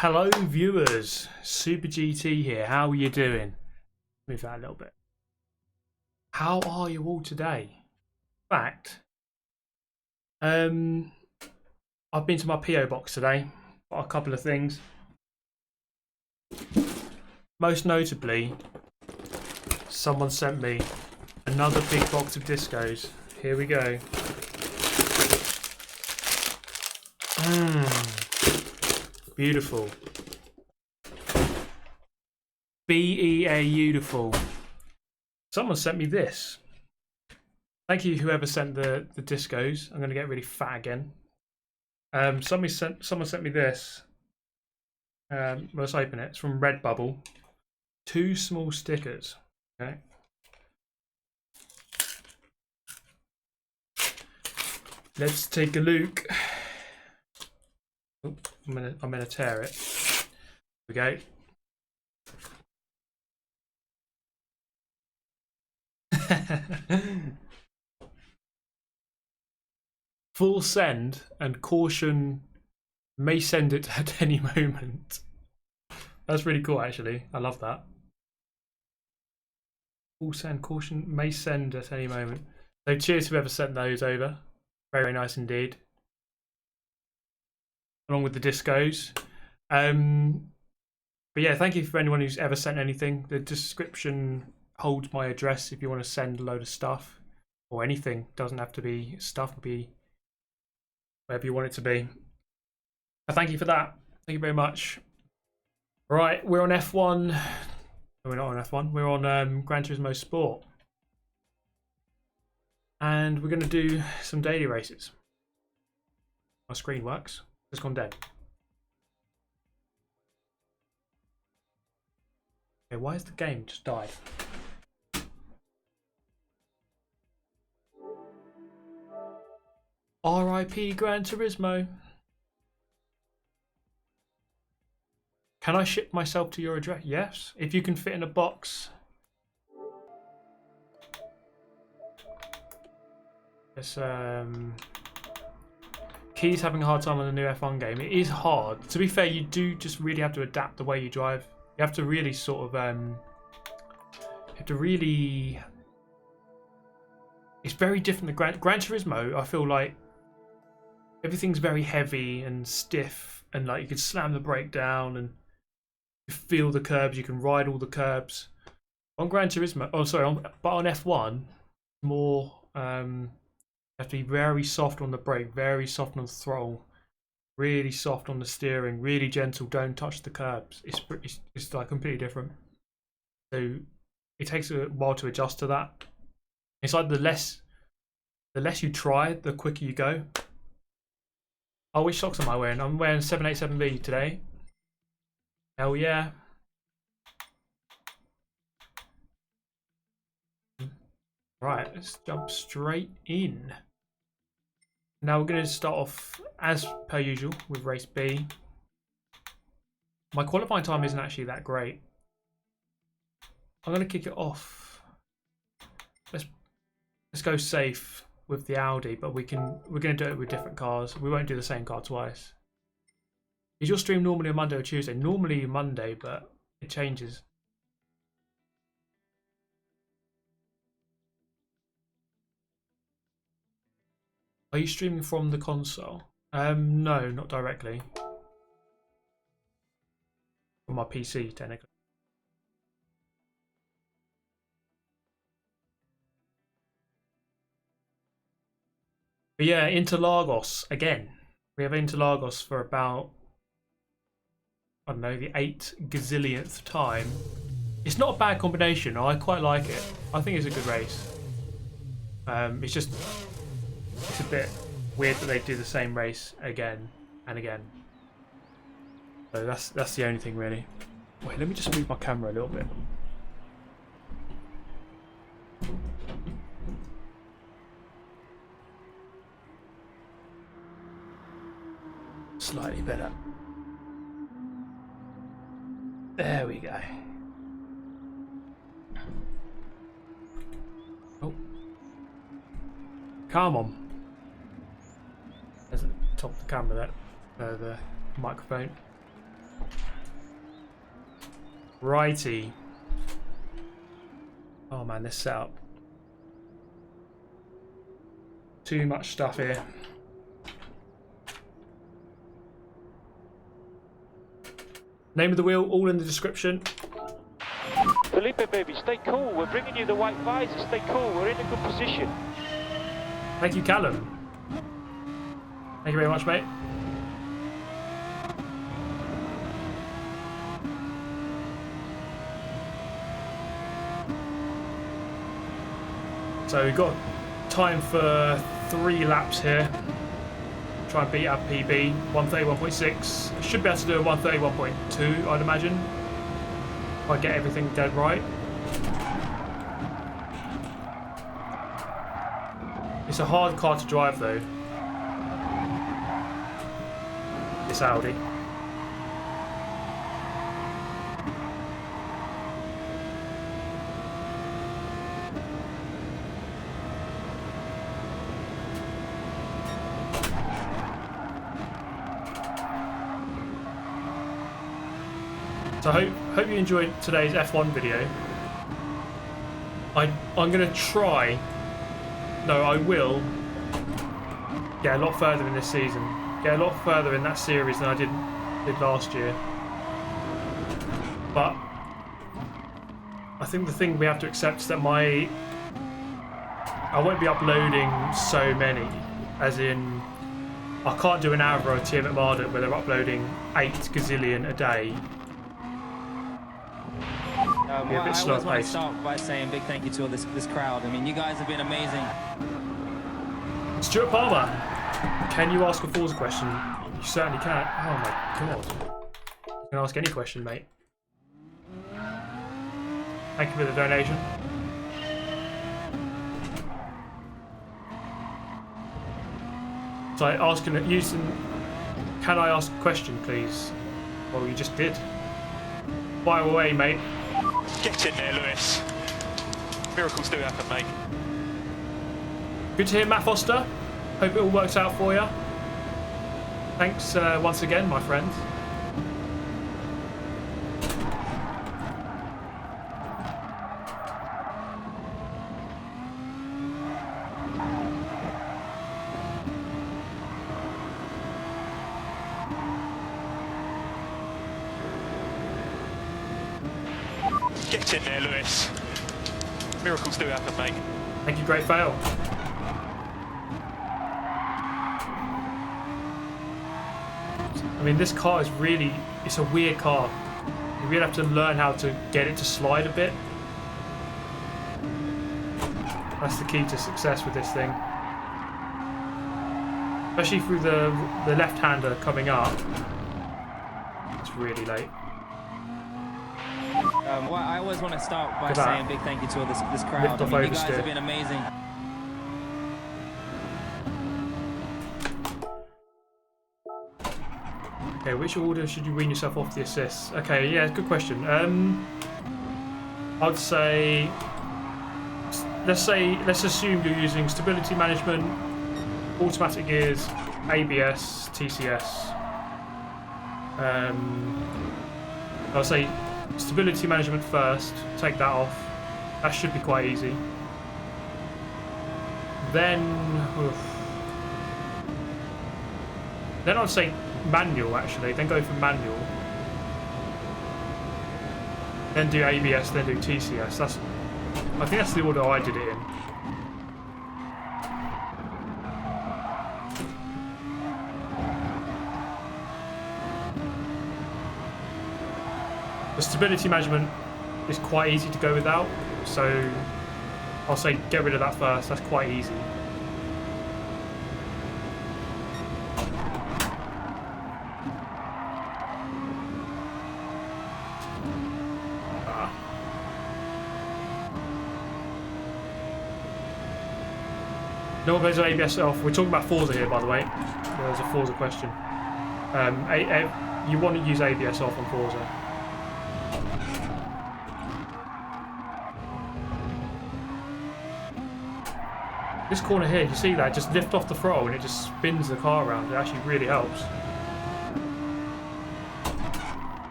Hello viewers, Super GT here. How are you doing? Move that a little bit. How are you all today? In fact, I've been to my PO box today. Got a couple of things. Most notably, someone sent me another big box of discos. Here we go. Beautiful. Beautiful. Someone sent me this. Thank you, whoever sent the discos. I'm going to get really fat again. Someone sent me this. Let's open it. It's from Redbubble. 2 small stickers. Okay. Let's take a look. Oh, I'm gonna tear it. Here we go. Full send and caution may send it at any moment. That's really cool, actually. I love that. Full send, caution may send at any moment. So cheers to whoever sent those over. Very, very nice indeed. Along with the discos. But yeah, thank you for anyone who's ever sent anything. The description holds my address if you want to send a load of stuff. or anything. Doesn't have to be stuff. Will be whatever you want it to be. Thank you for that. Thank you very much. Right, we're on F1. We're not on F1. We're on Gran Turismo Sport, and we're going to do some daily races. My screen works. It's gone dead. Okay, why has the game just died? RIP Gran Turismo. Can I ship myself to your address? Yes, if you can fit in a box. Yes, Key's having a hard time on the new F1 game. It is hard. To be fair, you do just really have to adapt the way you drive. You have to really sort of it's very different than Gran Turismo. I feel like everything's very heavy and stiff, and like you can slam the brake down and you feel the curbs. You can ride all the curbs. On Gran Turismo, but on F1, more you have to be very soft on the brake, very soft on the throttle, really soft on the steering, really gentle. Don't touch the curbs. It's like completely different. So it takes a while to adjust to that. It's like the less you try, the quicker you go. Oh, which socks am I wearing? I'm wearing 787B today. Hell yeah. Right, let's jump straight in. Now we're going to start off, as per usual, with race B. My qualifying time isn't actually that great. I'm going to kick it off. Let's go safe with the Audi, but we're going to do it with different cars. We won't do the same car twice. Is your stream normally on Monday or Tuesday? Normally Monday, but it changes. Are you streaming from the console? No, not directly. From my PC, technically. But yeah, Interlagos again. We have Interlagos for about, I don't know, the 8 gazillionth time. It's not a bad combination. I quite like it. I think it's a good race. It's a bit weird that they do the same race again and again. So that's the only thing really. Wait, let me just move my camera a little bit. Slightly better. There we go. Oh. Come on. There's the top of the camera there. The microphone. Righty. Oh man, this setup. Too much stuff here. Name of the wheel, all in the description. Felipe, baby, stay cool. We're bringing you the white visor. Stay cool. We're in a good position. Thank you, Callum. Thank you very much, mate. So we've got time for 3 laps here. Try and beat our PB, 131.6. Should be able to do a 131.2, I'd imagine. If I get everything dead right. It's a hard car to drive though. This Audi. So I hope you enjoyed today's F1 video. I'm going to try, no I will, get a lot further in this season. Get a lot further in that series than I did last year. But I think the thing we have to accept is that my I won't be uploading so many, as in I can't do an hour of TM at Marduk where they're uploading 8 gazillion a day. Well, I always want to start by saying a big thank you to all this crowd. I mean, you guys have been amazing. Stuart Palmer, can you ask a Forza question? You certainly can. Oh my god. You can ask any question, mate. Thank you for the donation. So asking it, using, can I ask a question, please? Well, you just did. Fire away, mate. Get in there, Lewis. Miracles do happen, mate. Good to hear, Matt Foster. Hope it all works out for you. Thanks once again, my friends. Get in there, Lewis. Miracles do happen, mate. Thank you, great fail. I mean, this car is really, it's a weird car. You really have to learn how to get it to slide a bit. That's the key to success with this thing. Especially through the left-hander coming up. It's really late. Well, I always want to start by saying a big thank you to all this crowd. I mean, you guys have been amazing. Okay, which order should you wean yourself off the assists? Okay, yeah, good question. I'd say, let's assume you're using stability management, automatic gears, ABS, TCS. I'll say stability management first, take that off. That should be quite easy. Then I'd say manual, actually, then go for manual. Then do ABS, then do TCS. I think that's the order I did it in. The stability management is quite easy to go without, so I'll say get rid of that first. That's quite easy. No one plays ABS off. We're talking about Forza here, by the way. There's a Forza question. You want to use ABS off on Forza. This corner here, you see that? Just lift off the throttle and it just spins the car around. It actually really helps.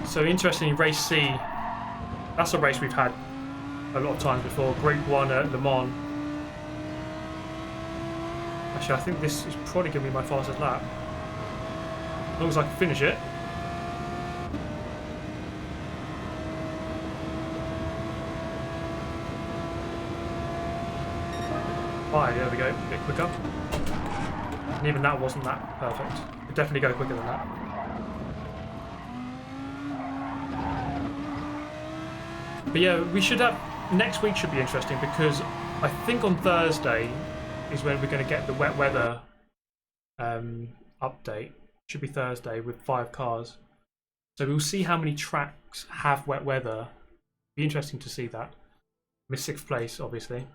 So interestingly, race C, that's a race we've had a lot of times before. Group 1 at Le Mans. Actually, I think this is probably going to be my fastest lap. As long as I can finish it. Right, there we go, a bit quicker. And even that wasn't that perfect. Could definitely go quicker than that. But yeah, we should have, next week should be interesting because I think on Thursday is when we're going to get the wet weather update. Should be Thursday with 5 cars. So we'll see how many tracks have wet weather. Be interesting to see that. Missed 6th place, obviously.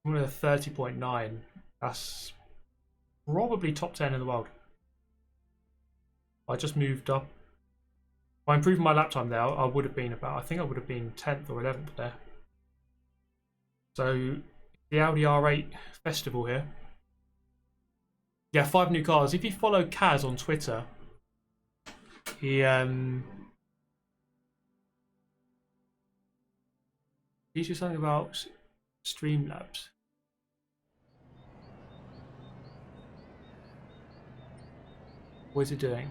I'm at 30.9. That's probably top 10 in the world. I just moved up. By improving my lap time there, I would have been about, I think I would have been 10th or 11th there. So, the Audi R8 festival here. Yeah, 5 new cars. If you follow Kaz on Twitter, he said something about Streamlabs. What is it doing?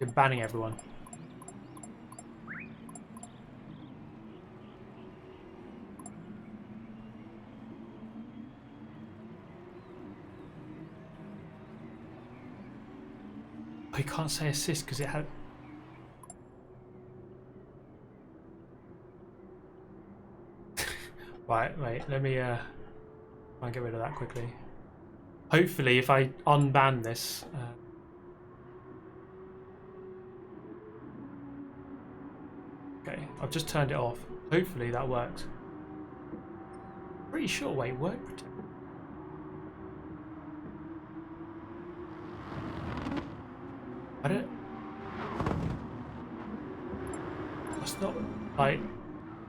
You're banning everyone. Oh, you can't say assist because it had... Right, wait, let me try and get rid of that quickly. Hopefully, if I unban this... Okay, I've just turned it off. Hopefully that works. Pretty sure, wait, work protect. I don't... That's not... like...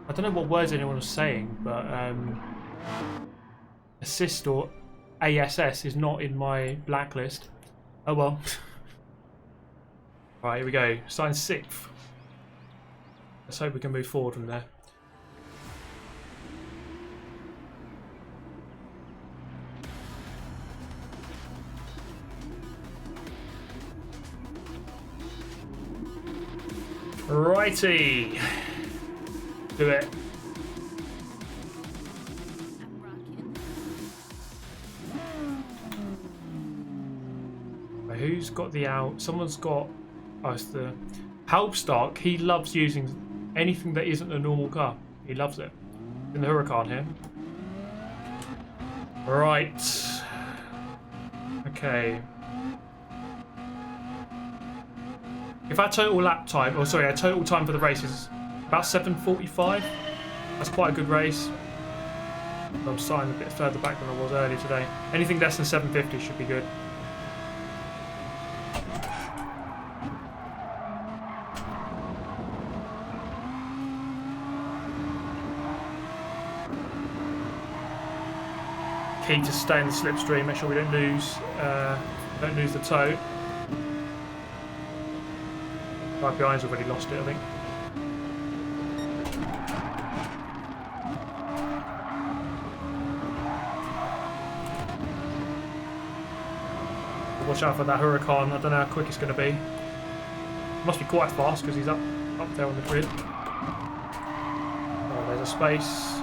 I don't know what words anyone was saying, but assist or ASS is not in my blacklist. Oh well. Right, here we go. Starting 6th. Let's hope we can move forward from there. Righty. Do it. Who's got the out? Someone's got... Oh, it's the... Halbstark, he loves using anything that isn't a normal car. He loves it. In the Huracan here. Right. Okay. If our total lap time... Oh, sorry, our total time for the race is about 7:45. That's quite a good race. I'm starting a bit further back than I was earlier today. Anything less than 7:50 should be good. Key to stay in the slipstream. Make sure we don't lose the toe. Right behind's already lost it, I think. Watch out for that Huracan. I don't know how quick it's going to be. Must be quite fast because he's up there on the grid. Oh, there's a space.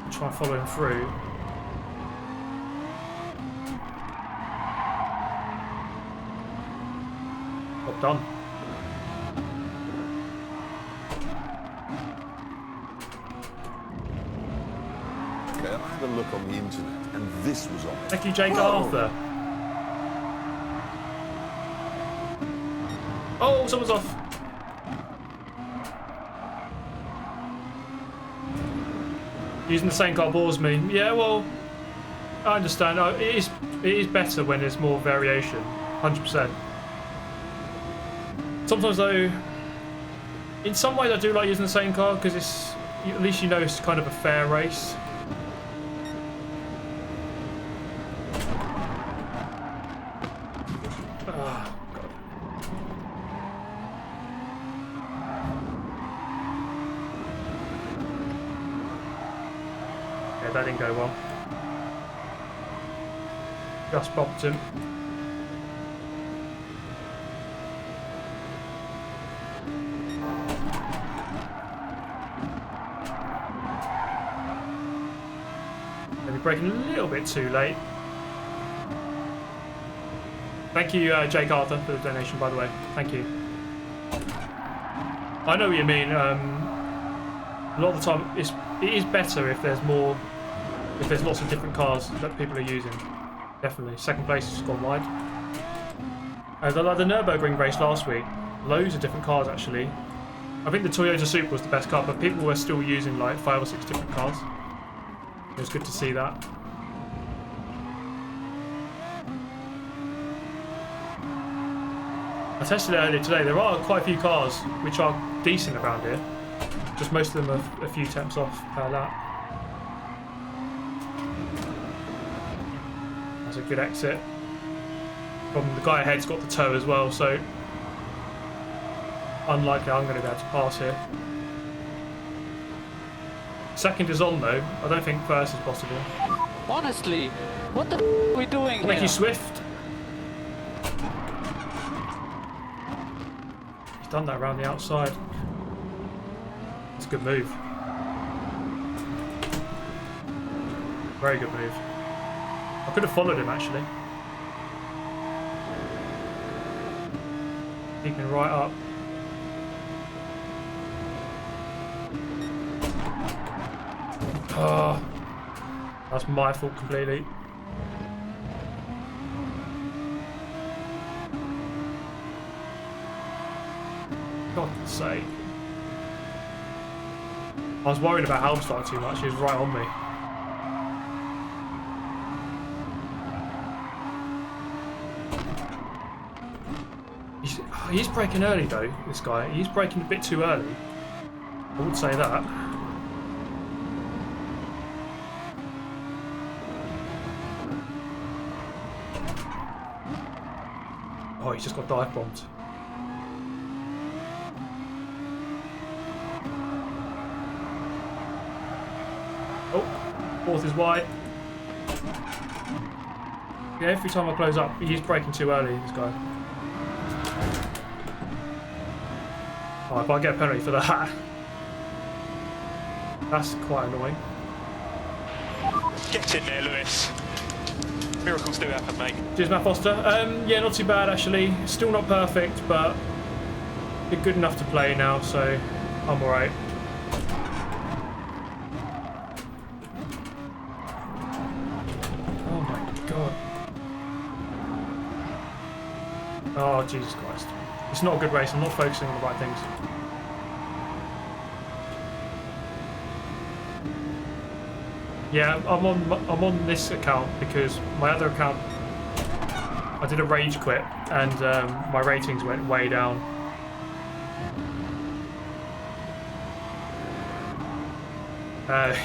I'll try and follow him through. Well done. I had a look on the internet, and this was on it. Thank you, Jake Arthur. Oh, someone's off. Using the same car bores me. Yeah, well, I understand. It is better when there's more variation. 100%. Sometimes, though, in some ways, I do like using the same car because at least you know it's kind of a fair race. That didn't go well. Just bumped him. Maybe braking a little bit too late. Thank you, Jake Arthur, for the donation, by the way. Thank you. I know what you mean. A lot of the time, it is better if there's lots of different cars that people are using. Definitely. Second place has gone wide. Like the Nürburgring race last week, loads of different cars actually. I think the Toyota Supra was the best car, but people were still using like 5 or 6 different cars. It was good to see that. I tested it earlier today. There are quite a few cars which are decent around here. Just most of them are a few temps off per lap. That's a good exit. The guy ahead's got the toe as well, so unlikely I'm going to be able to pass here. Second is on though. I don't think first is possible. Honestly, what the are we doing here? Nicky Swift. He's done that around the outside. It's a good move. Very good move. I could have followed him actually. Keeping right up. Oh, that's my fault completely. God's sake. I was worried about Helmstart too much, he was right on me. He's braking early though, this guy. He's braking a bit too early. I would say that. Oh, he's just got dive bombed. Oh, fourth is wide. Yeah, every time I close up, he's braking too early, this guy. Oh, if I get a penalty for that, that's quite annoying. Get in there, Lewis. Miracles do happen, mate. Cheers, Matt Foster. Yeah, not too bad actually. Still not perfect, but good enough to play now, so I'm alright. Oh my god. Oh, Jesus Christ. It's not a good race. I'm not focusing on the right things. Yeah, I'm on this account because my other account, I did a rage quit and my ratings went way down.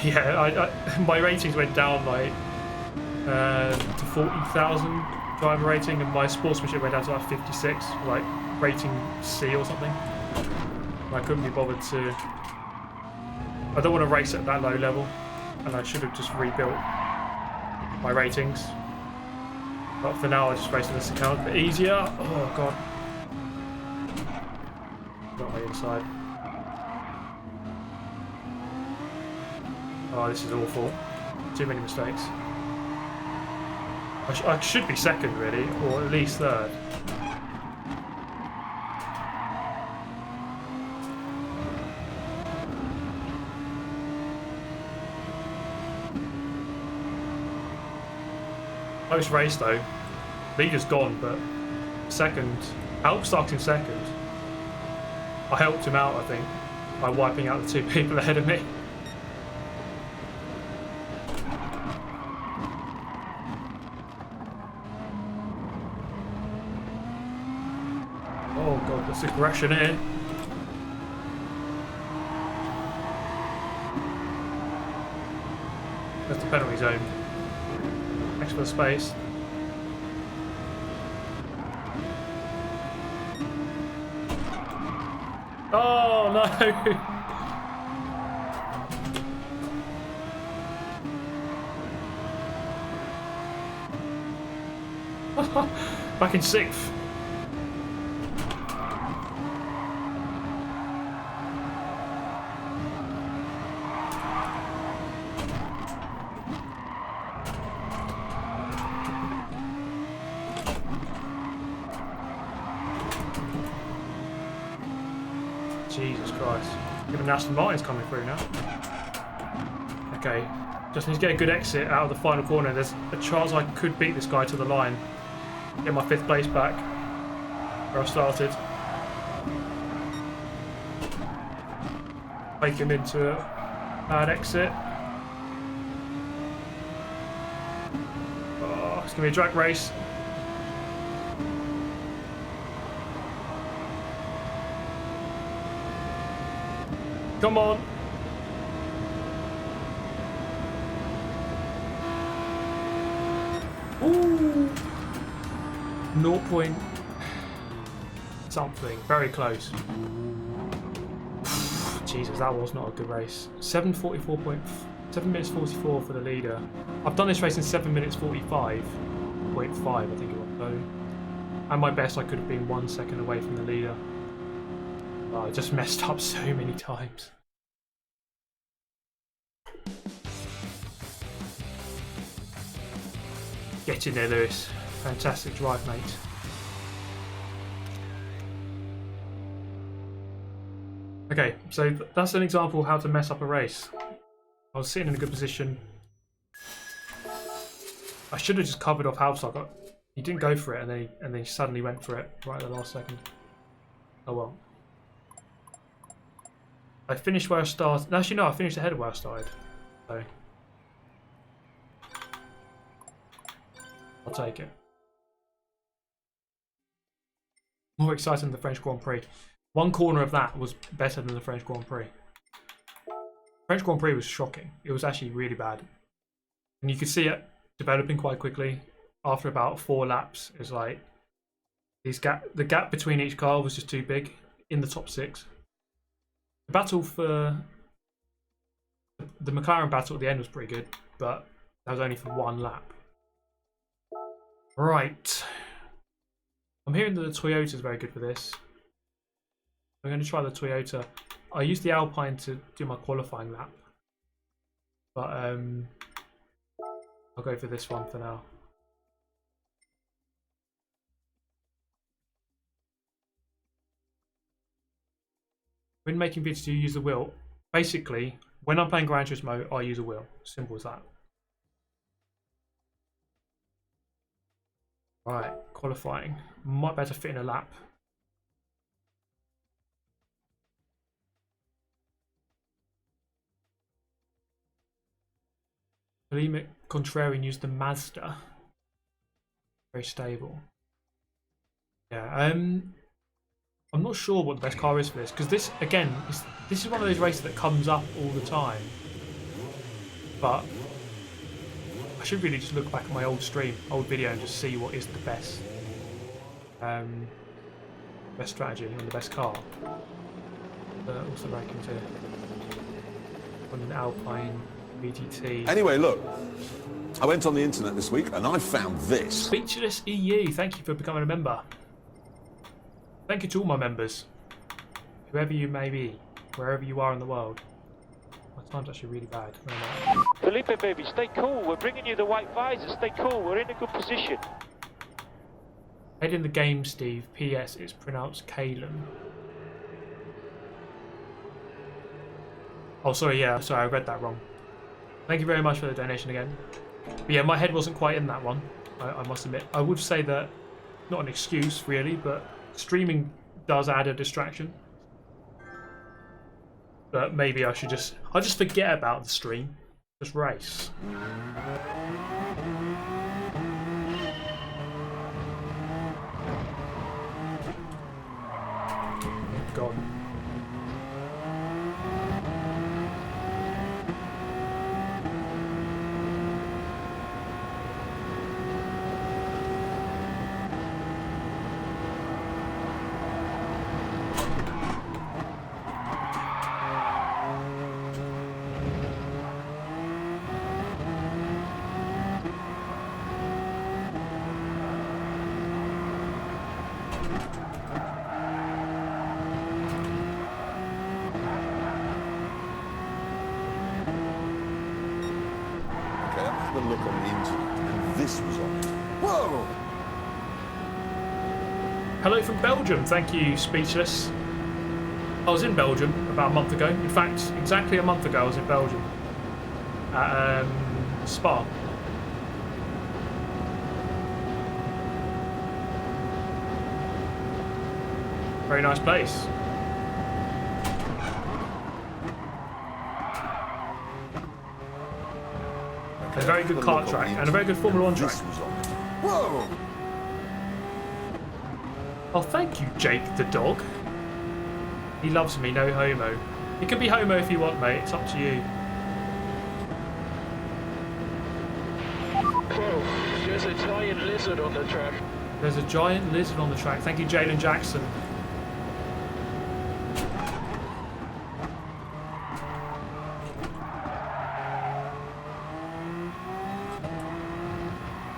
Yeah, my ratings went down like to 40,000 driver rating, and my sportsmanship went down to like 56, like rating C or something. And I couldn't be bothered to. I don't want to race at that low level, and I should have just rebuilt my ratings. But for now, I just race on this account a bit easier. Oh god, got my inside. Oh, this is awful. Too many mistakes. I should be second, really, or at least third. Close race, though. Leader's gone, but second. Help starting second. I helped him out, I think, by wiping out the two people ahead of me. Oh god, that's aggression here. That's the penalty zone. Thanks for the space. Oh no! Back in sixth. Jesus Christ. Even Aston Martin's coming through now. Okay. Just need to get a good exit out of the final corner. There's a chance I could beat this guy to the line. Get my 5th place back where I started. Take him into a bad exit. Oh, it's going to be a drag race. Come on. Ooh. 0. something. Very close. Jesus, that was not a good race. 7 minutes 44 for the leader. I've done this race in 7 minutes 45.5, I think it was. So, and my best, I could have been 1 second away from the leader. Oh, I just messed up so many times. Get in there, Lewis. Fantastic drive, mate. Okay, so that's an example of how to mess up a race. I was sitting in a good position. I should have just covered off Howe. He didn't go for it, and then he suddenly went for it right at the last second. Oh well. I finished where I started. Actually, no, I finished ahead of where I started. So I'll take it. More exciting than the French Grand Prix. One corner of that was better than the French Grand Prix. French Grand Prix was shocking. It was actually really bad. And you could see it developing quite quickly. After about 4 laps, it was like the gap between each car was just too big in the top 6. The battle for the McLaren battle at the end was pretty good, but that was only for 1 lap. Right. I'm hearing that the Toyota is very good for this. I'm going to try the Toyota. I used the Alpine to do my qualifying lap, but I'll go for this one for now. When making videos, do you use the wheel? Basically, when I'm playing Gran Turismo, I use a wheel. Simple as that. Right, qualifying. Might better fit in a lap. Billek Contrarian used the Mazda. Very stable. Yeah, I'm not sure what the best car is for this, because this, again, this is one of those races that comes up all the time. But I should really just look back at my old video, and just see what is the best strategy on the best car. What's the rankings here? On an Alpine VGT. Anyway, look, I went on the internet this week and I found this. Speechless EU, thank you for becoming a member. Thank you to all my members, whoever you may be, wherever you are in the world. My time's actually really bad. Felipe, baby, stay cool. We're bringing you the white visor. Stay cool. We're in a good position. Head in the game, Steve. P.S. It's pronounced Kalen. Oh, sorry. Yeah, sorry. I read that wrong. Thank you very much for the donation again. But yeah, my head wasn't quite in that one. I must admit. I would say that, not an excuse really, but streaming does add a distraction. But maybe I'll just forget about the stream. Just race. God. Look on the internet, and this was on it. Whoa! Hello from Belgium. Thank you, Speechless. I was in Belgium about a month ago. In fact, exactly a month ago I was in Belgium. At Spa. Very nice place. A very good kart track and a very good Formula 1 track. Whoa! Oh, thank you, Jake the dog. He loves me, no homo. You can be homo if you want, mate. It's up to you. Whoa, there's a giant lizard on the track. There's a giant lizard on the track. Thank you, Jalen Jackson.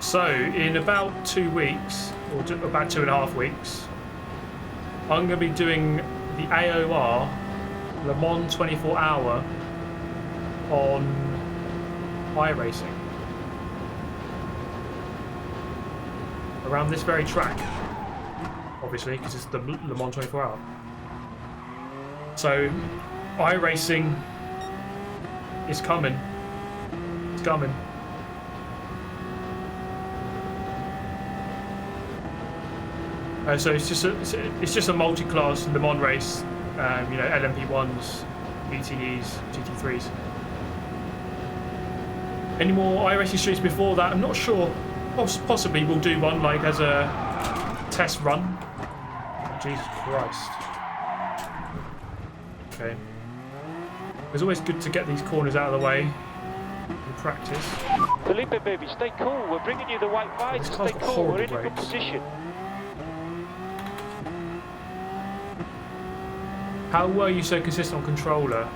So in about 2 weeks, or about 2.5 weeks, I'm going to be doing the AOR Le Mans 24 Hour on iRacing around this very track, obviously, because it's the Le Mans 24 Hour. So iRacing is coming. It's coming. So it's just a multi-class Le Mans race. You know, LMP1s, GTEs, GT3s. Any more iRacing streets before that? I'm not sure. Possibly we'll do one like as a test run. Jesus Christ. Okay. It's always good to get these corners out of the way in practice. Felipe, baby, stay cool. We're bringing you the white visor. Stay cool. We're in a good position. How were you so consistent on controller?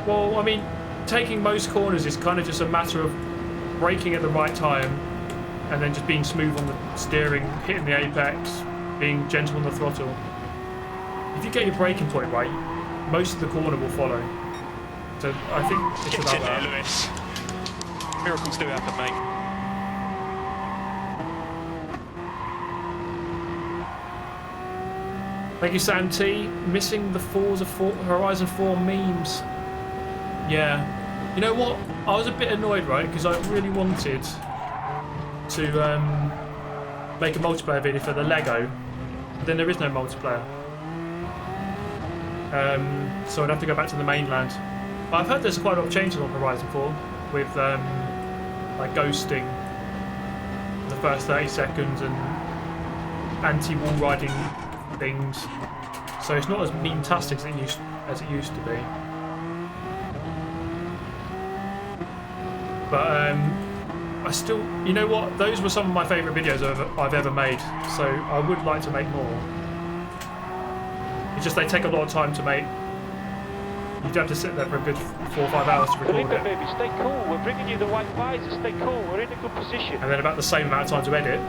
Well, I mean, taking most corners is kind of just a matter of braking at the right time and then just being smooth on the steering, hitting the apex, being gentle on the throttle. If you get your braking point right, most of the corner will follow. So I think it's about that. Lewis. Miracles do happen, mate. Thank you, Sam T. Missing the Forza Horizon 4 memes. Yeah. You know what? I was a bit annoyed, right? Because I really wanted to make a multiplayer video for the Lego. But then there is no multiplayer. So I'd have to go back to the mainland. But I've heard there's quite a lot of changes on Horizon 4 with like ghosting the first 30 seconds and anti-wall riding things. So it's not as meme-tastic as it used to be. But I still, you know what? Those were some of my favourite videos I've ever made. So I would like to make more. It's just they take a lot of time to make. You'd have to sit there for a good 4 or 5 hours to record Felipe, it. baby, stay cool. We're bringing you the white visor. Stay cool. We're in a good position. And then about the same amount of time to edit.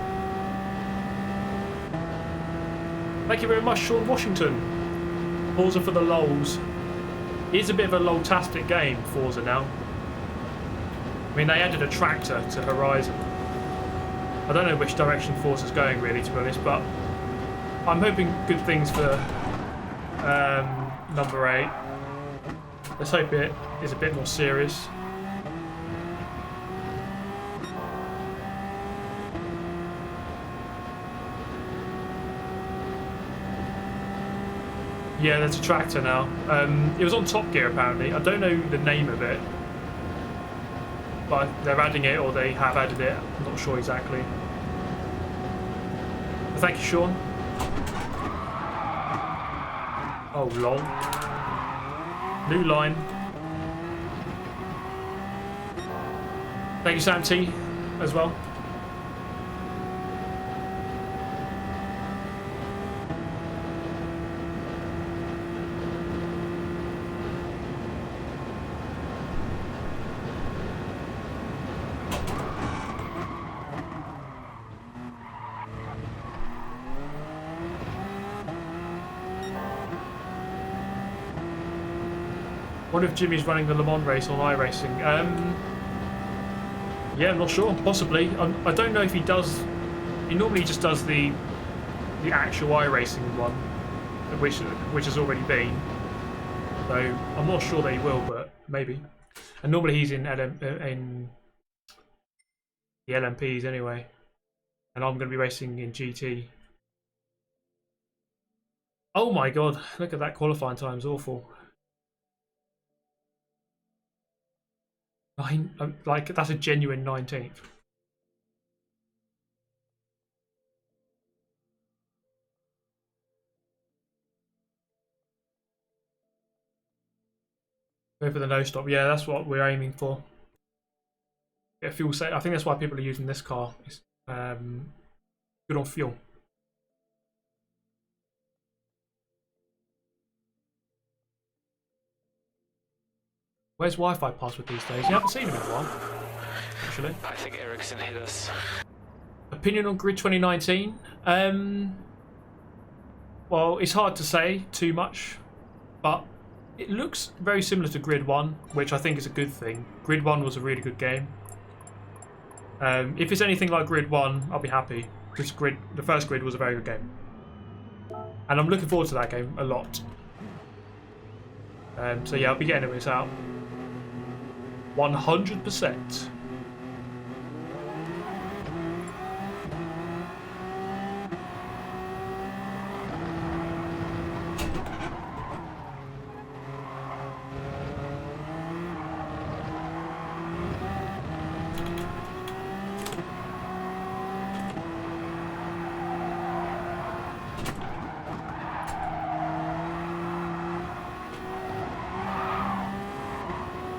Thank you very much, Sean Washington. Forza for the lols. It is a bit of a lol-tastic game, Forza now. I mean, they added a tractor to Horizon. I don't know which direction Forza's going, really, to be honest, but I'm hoping good things for number 8. Let's hope it is a bit more serious. Yeah, there's a tractor now. It was on Top Gear, apparently. I don't know the name of it. But they're adding it, or they have added it. I'm not sure exactly. But thank you, Sean. Oh, lol. New line. Thank you, Sam T, as well. What if Jimmy's running the Le Mans race on iRacing? Yeah, I'm not sure. Possibly. I don't know if he does. He normally just does the actual iRacing one, which has already been. So I'm not sure that he will, but maybe. And normally he's in the LMPs anyway, and I'm going to be racing in GT. Oh my god! Look at that qualifying time. It's awful. Like, that's a genuine 19th. Go for the no stop. Yeah, that's what we're aiming for. Get fuel safe. I think that's why people are using this car. It's good on fuel. Where's Wi-Fi password these days? You haven't seen him in a while, actually. I think Ericsson hit us. Opinion on Grid 2019? Well, it's hard to say too much, but it looks very similar to Grid 1, which I think is a good thing. Grid 1 was a really good game. If it's anything like Grid 1, I'll be happy, because the first Grid was a very good game. And I'm looking forward to that game a lot. So yeah, I'll be getting this out. 100%.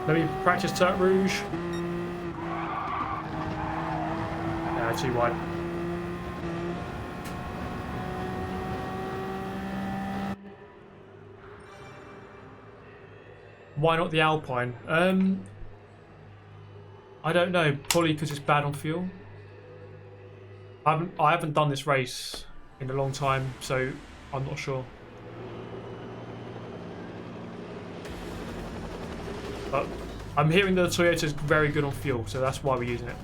Let me practice Turret Rouge. Yeah, too wide. Why not the Alpine? I don't know. Probably because it's bad on fuel. I haven't done this race in a long time, so I'm not sure. But I'm hearing that the Toyota is very good on fuel, so that's why we're using it.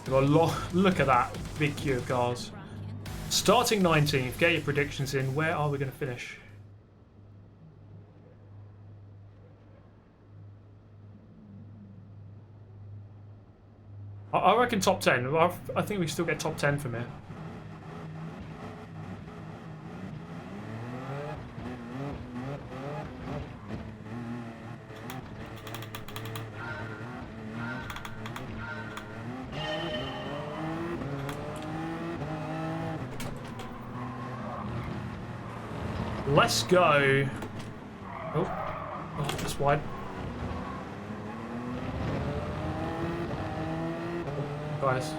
Look at that big queue of cars. Starting 19th, get your predictions in. Where are we going to finish? I reckon top 10. I think we still get top 10 from here. Let's go. Oh, that's wide. Guys,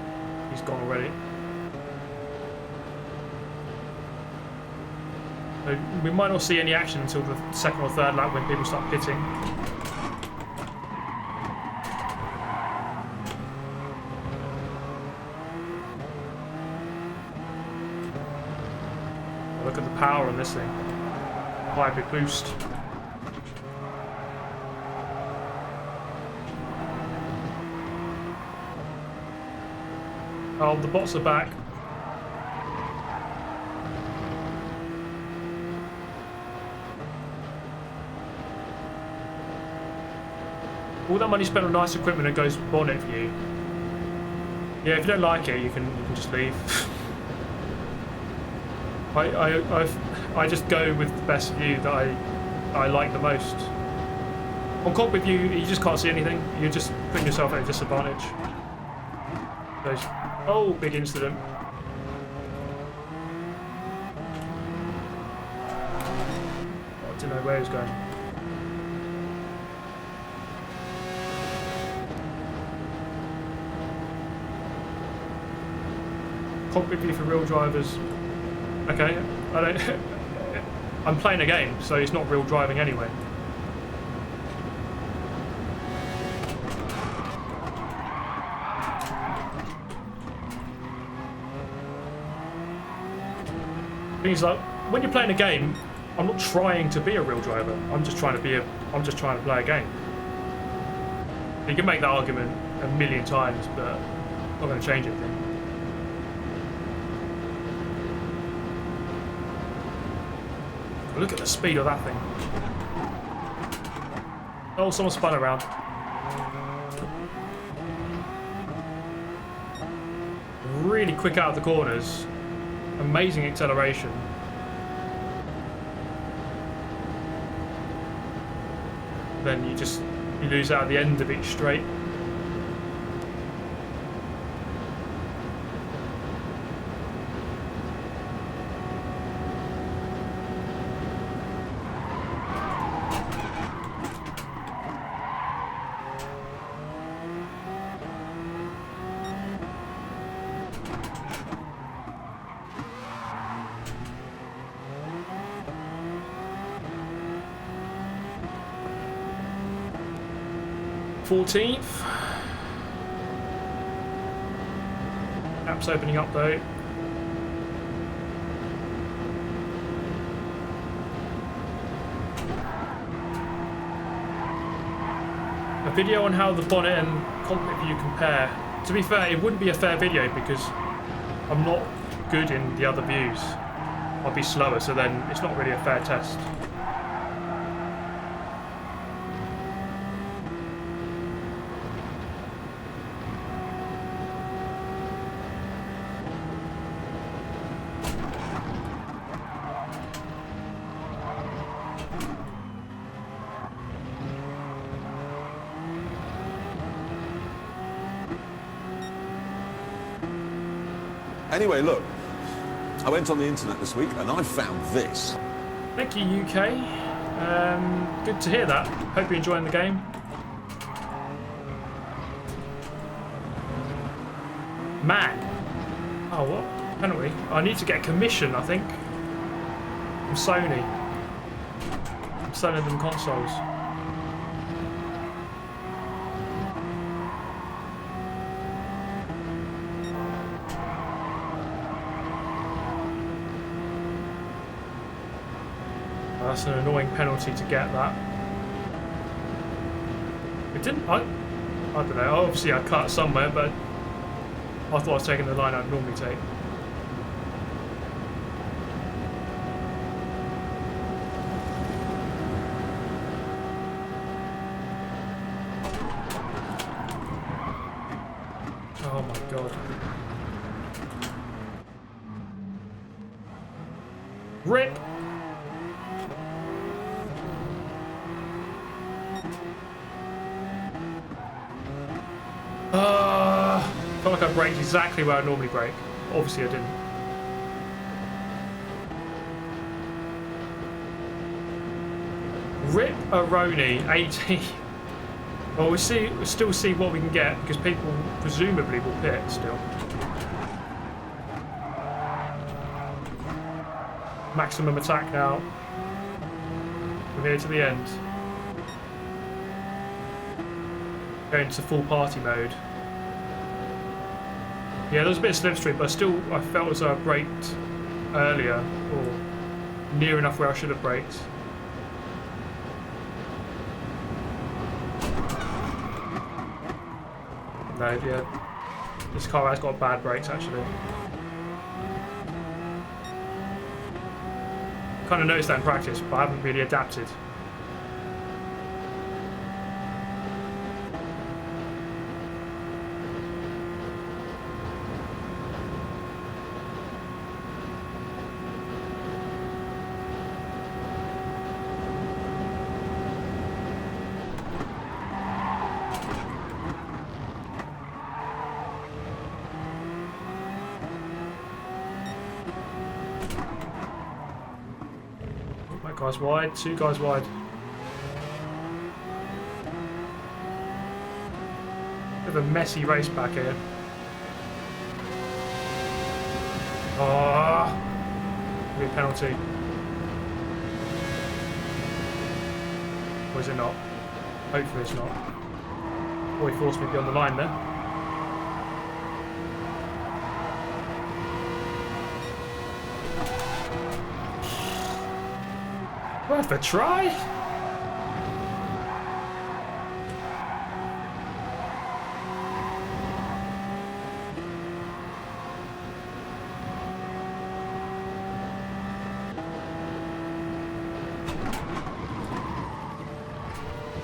he's gone already. So we might not see any action until the second or third lap when people start pitting. Look at the power on this thing. Quite a big boost. Oh, the bots are back. All that money spent on nice equipment and goes bonnet for you. Yeah, if you don't like it, you can just leave. I just go with the best view that I like the most. On cockpit view, you just can't see anything. You're just putting yourself at a disadvantage. Oh, big incident. I don't know where he's going. Cockpit view for real drivers. Okay, I'm playing a game, so it's not real driving anyway. Things like when you're playing a game, I'm not trying to be a real driver. I'm just trying to play a game. You can make that argument a million times, but I'm not going to change anything. Look at the speed of that thing. Oh, someone spun around. Really quick out of the corners. Amazing acceleration. Then you lose out at the end of each straight. 14th. App's opening up though. A video on how the bonnet and cockpit view compare. To be fair, it wouldn't be a fair video because I'm not good in the other views. I'll be slower, so then it's not really a fair test. Anyway, look, I went on the internet this week and I found this. Thank you, UK. Good to hear that. Hope you're enjoying the game. Man. Oh, what? Penalty? I need to get a commission, I think. From Sony. I'm selling them consoles. That's an annoying penalty to get that. It didn't. I don't know. Obviously, I cut somewhere, but I thought I was taking the line I'd normally take. Oh my god. RIP! I felt like I braked exactly where I normally brake. Obviously I didn't. RIP Aroni 80. Well, we'll still see what we can get because people presumably will pit still. Maximum attack now. From here to the end. Going to full party mode. Yeah, there was a bit of slipstream, but still I felt as though I braked earlier, or near enough where I should have braked. No, yeah, this car has got bad brakes actually. Kind of noticed that in practice, but I haven't really adapted. Guys wide, two guys wide. Bit of a messy race back here. Oh, be a penalty. Or is it not? Hopefully it's not. Oh, he forced me beyond the line there. Worth a try.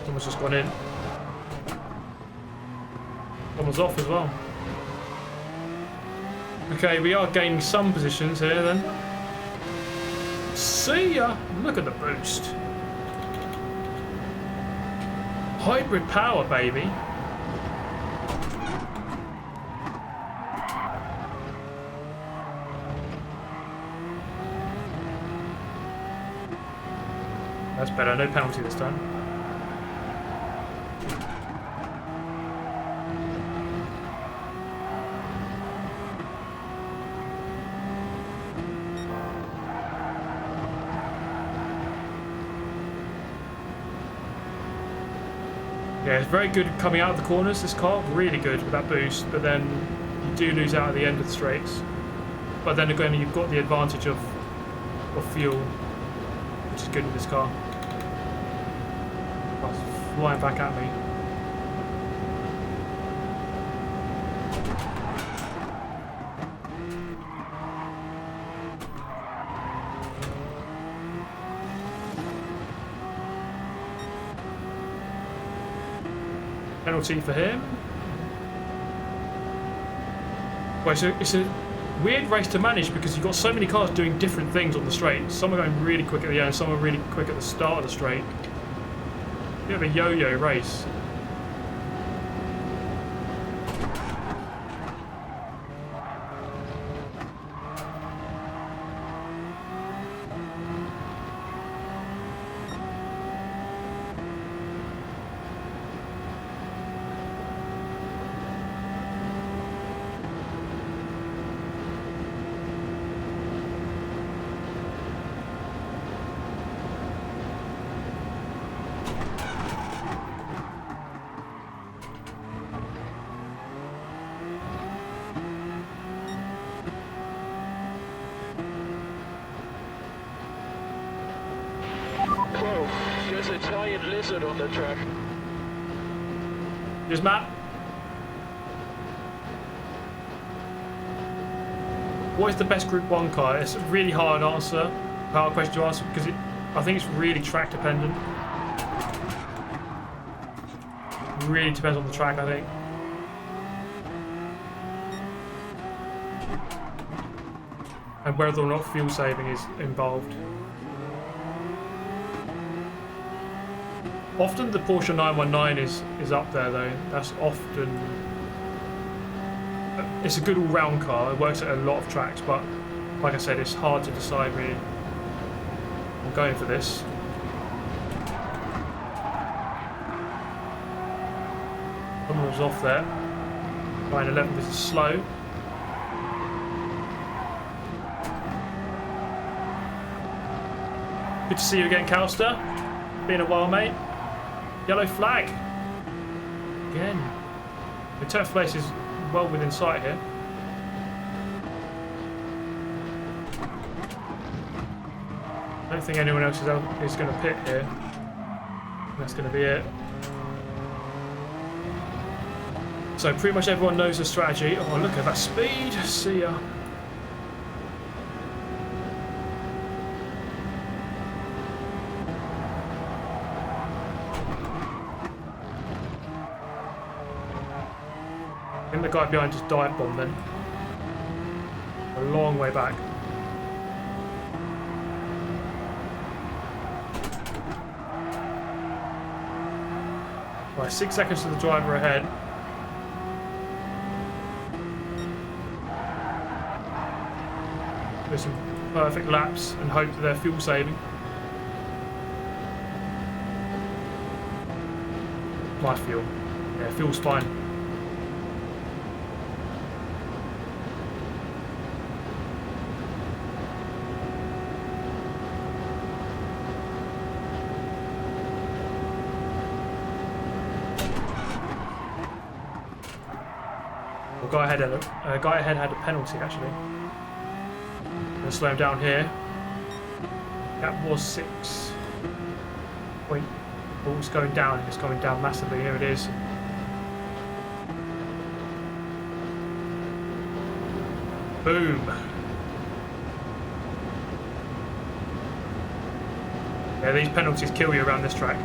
Someone's just gone in. Someone's off as well. Okay, we are gaining some positions here then. See ya! Look at the boost. Hybrid power, baby. That's better, no penalty this time. Yeah, it's very good coming out of the corners, this car. Really good with that boost, but then you do lose out at the end of the straights. But then again, you've got the advantage of fuel, which is good with this car. Oh, it's flying back at me. Penalty for him. Well, it's a weird race to manage because you've got so many cars doing different things on the straight. Some are going really quick at the end, some are really quick at the start of the straight. Bit of a yo-yo race. There's a giant lizard on the track. Here's Matt. What is the best Group 1 car? It's a really hard question to answer because I think it's really track dependent. Really depends on the track, I think. And whether or not fuel saving is involved. Often the Porsche 919 is up there though. That's often... It's a good all-round car. It works at a lot of tracks, but like I said, it's hard to decide really. I'm going for this. Someone was off there. Line 11 is slow. Good to see you again, Calster. Been a while, mate. Yellow flag. Again. The 10th place is well within sight here. I don't think anyone else is going to pit here. That's going to be it. So pretty much everyone knows the strategy. Oh, look at that speed. See ya. I think the guy behind just dive bombed then. A long way back. Right, 6 seconds to the driver ahead. Do some perfect laps and hope that they're fuel saving. Nice fuel. Yeah, fuel's fine. Guy ahead had a penalty actually. I'm going to slow him down here. That was 6 point. Oh, it's going down. It's going down massively. Here it is. Boom. Yeah, these penalties kill you around this track.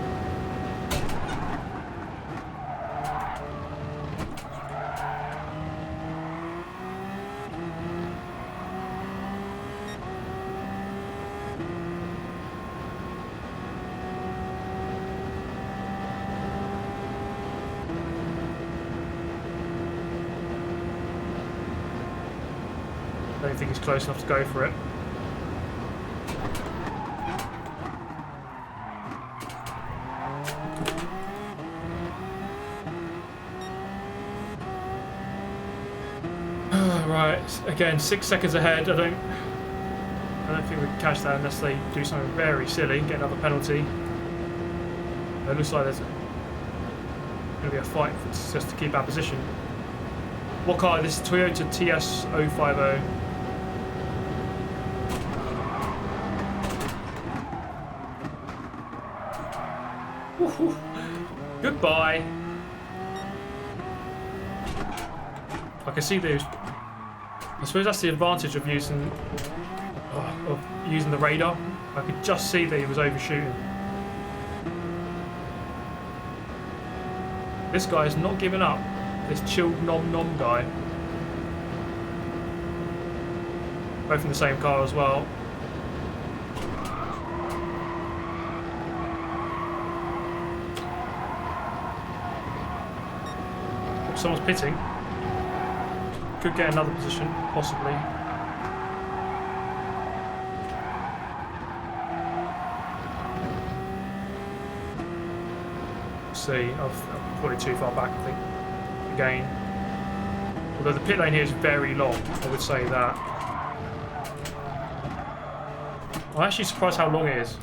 I don't think he's close enough to go for it. Right, again, 6 seconds ahead. I don't think we can catch that unless they do something very silly, get another penalty. It looks like there's going to be a fight just to keep our position. What car? This is Toyota TS050. Woohoo. Goodbye. I can see those. I suppose that's the advantage of using the radar. I could just see that he was overshooting. This guy is not giving up. This chilled nom guy. Both in the same car as well. Someone's pitting. Could get another position, possibly. See, I'm probably too far back, I think. Again. Although the pit lane here is very long, I would say that. I'm actually surprised how long it is.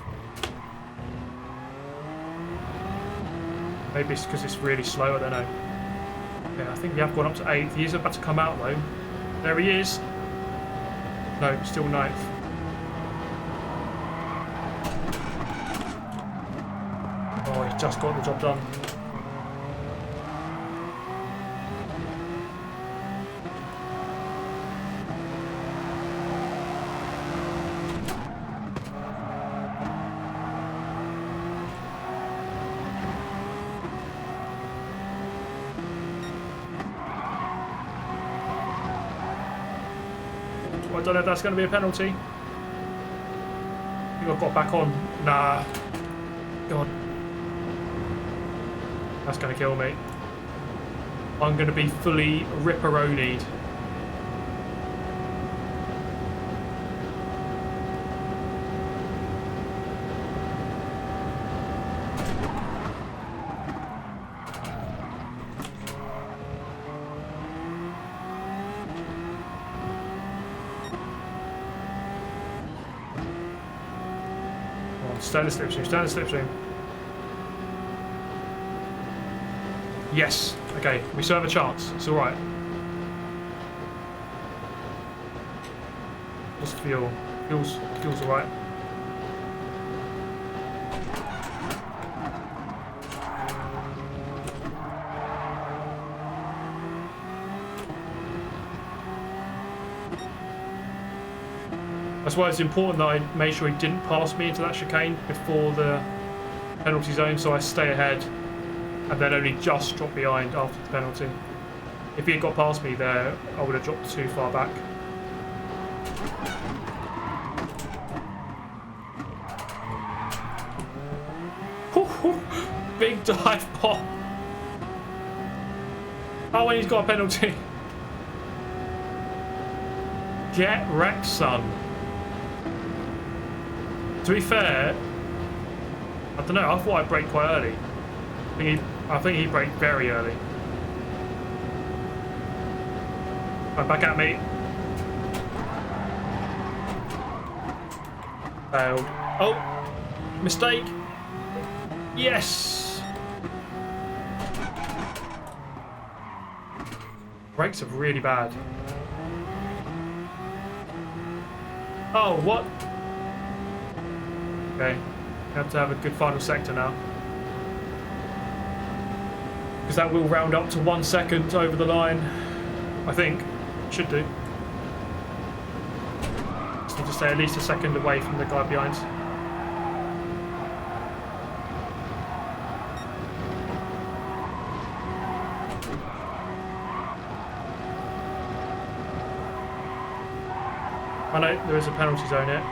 Maybe it's because it's really slow, I don't know. Yeah, I think we have gone up to 8th. He is about to come out though. There he is. No, still 9th. Oh, he's just got the job done. I don't know if that's going to be a penalty. I think I've got back on. Nah. God. That's going to kill me. I'm going to be fully ripperonied. Stay in the slipstream, stay in the slipstream. Yes, okay, we still have a chance, it's alright. Just feels alright. That's why it's important that I made sure he didn't pass me into that chicane before the penalty zone, so I stay ahead and then only just drop behind after the penalty. If he had got past me there, I would have dropped too far back. Big dive pop. Oh, and he's got a penalty. Get wrecked, son. To be fair, I don't know, I thought I'd brake quite early. I think he braked very early. Right, back at me. Failed. Oh! Mistake! Yes! Brakes are really bad. Oh, what? Okay, we have to have a good final sector now. Because that will round up to 1 second over the line. I think. Should do. Just need to stay at least a second away from the guy behind. I know there is a penalty zone here.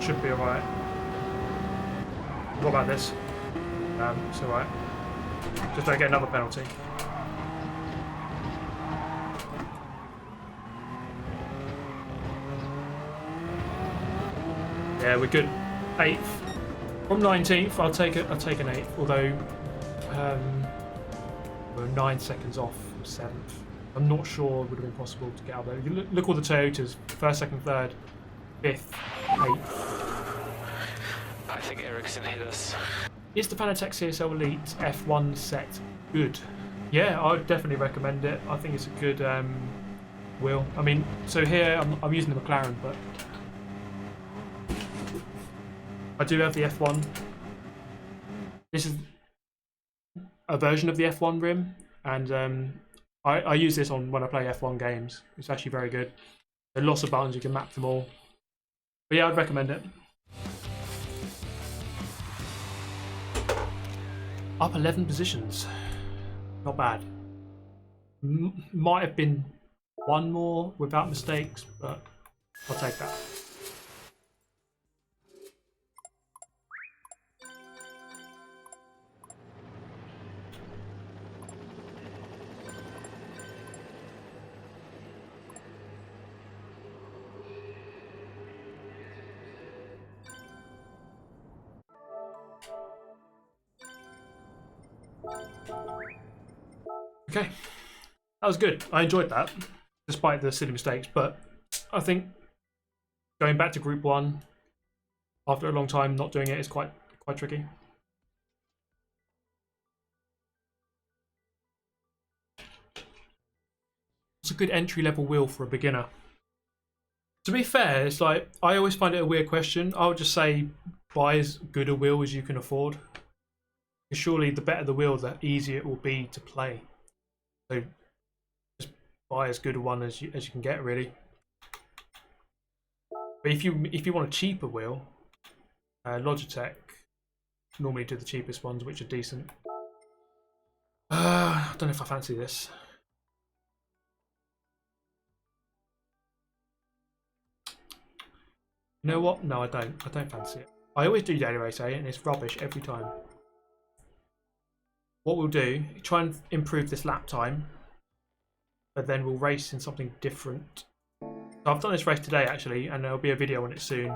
Should be alright. What about this? It's alright. Just don't get another penalty. Yeah, we're good. 8th. From 19th, I'll take an 8th, although we're 9 seconds off 7th. I'm not sure it would have been possible to get out there. You look all the Toyotas, 1st, 2nd, 3rd, 5th, 8th. I think Eric trucks and hit us. Is the Fanatec CSL Elite F1 set good? Yeah, I would definitely recommend it. I think it's a good wheel. I mean, so here I'm using the McLaren, but I do have the F1. This is a version of the F1 rim, and I use this on when I play F1 games. It's actually very good. There are lots of buttons, you can map them all. But yeah, I'd recommend it. Up 11 positions. Not bad. Might have been one more without mistakes, but I'll take that. Okay, that was good. I enjoyed that, despite the silly mistakes. But I think going back to Group 1 after a long time not doing it is quite tricky. It's a good entry-level wheel for a beginner. To be fair, it's like I always find it a weird question. I would just say buy as good a wheel as you can afford. Because surely the better the wheel, the easier it will be to play. So just buy as good a one as you can get, really. But if you want a cheaper wheel, Logitech normally do the cheapest ones, which are decent. I don't know if I fancy this. You know what? No, I don't. I don't fancy it. I always do daily race A, and it's rubbish every time. What we'll do, try and improve this lap time, but then we'll race in something different. So I've done this race today actually, and there'll be a video on it soon.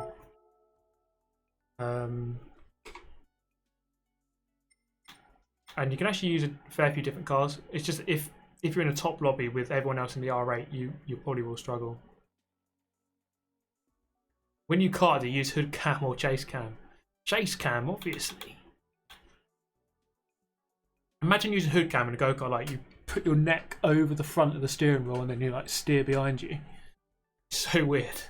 And you can actually use a fair few different cars. It's just if you're in a top lobby with everyone else in the R8, you probably will struggle. When you kart, you use hood cam or chase cam. Chase cam, obviously. Imagine using hood cam in a go-kart, like you put your neck over the front of the steering wheel and then you like steer behind you. So weird.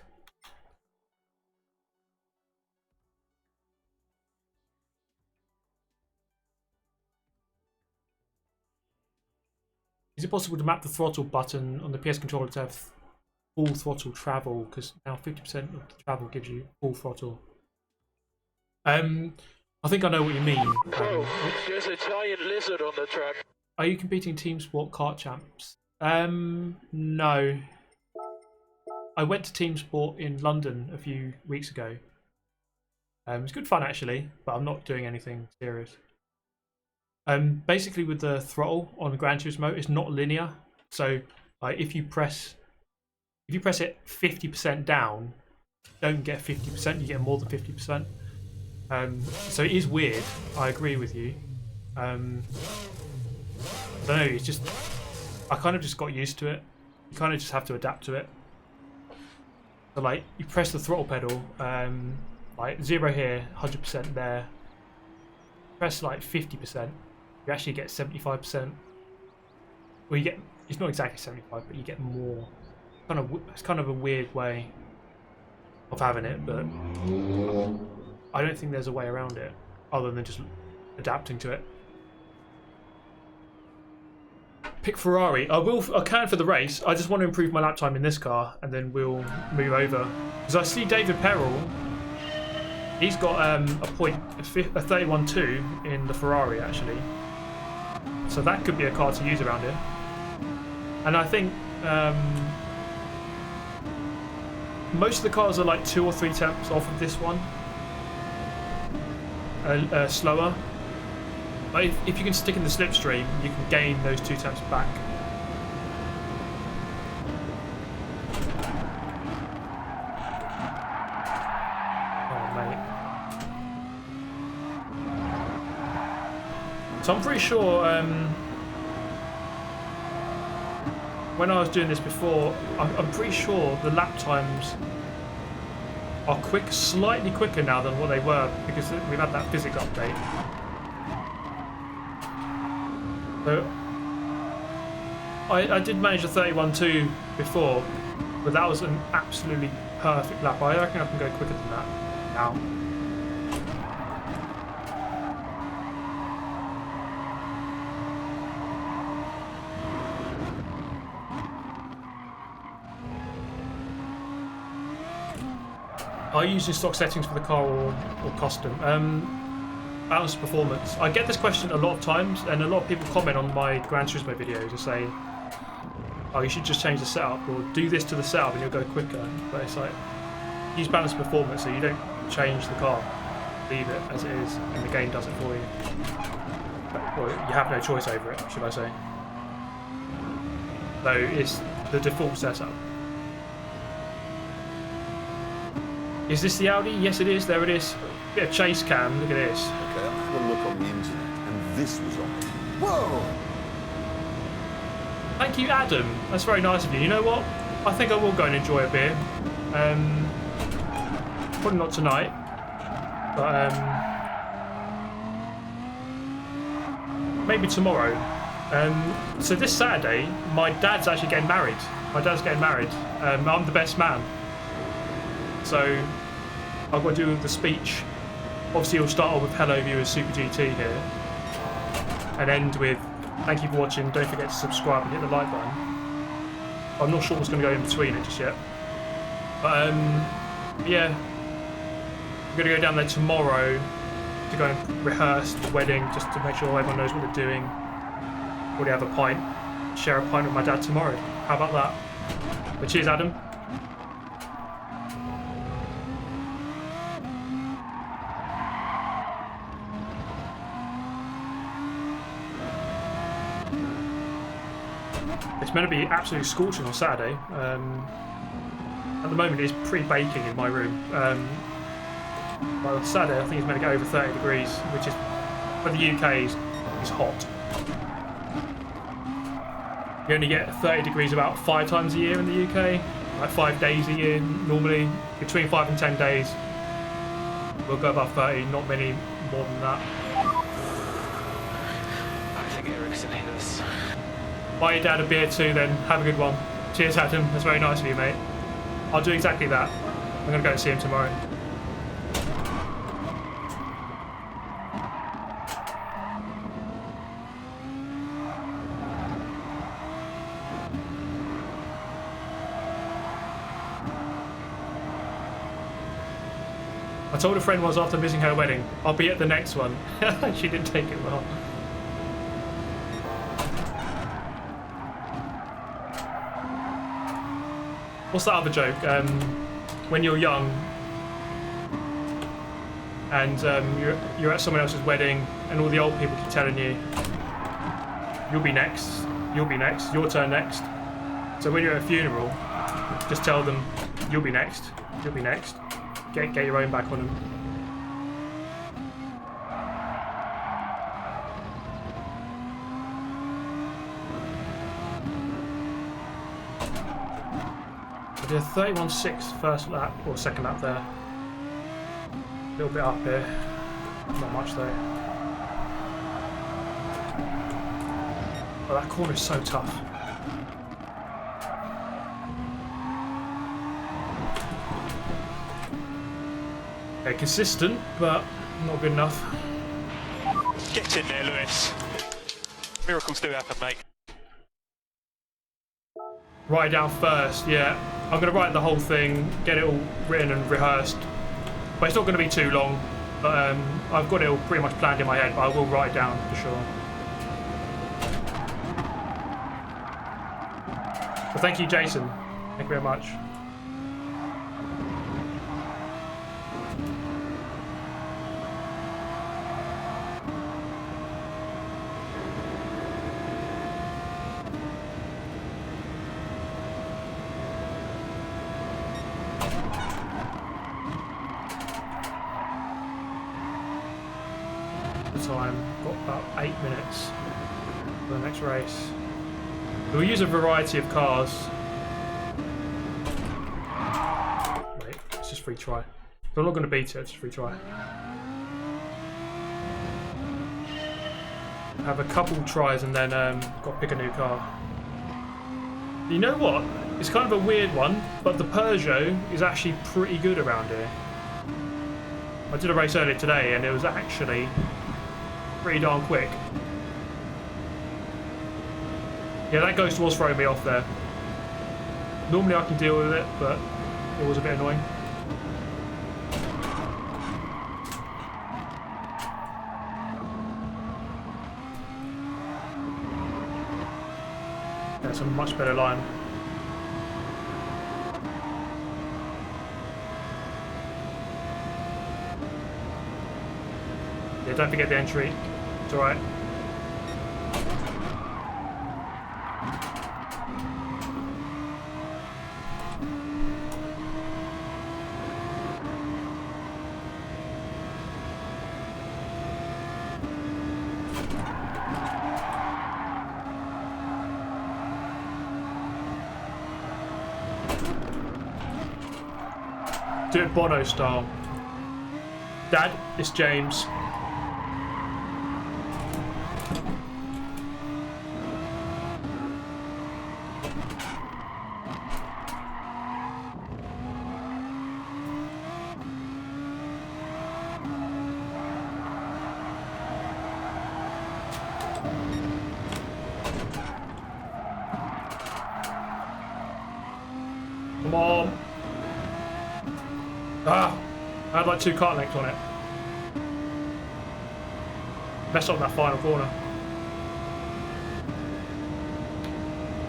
Is it possible to map the throttle button on the PS controller to have full throttle travel? Because now 50% of the travel gives you full throttle. I think I know what you mean. There's a giant lizard on the track. Are you competing Team Sport Kart Champs? No. I went to Team Sport in London a few weeks ago. It was good fun actually, but I'm not doing anything serious. Basically with the throttle on Gran Turismo, it's not linear. So like if you press it 50% down, you don't get 50%, you get more than 50%. So it is weird. I agree with you. I don't know. It's just I kind of just got used to it. You kind of just have to adapt to it. So like you press the throttle pedal, like 0 here, 100% there. Press like 50%, you actually get 75%. Well, you get it's not exactly 75, but you get more. It's kind of a weird way of having it, but I don't think there's a way around it other than just adapting to it. Pick Ferrari. I can for the race. I just want to improve my lap time in this car, and then we'll move over. Because I see David Perel. He's got a 31.2 in the Ferrari actually. So that could be a car to use around here. And I think most of the cars are like 2 or 3 temps off of this one. Slower, but if you can stick in the slipstream, you can gain those 2 temps back. Oh mate! So I'm pretty sure when I was doing this before, I'm pretty sure the lap times are slightly quicker now than what they were because we've had that physics update. So I did manage a 31.2 before, but that was an absolutely perfect lap. I reckon I can go quicker than that now. Are you using stock settings for the car or custom? Balance performance. I get this question a lot of times, and a lot of people comment on my Gran Turismo videos and say, oh, you should just change the setup or do this to the setup and you'll go quicker. But it's like, use balance performance so you don't change the car. Leave it as it is and the game does it for you. Or you have no choice over it, should I say. So it's the default setup. Is this the Audi? Yes, it is. There it is. Bit of chase cam. Look at this. Okay, I had a look on the internet, and this was on. Whoa! Thank you, Adam. That's very nice of you. You know what? I think I will go and enjoy a beer. Probably not tonight, but maybe tomorrow. So this Saturday, my dad's actually getting married. My dad's getting married. I'm the best man. So I've got to do the speech. Obviously, we'll start off with hello viewers, Super GT here, and end with thank you for watching. Don't forget to subscribe and hit the like button. I'm not sure what's going to go in between it just yet. But yeah, I'm going to go down there tomorrow to go and rehearse the wedding, just to make sure everyone knows what they're doing. Already have a pint, share a pint with my dad tomorrow. How about that? But cheers, Adam. It's meant to be absolutely scorching on Saturday. At the moment it's pre-baking in my room. But on Saturday I think it's meant to get over 30 degrees, which is, for the UK, is hot. You only get 30 degrees about 5 times a year in the UK, like 5 days a year normally. Between 5 and 10 days we'll go above 30, not many more than that. I think Eric's in this. Buy your dad a beer too then, have a good one. Cheers Adam, that's very nice of you mate. I'll do exactly that. I'm going to go and see him tomorrow. I told a friend once after missing her wedding, I'll be at the next one. She didn't take it well. What's that other joke? When you're young and you're at someone else's wedding and all the old people keep telling you, you'll be next, your turn next. So when you're at a funeral, just tell them, you'll be next. Get your own back on them. I did a 31.6 first lap, or second lap there. A little bit up here. Not much though. Oh, that corner is so tough. Okay, consistent, but not good enough. Get in there, Lewis. Miracles do happen, mate. Write down first, yeah. I'm going to write the whole thing, get it all written and rehearsed. But it's not going to be too long. But I've got it all pretty much planned in my head, but I will write it down for sure. So thank you, Jason. Thank you very much. Time, got about 8 minutes for the next race. We'll use a variety of cars. Wait, let's just retry. I'm not going to beat it, just retry. Have a couple tries and then got to pick a new car. You know what? It's kind of a weird one, but the Peugeot is actually pretty good around here. I did a race earlier today and it was actually pretty darn quick. Yeah, that ghost was throwing me off there. Normally I can deal with it, but it was a bit annoying. That's a much better line. Yeah, don't forget the entry. It's alright. Do it Bono style. Dad, it's James. Come on. Ah, I had like 2 car lengths on it. Messed up that final corner.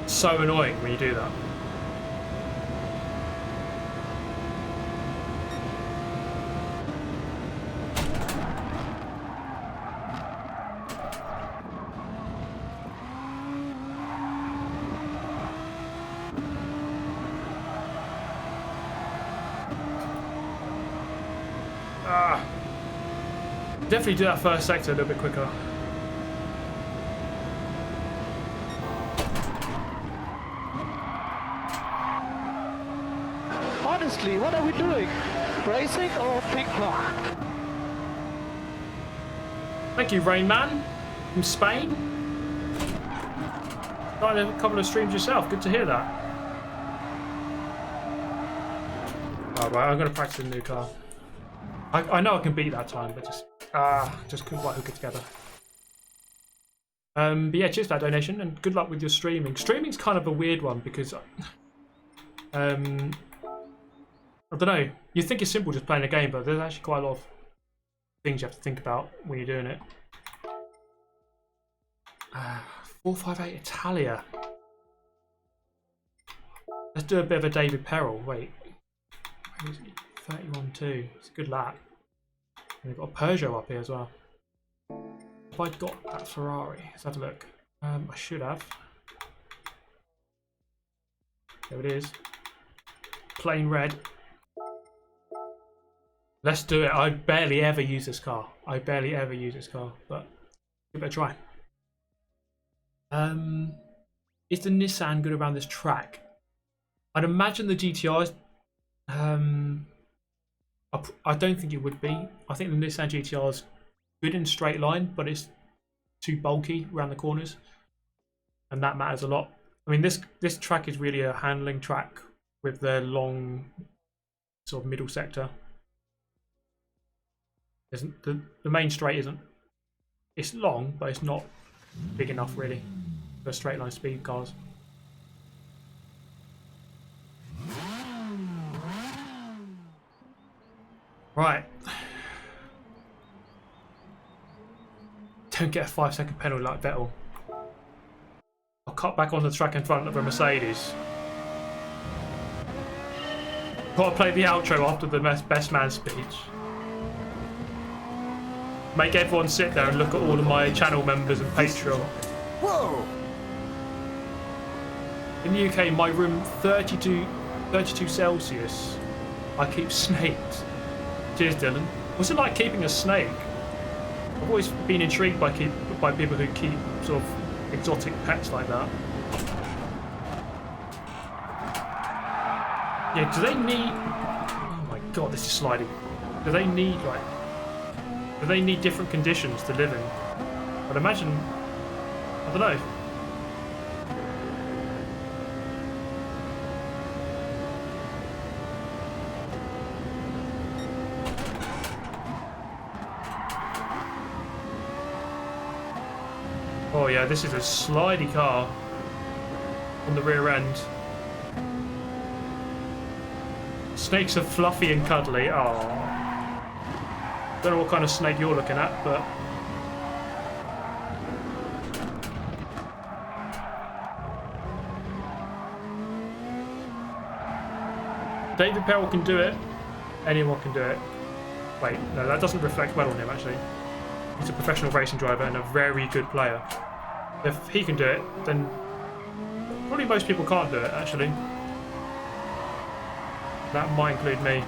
It's so annoying when you do that. Definitely do that first sector a little bit quicker. Honestly, what are we doing? Racing or ping pong? Thank you, Rain Man from Spain. Got a couple of streams yourself. Good to hear that. Alright, I'm going to practice a new car. I know I can beat that time, but just couldn't quite hook it together. But yeah, cheers for that donation and good luck with your streaming. Streaming's kind of a weird one because I don't know. You think it's simple just playing a game, but there's actually quite a lot of things you have to think about when you're doing it. 458 Italia. Let's do a bit of a David Perel. Wait. 31-2. It's a good lap. And we've got a Peugeot up here as well. Have I got that Ferrari? Let's have a look. I should have. There it is. Plain red. Let's do it. I barely ever use this car. But give it a try. Is the Nissan good around this track? I'd imagine the GTRs. I don't think it would be. I think the Nissan GTR is good in straight line, but it's too bulky around the corners, and that matters a lot. I mean, this track is really a handling track with the long sort of middle sector. The main straight isn't. It's long, but it's not big enough really for straight line speed cars. Right. Don't get a 5-second penalty like Vettel. I'll cut back on the track in front of a Mercedes. Gotta play the outro after the best man speech. Make everyone sit there and look at all of my channel members and Patreon. Whoa! In the UK, my room 32 Celsius. I keep snakes. Cheers, Dylan. What's it like keeping a snake? I've always been intrigued by people who keep sort of exotic pets like that. Yeah, do they need... Oh my god, this is sliding. Do they need like? Do they need different conditions to live in? I'd imagine. I don't know. Oh yeah, this is a slidey car on the rear end. Snakes are fluffy and cuddly. Oh, don't know what kind of snake you're looking at, but David Perel can do it. Anyone can do it. Wait, no, that doesn't reflect well on him actually. He's a professional racing driver and a very good player. If he can do it, then probably most people can't do it, actually. That might include me.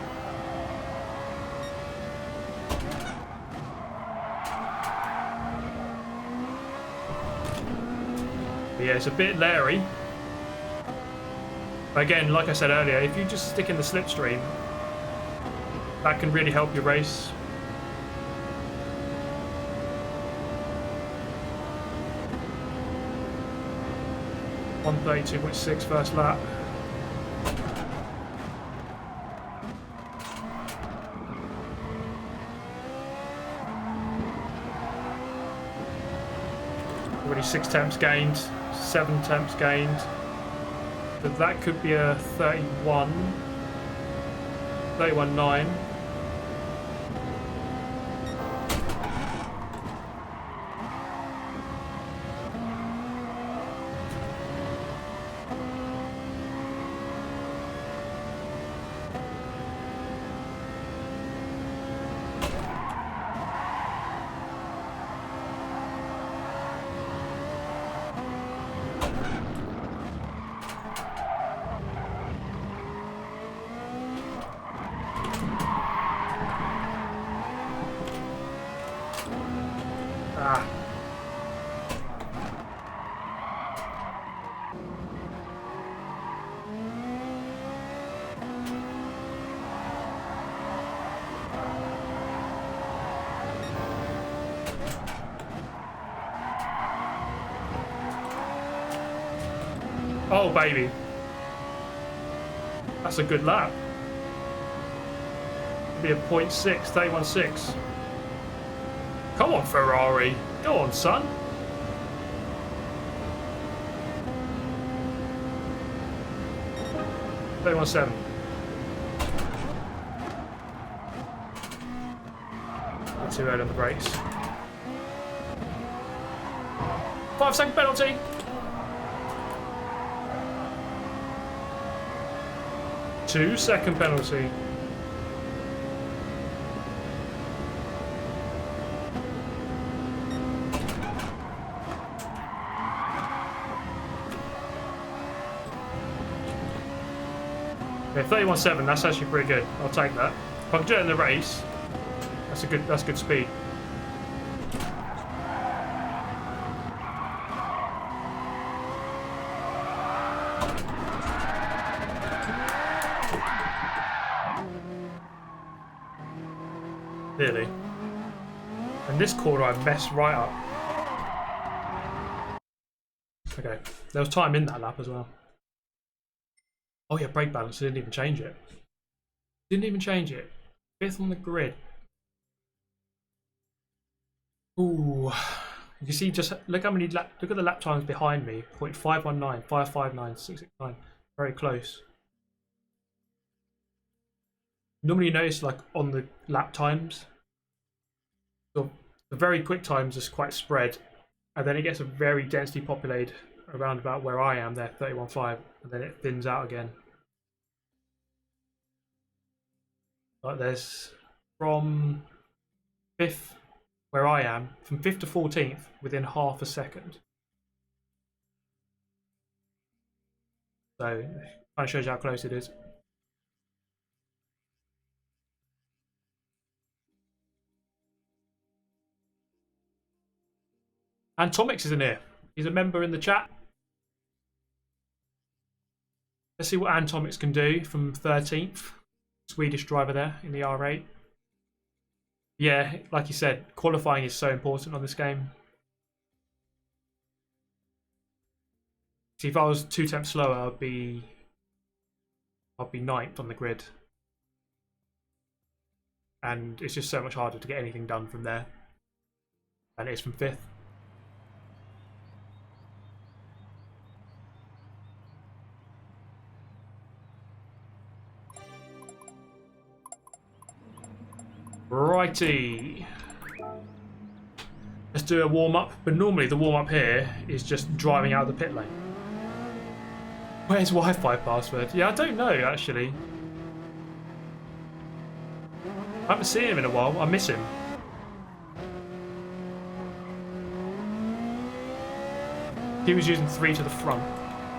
But yeah, it's a bit leery. Again, like I said earlier, if you just stick in the slipstream, that can really help your race. .132.6 first lap. Already 6 temps gained, 7 temps gained. But that could be a 31.9. Ah. Oh, baby. That's a good lap. It'll be a 0.6, 31.6. Come on, Ferrari. Go on, son. They want 7. Too early on the brakes. 5-second penalty. Two-second penalty. Yeah, 31.7, that's actually pretty good. I'll take that. If I can do it in the race, that's good speed. Clearly. And this corner I messed right up. Okay, there was time in that lap as well. Oh yeah, brake balance, didn't even change it. Didn't even change it. 5th on the grid. Ooh. You can see, just look how many look at the lap times behind me. 0.519, 559, 669. Very close. Normally you notice like on the lap times, so the very quick times is quite spread, and then it gets a very densely populated around about where I am there, 31.5, and then it thins out again. Like there's from 5th where I am, from 5th to 14th within half a second. So it kind of shows you how close it is. And Tomix is in here. He's a member in the chat. Let's see what Antomix can do from 13th. Swedish driver there in the R8. Yeah, like you said, qualifying is so important on this game. See, if I was 2 tenths slower, I'd be 9th on the grid. And it's just so much harder to get anything done from there than it is from 5th. Righty. Let's do a warm-up, but normally the warm-up here is just driving out of the pit lane. Where's Wi-Fi password? Yeah, I don't know, actually. I haven't seen him in a while. I miss him. He was using 3 to the front.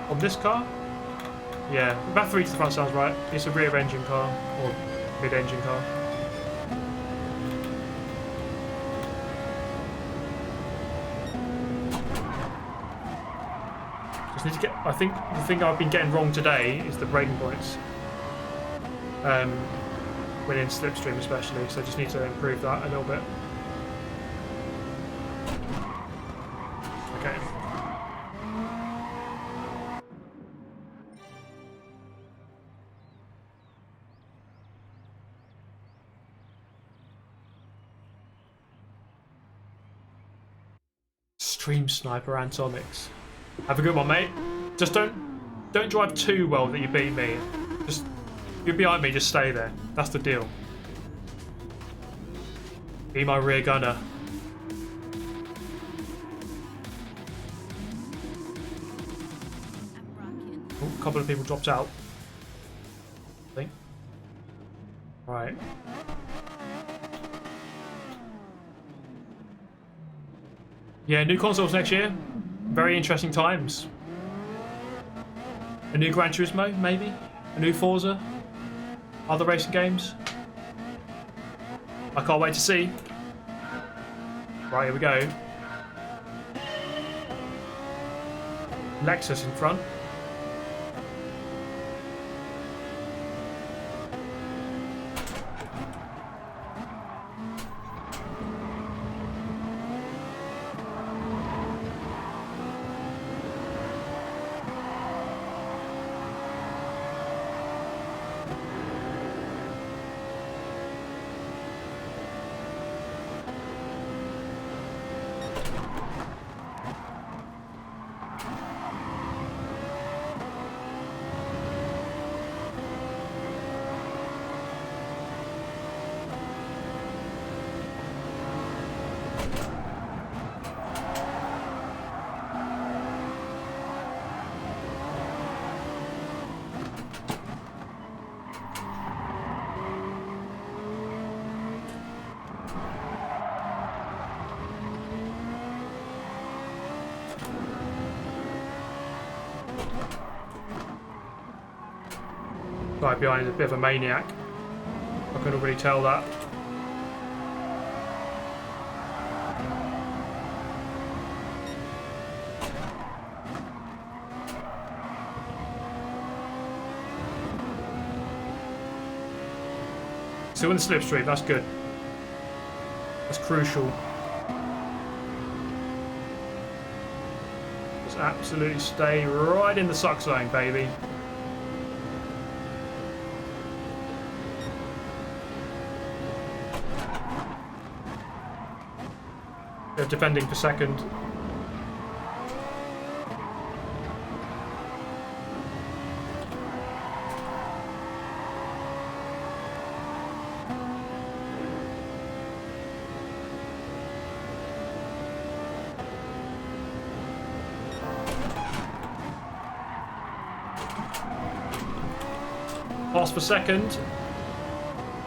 On this car? Yeah, about 3 to the front sounds right. It's a rear engine car, or mid-engine car. Just need to get, I think the thing I've been getting wrong today is the braking points. When in slipstream especially, so I just need to improve that a little bit. Okay. Stream Sniper Antonics. Have a good one, mate. Just don't drive too well that you beat me. Just you're behind me, just stay there. That's the deal. Be my rear gunner. Oh, a couple of people dropped out. I think. Right. Yeah, new consoles next year. Very interesting times. A new Gran Turismo, maybe? A new Forza? Other racing games? I can't wait to see. Right, here we go. Lexus in front. Guy behind is a bit of a maniac. I can already tell that. Still in the slipstream, that's good. That's crucial. Just absolutely stay right in the suck zone, baby. They're defending for second. Pass for second.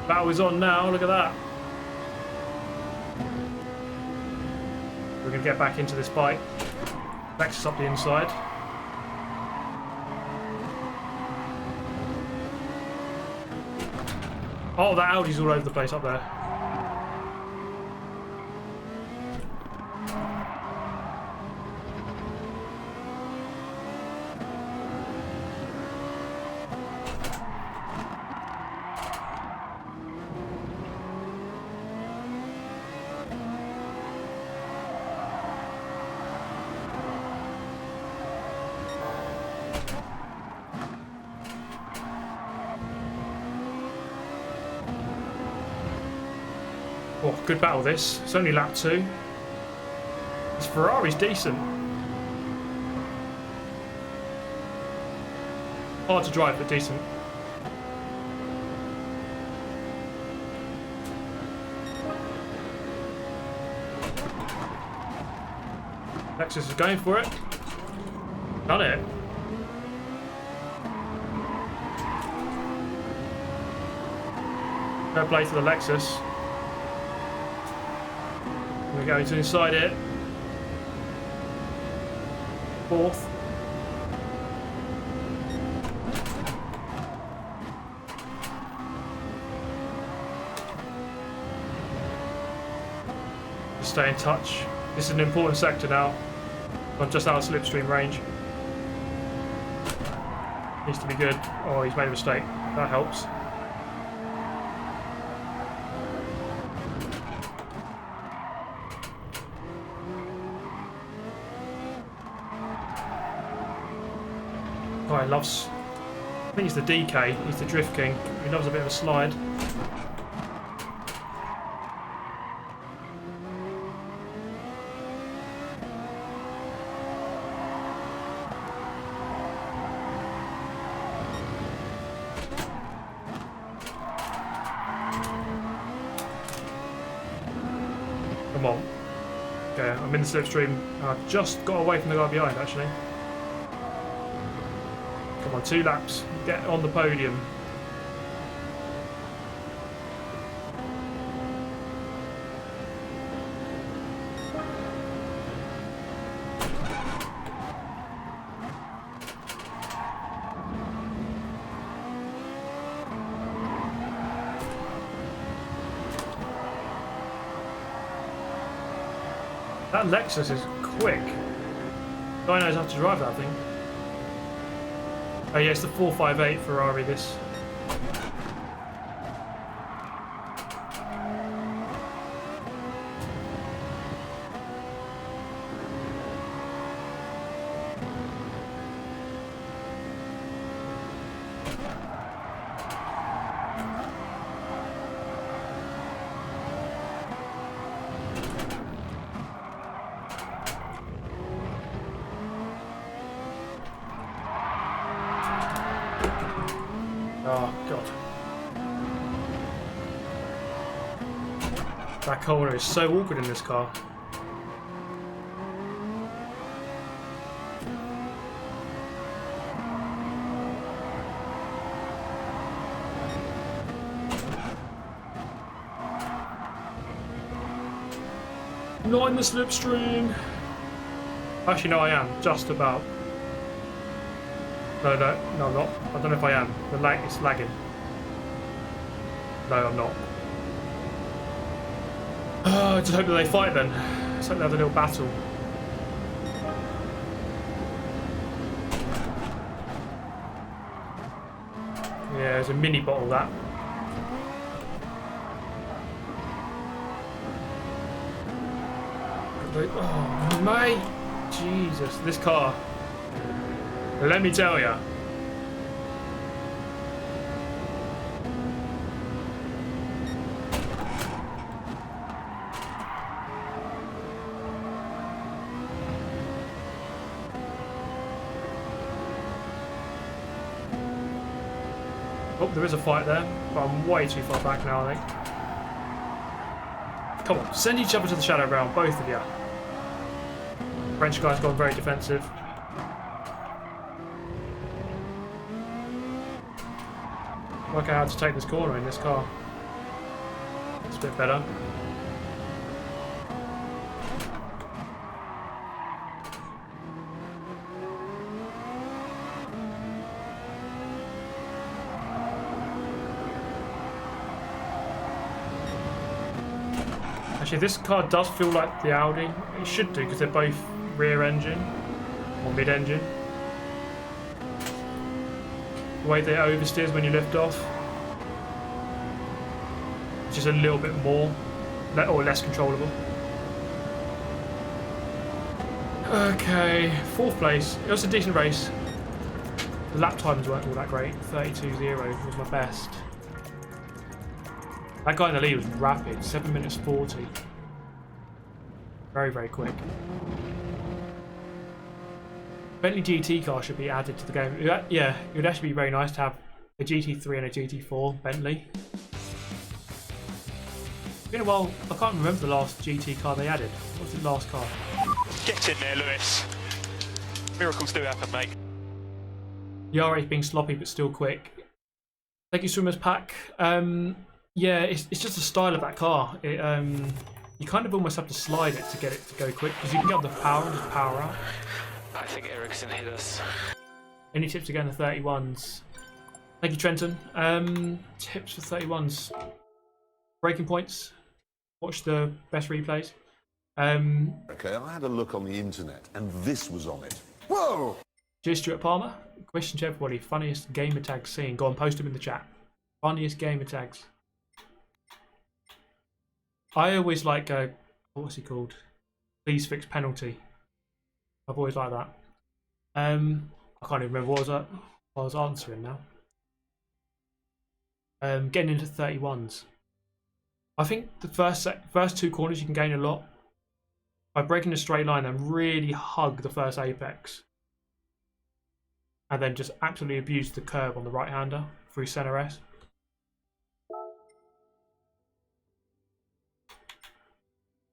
Battle is on now, look at that. We're going to get back into this fight. Lexus up the inside. Oh, that Audi's all over the place up there. Oh, good battle this. It's only lap 2. This Ferrari's decent. Hard to drive, but decent. Lexus is going for it. Done it. Fair play to the Lexus. We're going to inside it. 4th. Stay in touch. This is an important sector now. I'm just out of slipstream range. Needs to be good. Oh, he's made a mistake. That helps. Oh, he loves... I think he's the DK. He's the Drift King. He loves a bit of a slide. Come on. Okay, I'm in the slipstream. I've just got away from the guy behind, actually. Come on, 2 laps. Get on the podium. That Lexus is quick. Guy knows how to drive that thing. Oh yeah, it's the 458 Ferrari, this. Oh, God. That corner is so awkward in this car. Not in the slipstream. Actually, no, I am. Just about. No, I'm not. I don't know if I am. The lag is lagging. No, I'm not. I just hope that they fight then. Let's hope they have a little battle. Yeah, there's a mini bottle that. Oh, mate! Jesus, this car. Let me tell ya. Oh, there is a fight there, but I'm way too far back now, I think. Come on, send each other to the shadow realm, both of you. French guy's gone very defensive. Work out how to take this corner in this car. It's a bit better. Actually, this car does feel like the Audi. It should do because they're both rear engine or mid engine. The way they oversteers when you lift off, just a little bit more or less controllable. Okay, 4th place. It was a decent race. The lap times weren't all that great. 32.0 was my best. That guy in the lead was rapid, 7 minutes 40. Very, very quick. Bentley GT car should be added to the game. Yeah, it would actually be very nice to have a GT3 and a GT4 Bentley. It's been a while. I can't remember the last GT car they added. What was the last car? Get in there, Lewis. Miracles do happen, mate. The R8 is being sloppy but still quick. Thank you, Swimmers Pack. Yeah, it's just the style of that car. It, you kind of almost have to slide it to get it to go quick because you can get up the power and just power out. I think Ericsson hit us. Any tips to get in the 31s? Thank you, Trenton. Tips for 31s. Breaking points. Watch the best replays. Okay, I had a look on the internet, and this was on it. Whoa! Cheers, Stuart Palmer. Question to everybody. Funniest gamer tags seen. Go on, post them in the chat. Funniest gamer tags. I always like, what's he called? Please fix penalty. I've always liked that. I can't even remember what I was answering now. Getting into 31s. I think the first two corners you can gain a lot by breaking a straight line and really hug the first apex, and then just absolutely abuse the curb on the right hander through center S.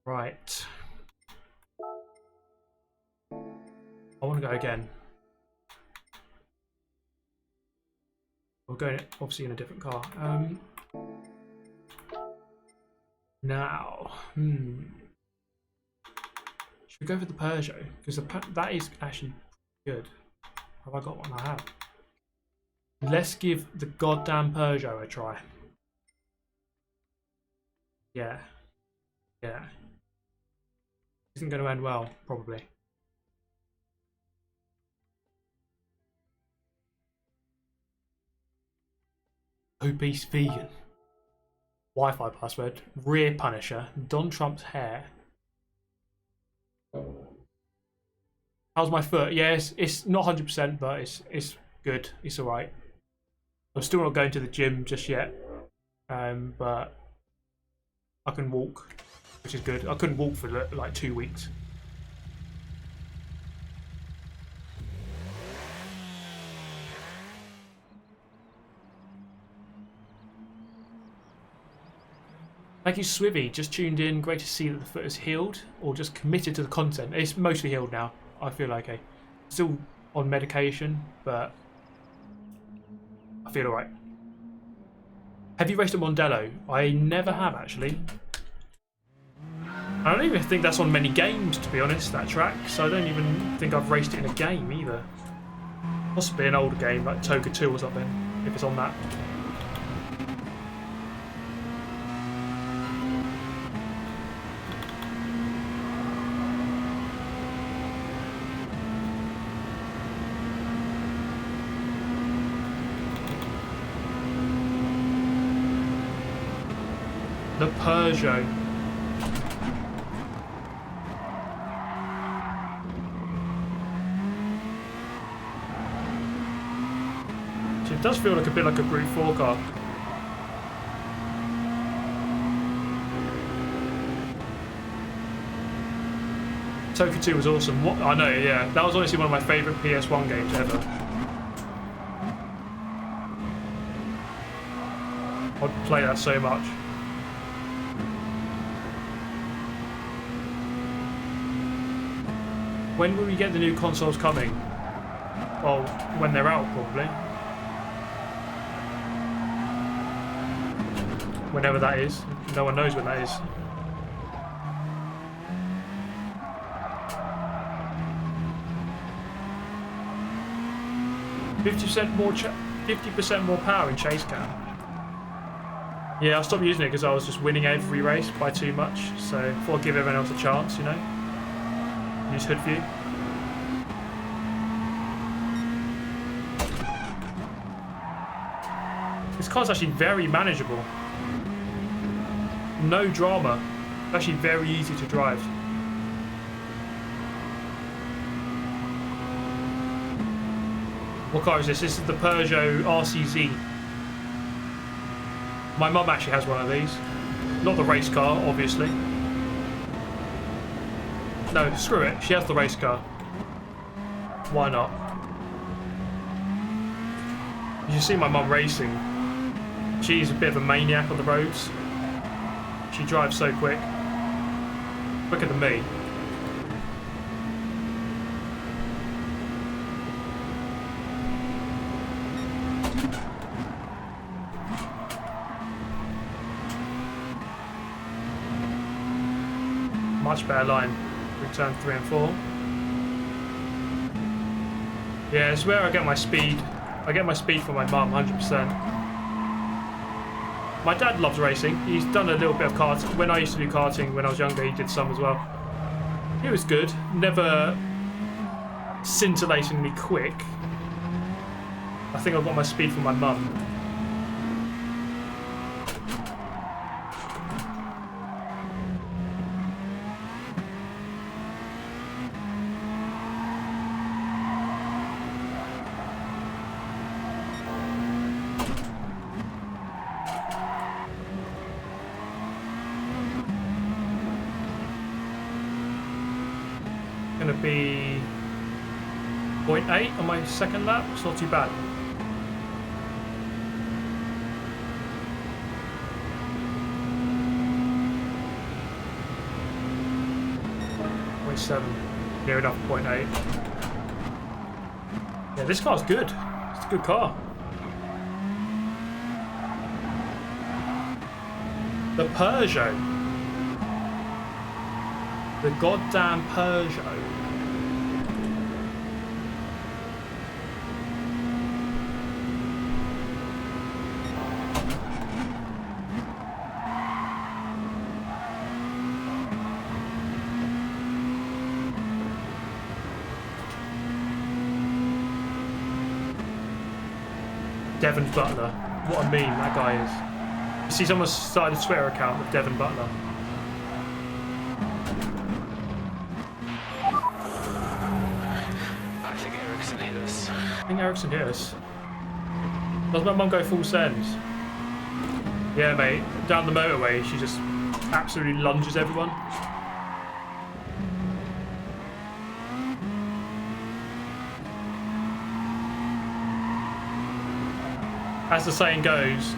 Right. I want to go again. We're going obviously in a different car. Now, should we go for the Peugeot? Because that is actually good. Have I got one? I have. Let's give the goddamn Peugeot a try. Yeah. Yeah. Isn't going to end well, probably. Obese vegan. Wi-Fi password. Rear Punisher. Don Trump's hair. How's my foot? Yeah, it's not 100%, but it's good. It's alright. I'm still not going to the gym just yet. But I can walk, which is good. I couldn't walk for like 2 weeks. Thank you, Swivy. Just tuned in. Great to see that the foot is healed or just committed to the content. It's mostly healed now. I feel okay. Still on medication, but I feel alright. Have you raced at Montevallo? I never have, actually. I don't even think that's on many games, to be honest, that track. So I don't even think I've raced it in a game either. Possibly an older game, like Toga 2 or something, if it's on that. The Peugeot. It does feel like a bit like a Brute 4 car. Toka 2 was awesome. What? I know, yeah. That was honestly one of my favourite PS1 games ever. I'd play that so much. When will we get the new consoles coming? Well, when they're out, probably. Whenever that is. No one knows when that is. $50% more power in chase cam. Yeah, I stopped using it because I was just winning every race by too much. So thought I'd give everyone else a chance, you know. Use hood view. This car's actually very manageable. No drama. It's actually very easy to drive. What car is this? This is the Peugeot RCZ. My mum actually has one of these. Not the race car, obviously. No, screw it. She has the race car. Why not? You see my mum racing. She's a bit of a maniac on the roads. She drives so quick. Quicker than me. Much better line. Return 3 and 4. Yeah, it's where I get my speed. I get my speed from my mum, 100%. My dad loves racing. He's done a little bit of karting. When I used to do karting when I was younger, he did some as well. He was good. Never scintillatingly quick. I think I got my speed from my mum. Going to be 0.8 on my second lap. It's not too bad. .7, near enough 0.8. Yeah, this car's good. It's a good car. The Peugeot. The goddamn Peugeot. Devon Butler. What a meme that guy is. You see someone started a Twitter account with Devon Butler. I think Ericsson hit us. I think Ericsson hit us. Does my mum go full sends? Yeah, mate. Down the motorway, she just absolutely lunges everyone. As the saying goes,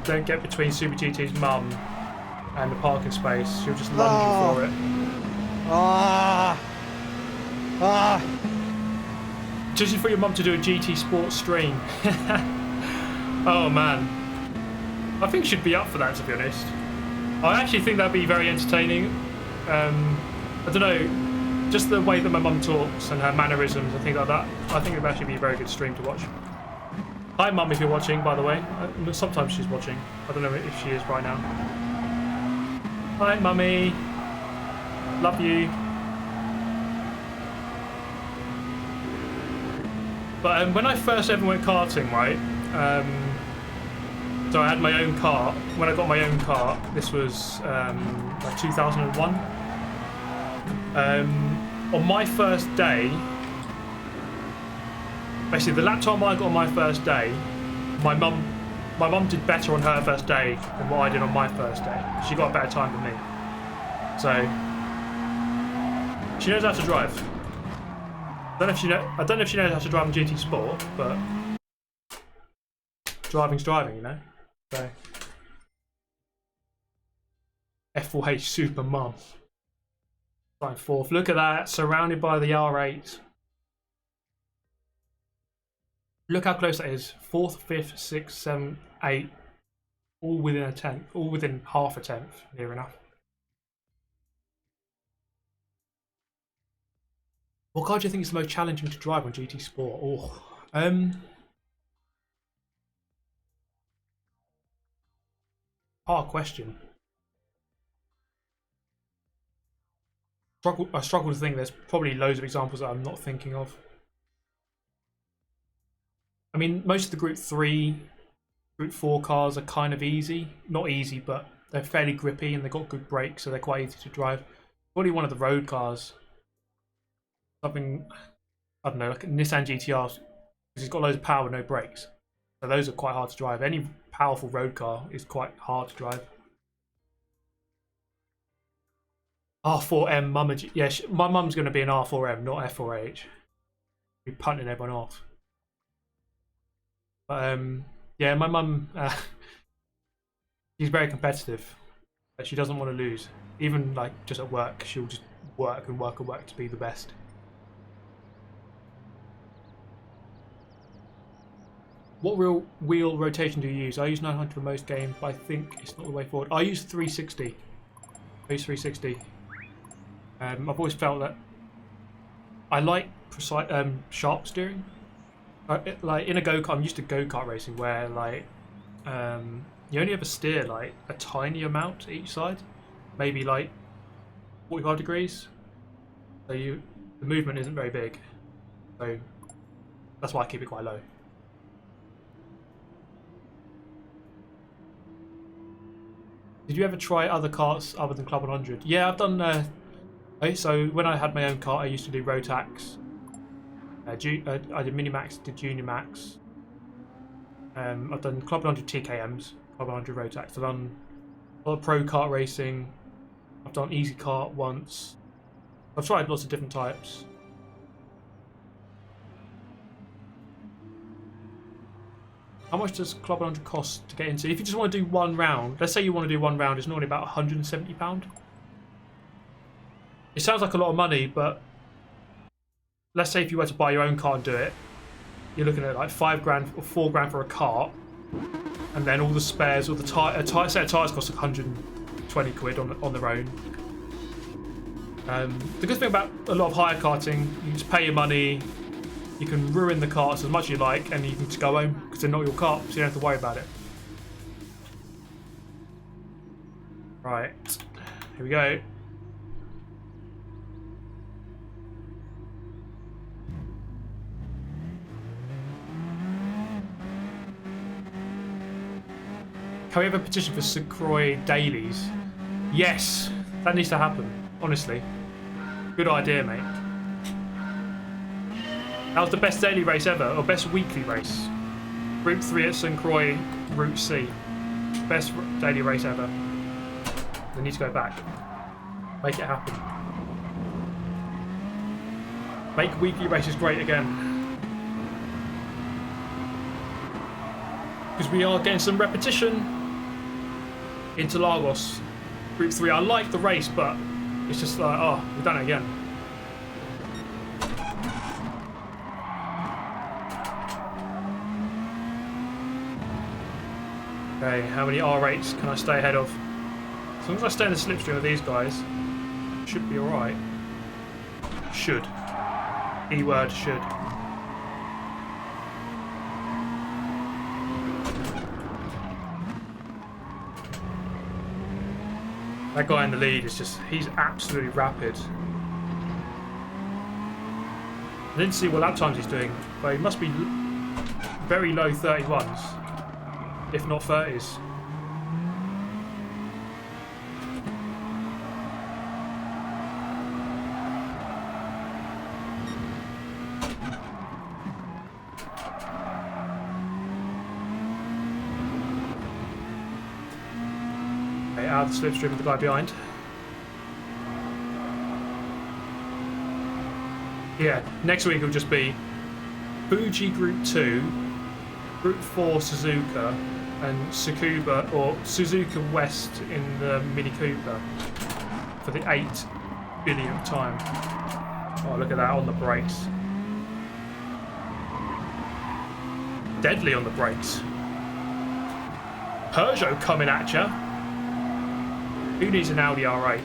don't get between Super GT's mum and the parking space. She'll just lunge you for it. Just for your mum to do a GT Sports stream. Oh man, I think she'd be up for that, to be honest. I actually think that'd be very entertaining. I don't know, just the way that my mum talks and her mannerisms and things like that. I think it'd actually be a very good stream to watch. Hi mum, if you're watching, by the way. Sometimes she's watching. I don't know if she is right now. Hi mummy. Love you. But when I first ever went karting, right? So I had my own car. When I got my own car, this was like 2001. On my first day, basically the lap time I got on my first day, my mum did better on her first day than what I did on my first day. She got a better time than me. So she knows how to drive. I don't know if she knows how to drive in GT Sport, but driving's driving, you know. So F4H Super Mum. Starting fourth. Look at that, surrounded by the R8. Look how close that is. 4th, 5th, 6th, 7th, 8th. All within a tenth. All within half a tenth, near enough. What car do you think is the most challenging to drive on GT Sport? Oh, hard question. I struggle to think. There's probably loads of examples that I'm not thinking of. I mean, most of the Group 3, Group 4 cars are kind of easy. Not easy, but they're fairly grippy and they've got good brakes, so they're quite easy to drive. Probably one of the road cars. Something, I don't know, like a Nissan GTR, because it's got loads of power, no brakes. So those are quite hard to drive. Any powerful road car is quite hard to drive. R4M, mum, yeah, my mum's going to be an R4M, not F4H. Be punting everyone off. But yeah, my mum, she's very competitive. But she doesn't want to lose. Even like just at work, she'll just work and work and work to be the best. What real wheel rotation do you use? I use 900 for most games, but I think it's not the way forward. I use 360. I use 360. I've always felt that I like precise, sharp steering. Like in a go-kart, I'm used to go-kart racing where like you only ever steer like a tiny amount each side, maybe like 45 degrees. So the movement isn't very big. So that's why I keep it quite low. Did you ever try other karts other than Club 100? Yeah, I've done. So when I had my own kart, I used to do Rotax. I did Minimax, did Junior Max. I've done Club 100 TKMs, Club 100 Rotax. I've done a lot of pro kart racing. I've done Easy Kart once. I've tried lots of different types. How much does Club 100 cost to get into? If you just want to do one round, let's say you want to do one round, it's normally about £170. It sounds like a lot of money, but let's say if you were to buy your own car and do it, you're looking at like £5 grand or £4 grand for a cart, and then all the spares, all the a set of tyres cost 120 quid on their own. The good thing about a lot of hire karting, you just pay your money, you can ruin the carts as much as you like, and you can just go home because they're not your cart, so you don't have to worry about it. Right, here we go. Can we have a petition for St. Croix dailies? Yes, that needs to happen, honestly. Good idea, mate. That was the best daily race ever, or best weekly race. Group 3 at St. Croix, Route C. Best daily race ever. They need to go back. Make it happen. Make weekly races great again. Because we are getting some repetition. Interlagos, Group 3. I like the race, but it's just like, oh, we've done it again. Okay, how many R8s can I stay ahead of? As long as I stay in the slipstream of these guys, should be alright. Should. Keyword should. That guy in the lead is just, he's absolutely rapid. I didn't see what lap times he's doing, but he must be very low 31s, if not 30s. Out of the slipstream with the guy behind. Yeah, next week will just be Fuji Group 2, Group 4 Suzuka, and Tsukuba or Suzuka West in the Mini Cooper for the 8 billionth time. Oh, look at that on the brakes. Deadly on the brakes. Peugeot coming at ya. Who needs an Audi R8?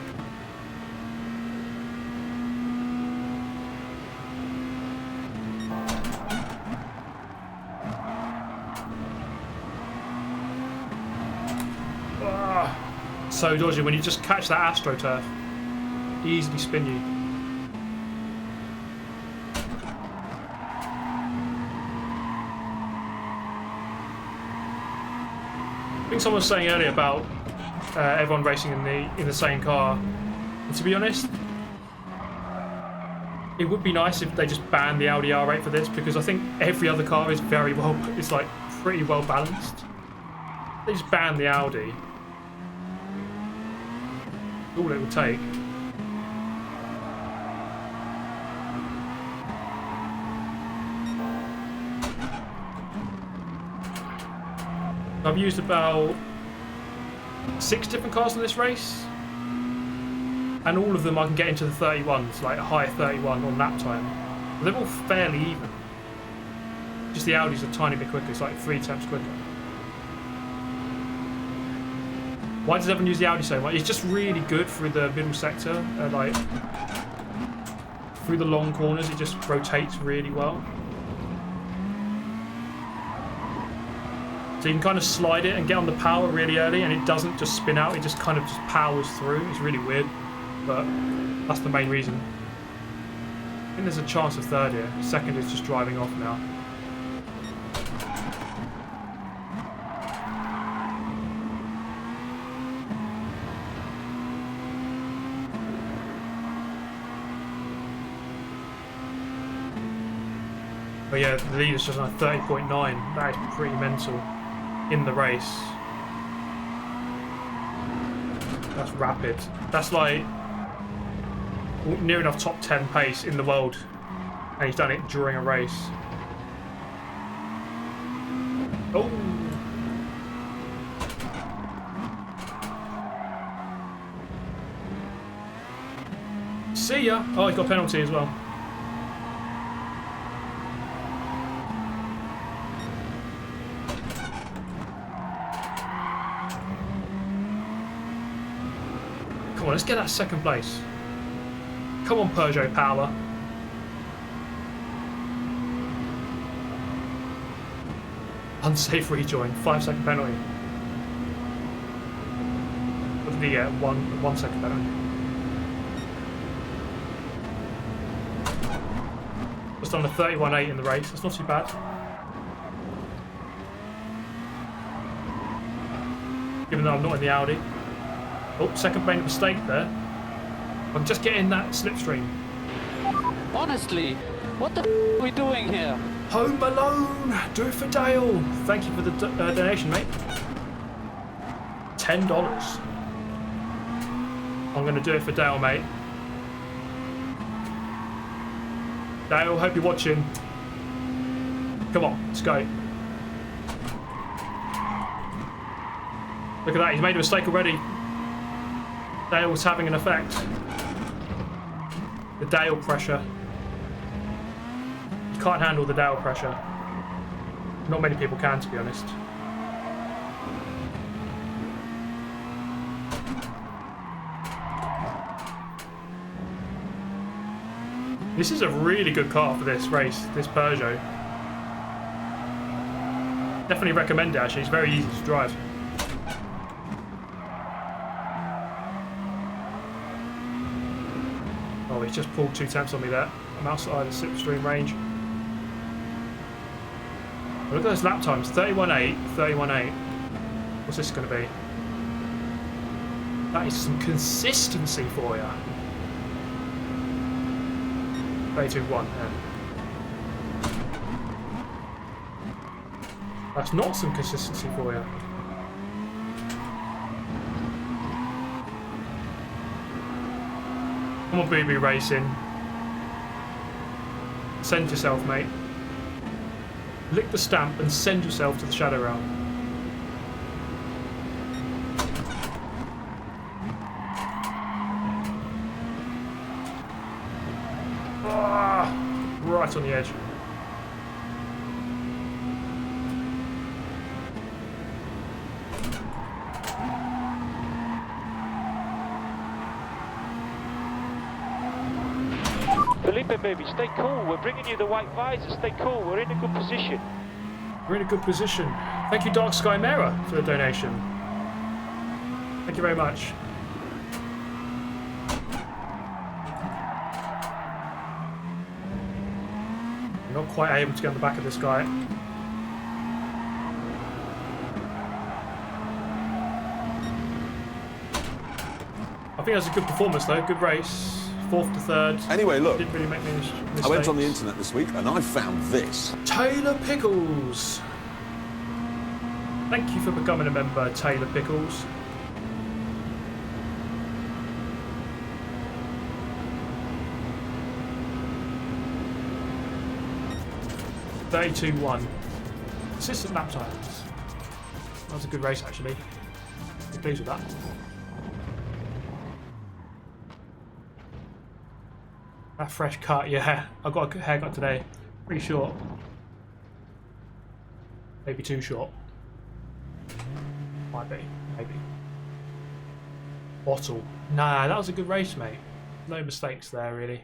So dodgy when you just catch that AstroTurf. Easily spin you. I think someone was saying earlier about everyone racing in the same car. And to be honest, it would be nice if they just banned the Audi R8 for this, because I think every other car is very well. It's like pretty well balanced. They just banned the Audi. All it would take. I've used about 6 different cars in this race, and all of them I can get into the 31s, like a high 31 on lap time. They're all fairly even. Just the Audi's a tiny bit quicker, it's like 3 times quicker. Why does everyone use the Audi so much? It's just really good through the middle sector, like through the long corners. It just rotates really well. So you can kind of slide it and get on the power really early, and it doesn't just spin out, it just kind of just powers through. It's really weird, but that's the main reason. I think there's a chance of third here. Second is just driving off now. But yeah, the leader's just on 30.9. That is pretty mental in the race. That's rapid. That's like near enough top 10 pace in the world, and he's done it during a race. Oh! See ya! Oh, he's got a penalty as well. Come on, let's get that second place. Come on, Peugeot power. Unsafe rejoin. 5-second penalty. What did he get? 1 second penalty. Just on the 31.8 in the race. That's not too bad. Given that I'm not in the Audi. Oh, second made a mistake there. I'm just getting that slipstream. Honestly, what the are we doing here? Home Alone! Do it for Dale! Thank you for the donation, mate. $10. I'm going to do it for Dale, mate. Dale, hope you're watching. Come on, let's go. Look at that, he's made a mistake already. Dale's having an effect. The Dale pressure. You can't handle the Dale pressure. Not many people can, to be honest. This is a really good car for this race, this Peugeot. Definitely recommend it, actually. It's very easy to drive. Oh, he's just pulled 2 temps on me there. I'm outside the slipstream range. But look at those lap times. 31.8, 31.8. What's this going to be? That is some consistency for you. 32.1, yeah. That's not some consistency for you. Come on, BB Racing. Send yourself, mate. Lick the stamp and send yourself to the shadow realm. Ah, right on the edge. Felipe, baby, stay cool. We're bringing you the white visor. Stay cool. We're in a good position. We're in a good position. Thank you, Dark Sky Mera, for the donation. Thank you very much. I'm not quite able to get on the back of this guy. I think that's a good performance, though. Good race. 4th to 3rd. Anyway, look. Didn't really make any mistakes. I went on the internet this week and I found this. Taylor Pickles. Thank you for becoming a member, Taylor Pickles. (32.1). Consistent lap times. That was a good race, actually. I'm pleased with that. That fresh cut, yeah. I got a haircut today. Pretty short. Maybe too short. Might be, maybe. Bottle. Nah, that was a good race, mate. No mistakes there, really.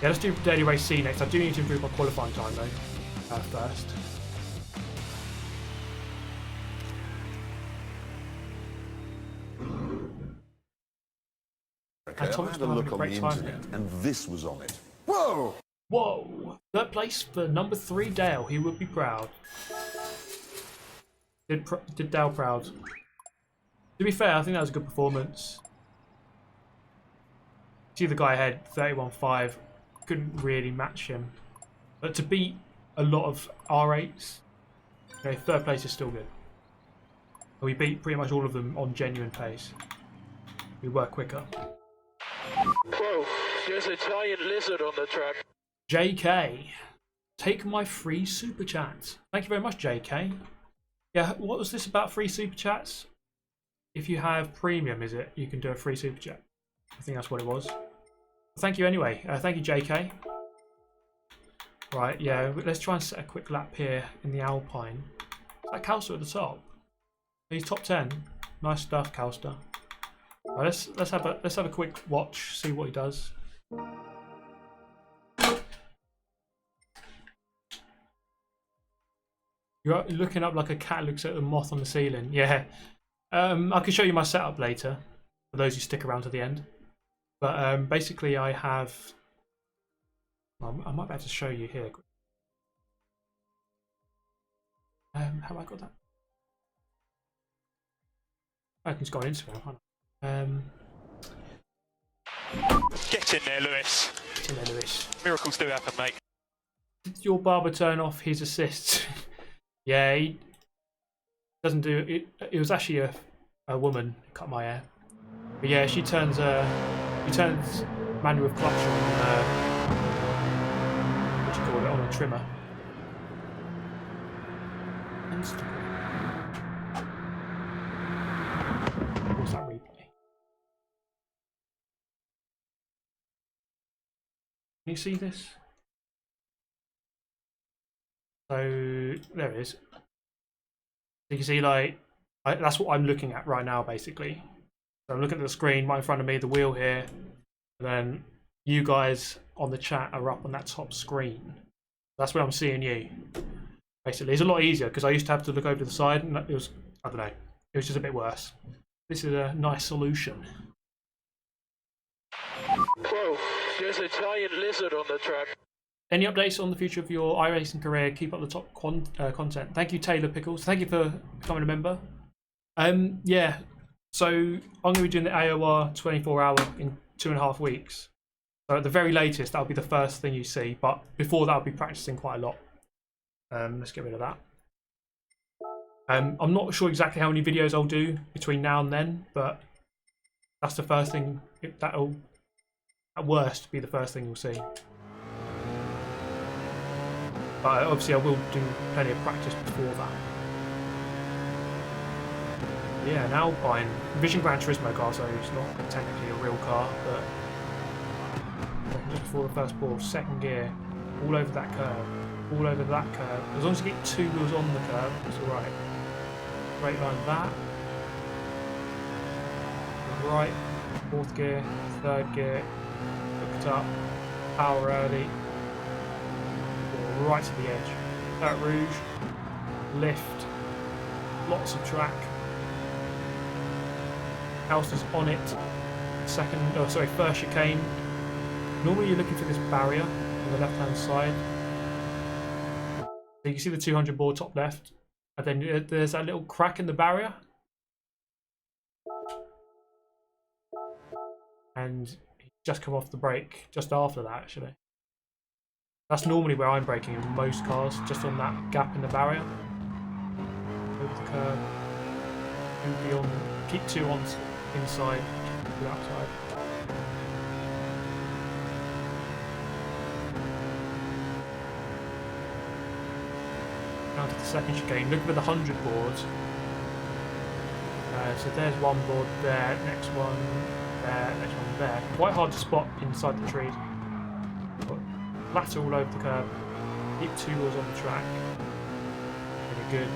Yeah, let's do Daily Race C next. I do need to improve my qualifying time, though, first. Okay, I had a look on the internet, and this was on it. Whoa! Whoa! Third place for number 3 Dale. He would be proud. Did Dale proud. To be fair, I think that was a good performance. See the guy ahead, 31.5. Couldn't really match him. But to beat a lot of R8s, okay, third place is still good. We beat pretty much all of them on genuine pace. We were quicker. Whoa, there's a giant lizard on the track. JK, take my free super chat. Thank you very much, JK. Yeah, what was this about free super chats? If you have premium, is it? You can do a free super chat. I think that's what it was. Thank you anyway. Thank you, JK. Right, yeah, let's try and set a quick lap here in the Alpine. Is that Calster at the top? He's top 10. Nice stuff, Calster. Right, let's have a quick watch, see what he does. You're looking up like a cat looks at the moth on the ceiling. Yeah. I can show you my setup later for those who stick around to the end. But basically, I have. I might be able to show you here. How have I got that? I can just go on Instagram. Can't I? Get in there, Lewis. Get in there, Lewis. Miracles do happen, mate. Did your barber turn off his assists? Yeah, he doesn't do it. It was actually a woman who cut my hair. But yeah, she turns manual clutch on what do you call it, on a trimmer. What's that replay? Can you see this? So there it is. You can see, like, that's what I'm looking at right now, basically. So I'm looking at the screen right in front of me, the wheel here, and then you guys on the chat are up on that top screen. That's where I'm seeing you. Basically, it's a lot easier because I used to have to look over to the side, and it was, I don't know, it was just a bit worse. This is a nice solution. Whoa, there's a giant lizard on the track. Any updates on the future of your iRacing career? Keep up the top content. Thank you, Taylor Pickles. Thank you for becoming a member. Yeah, so I'm going to be doing the AOR 24-hour in 2.5 weeks. So at the very latest, that'll be the first thing you see. But before that, I'll be practicing quite a lot. Let's get rid of that. I'm not sure exactly how many videos I'll do between now and then, but that's the first thing. That'll, at worst, be the first thing you'll see. But obviously I will do plenty of practice before that. Yeah, an Alpine. Vision Gran Turismo car, so it's not technically a real car, but just before the first ball, second gear, all over that curve, all over that curve. As long as you get 2 wheels on the curve, it's alright. Straight line that. Right, 4th gear, 3rd gear, hooked up, power early. Right to the edge. Dirt Rouge, lift, lots of track. Calster's on it. First chicane. Normally you're looking for this barrier on the left-hand side. So you can see the 200 board top left, and then there's that little crack in the barrier. And he's just come off the brake just after that, actually. That's normally where I'm braking in most cars, just on that gap in the barrier. Over the curb. And beyond. Keep 2 on inside, 2 outside. Down to the second chicane. Look at the 100 boards. So there's one board there, next one there, next one there. Quite hard to spot inside the trees. But flat all over the curb. Keep 2 wheels on the track. Really good.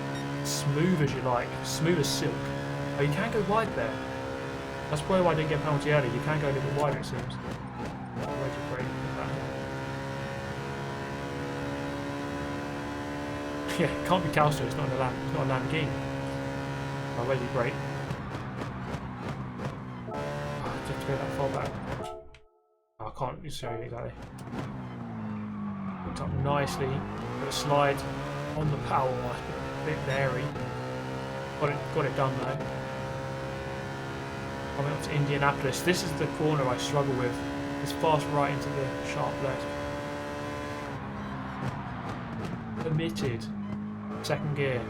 Smooth as you like. Smooth as silk. Oh, you can go wide there. That's probably why I didn't get a penalty early. You can go a little bit wider, it seems. Where's your brake? Yeah, it can't be Calcio. It's not a Lamborghini. Oh, where's your brake? To go that far back. Oh, I can't show you exactly. Hooked up nicely. Got a slide on the power line. A bit leery. Got it done though. Coming up to Indianapolis. This is the corner I struggle with. It's fast right into the sharp left. Permitted. Second gear.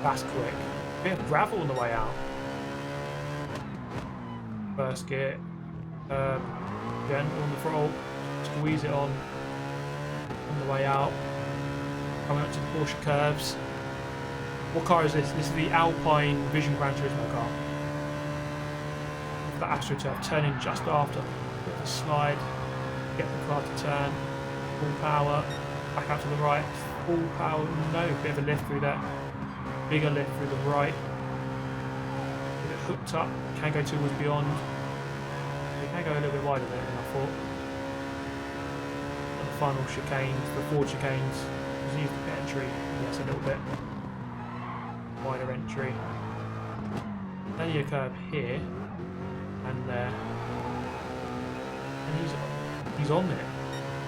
That's quick. Bit of gravel on the way out. First gear, gentle on the throttle, squeeze it on the way out, coming up to the Porsche curves. What car is this? This is the Alpine Vision Gran Turismo car. The AstroTurf, turning just after, bit of a slide, get the car to turn, full power, back out to the right, full power, no, bit of a lift through there, bigger lift through the right. Hooked up, can go 2 wheels beyond. You can go a little bit wider there than I thought. And the final chicanes, the 4 chicanes, just use the entry, yes, a little bit. Wider entry. Then you curve here and there. And he's on it.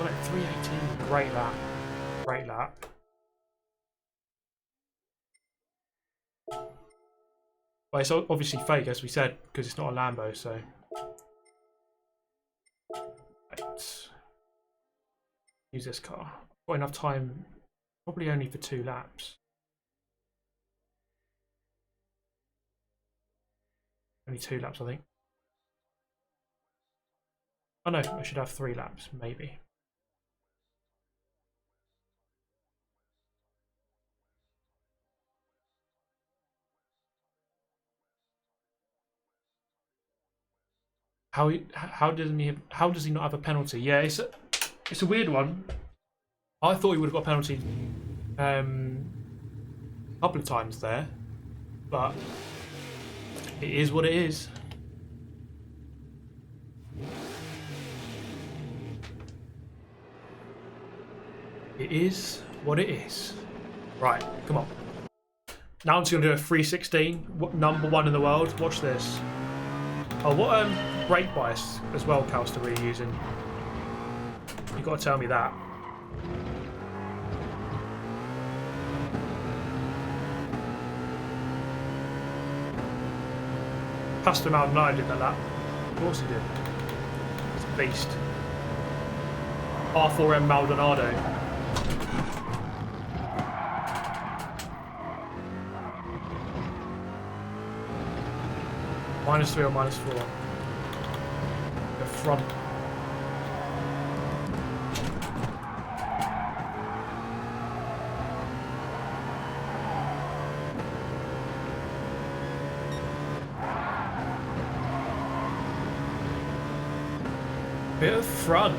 Well, at 318, great lap. Great lap. Well, it's obviously fake, as we said, because it's not a Lambo, so... Right. Use this car. Got enough time, probably only for 2 laps. Only 2 laps, I think. Oh no, I should have 3 laps, maybe. How does he not have a penalty? Yeah, it's a weird one. I thought he would have got a penalty a couple of times there, but it is what it is. It is what it is. Right, come on. Now I'm just going to do a 316, #1 in the world. Watch this. Oh, what brake bias as well, Calster, were you using? You've got to tell me that. Pastor Maldonado did that lap. Of course he did. It's a beast. R4M Maldonado. -3 or -4. The front. Bit of front.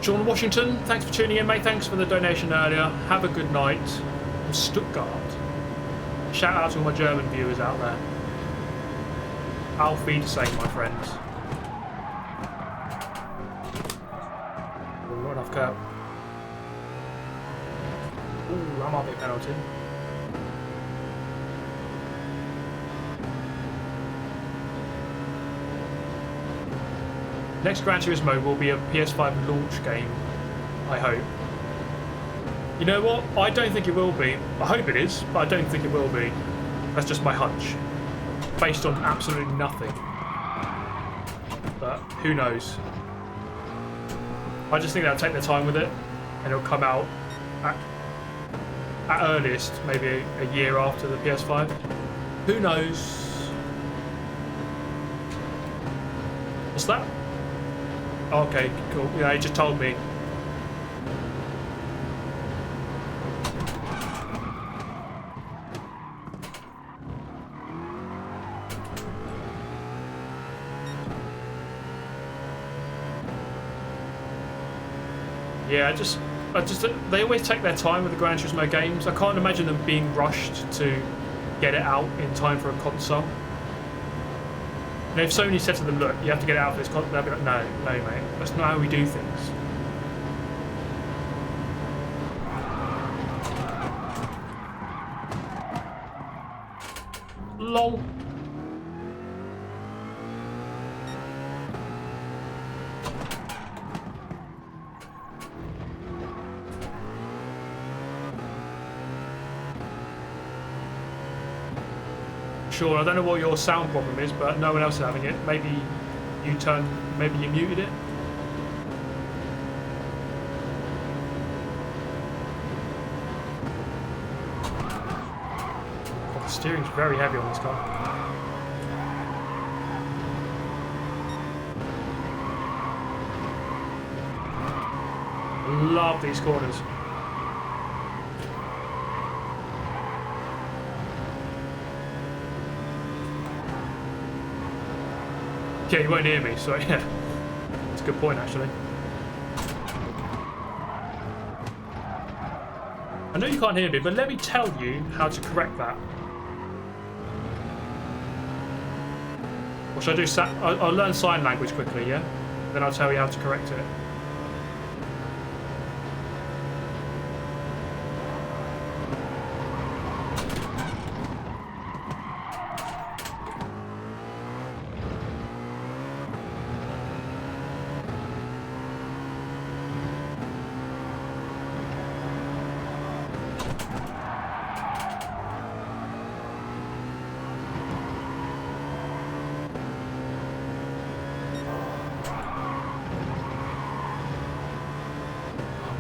Sean Washington, thanks for tuning in, mate. Thanks for the donation earlier. Have a good night from Stuttgart. Shout out to all my German viewers out there. Auf Wiedersehen, my friends. Oh, not enough curb. Ooh, that might be a penalty. Next Gran Turismo will be a PS5 launch game, I hope. You know what? I don't think it will be. I hope it is, but I don't think it will be. That's just my hunch. based on absolutely nothing. But who knows? I just think they'll take their time with it, and it'll come out at earliest, maybe a year after the PS5. Who knows? What's that? Okay, cool. Yeah, he just told me. Yeah, they always take their time with the Gran Turismo games. I can't imagine them being rushed to get it out in time for a console. And if Sony said to them, look, you have to get it out for this console, they'll be like, no, mate, that's not how we do things. LOL. Sure, I don't know what your sound problem is, but no one else is having it. Maybe you muted it. Oh, the steering's very heavy on this car. Love these corners. Yeah, you won't hear me, so yeah. It's a good point, actually. I know you can't hear me, but let me tell you how to correct that. Or should I do I'll learn sign language quickly, yeah? Then I'll tell you how to correct it.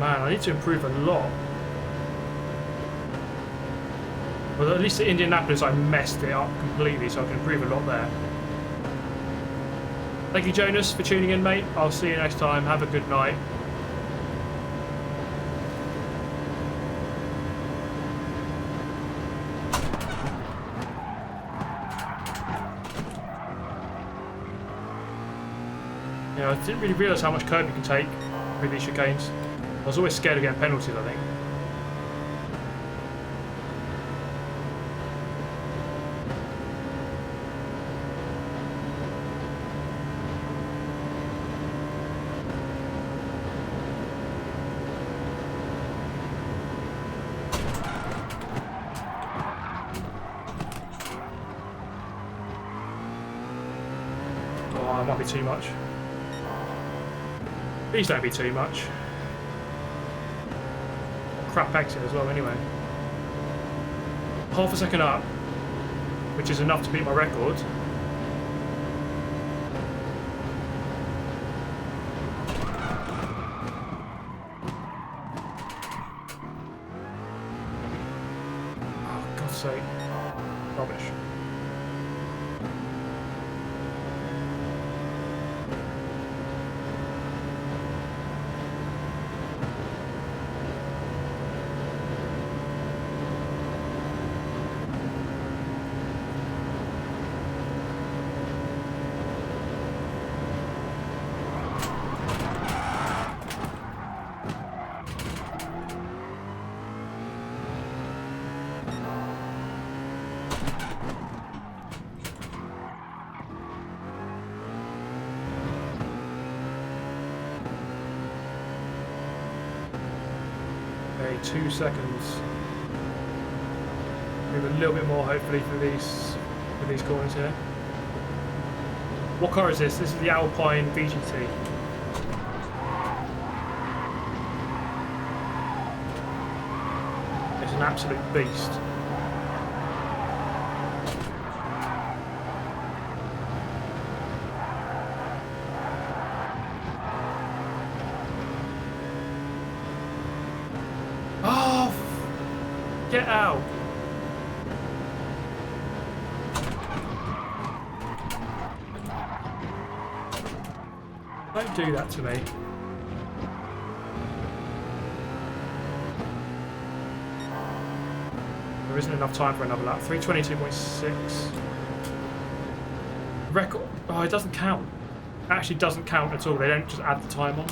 Man, I need to improve a lot. Well, at least at Indianapolis I messed it up completely, so I can improve a lot there. Thank you, Jonas, for tuning in, mate. I'll see you next time. Have a good night. Yeah, I didn't really realise how much curb you can take with these chicanes. I was always scared of getting penalties, I think. Oh, it might be too much. Please don't be too much. Crap exit as well anyway. Half a second up, which is enough to beat my record. Oh, God's sake. Rubbish. Okay, 2 seconds. Move a little bit more, hopefully, for these corners here. What car is this? This is the Alpine VGT. It's an absolute beast. Get out! Don't do that to me. There isn't enough time for another lap. 3:22.6. Record. Oh, it doesn't count. It actually doesn't count at all. They don't just add the time on.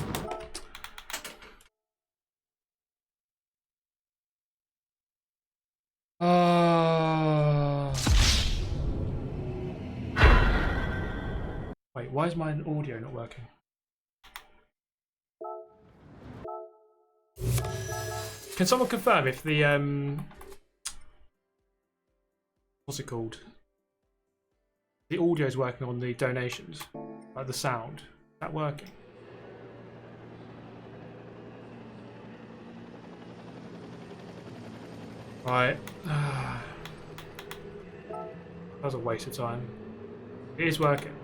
Wait, why is my audio not working? Can someone confirm if the what's it called? The audio is working on the donations, like the sound. Is that working? Right. That was a waste of time. It is working.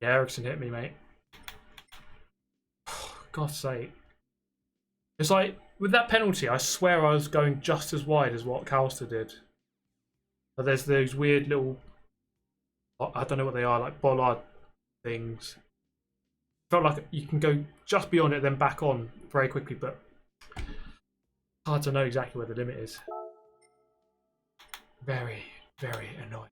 Yeah, Ericsson hit me, mate. God's sake. It's like, with that penalty, I swear I was going just as wide as what Calster did. But there's those weird little, I don't know what they are, like bollard things. Felt like you can go just beyond it, then back on very quickly, but hard to know exactly where the limit is. Very, very annoying.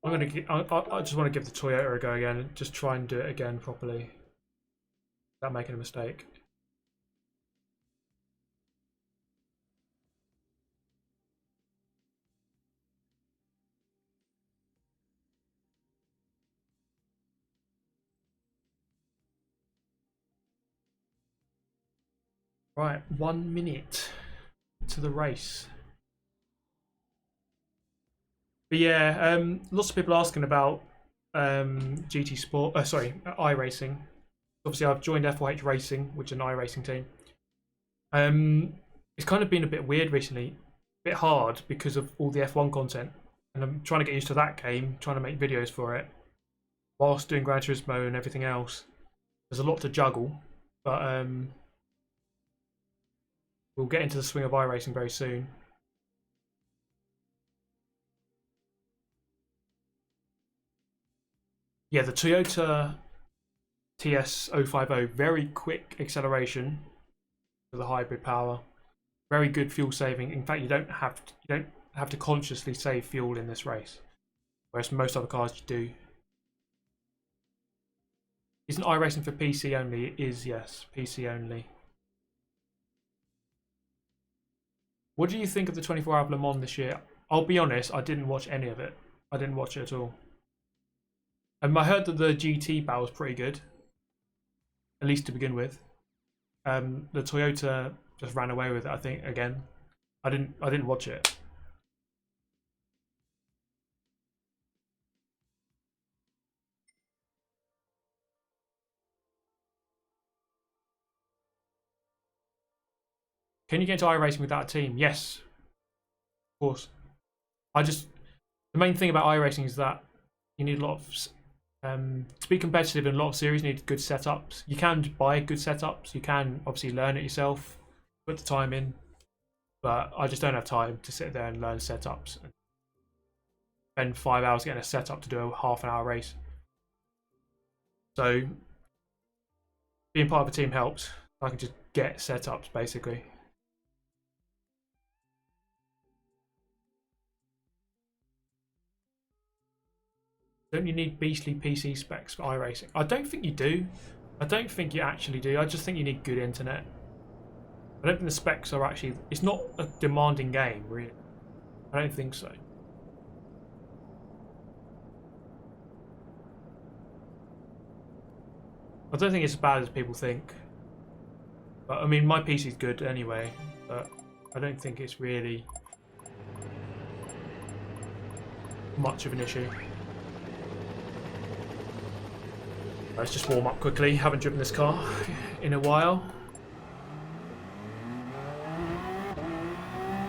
I just want to give the Toyota a go again and just try and do it again properly without making a mistake. Right, 1 minute to the race. But yeah, lots of people asking about GT Sport. Sorry, iRacing. Obviously, I've joined HyperJrive, which is an iRacing team. It's kind of been a bit weird recently, a bit hard because of all the F1 content, and I'm trying to get used to that game, trying to make videos for it, whilst doing Gran Turismo and everything else. There's a lot to juggle, but we'll get into the swing of iRacing very soon. Yeah, the Toyota TS050, very quick acceleration for the hybrid power, very good fuel saving. In fact, you don't have to consciously save fuel in this race, whereas most other cars you do. Isn't iRacing for PC only? It is, yes, PC only. What do you think of the 24-hour Le Mans this year? I'll be honest, I didn't watch any of it. I didn't watch it at all. I heard that the GT battle was pretty good, at least to begin with. The Toyota just ran away with it, I think. Again, I didn't watch it. Can you get into iRacing without a team? Yes, of course. The main thing about iRacing is that you need a lot of to be competitive in a lot of series. You need good setups. You can buy good setups. You can obviously learn it yourself, put the time in, but I just don't have time to sit there and learn setups and spend 5 hours getting a setup to do a half-an-hour race. So being part of a team helps. I can just get setups basically. Don't you need beastly PC specs for iRacing? I don't think you do. I don't think you actually do. I just think you need good internet. I don't think the specs are actually... It's not a demanding game, really. I don't think so. I don't think it's as bad as people think. But, I mean, my PC's good anyway. But I don't think it's really much of an issue. Let's just warm up quickly. Haven't driven this car in a while.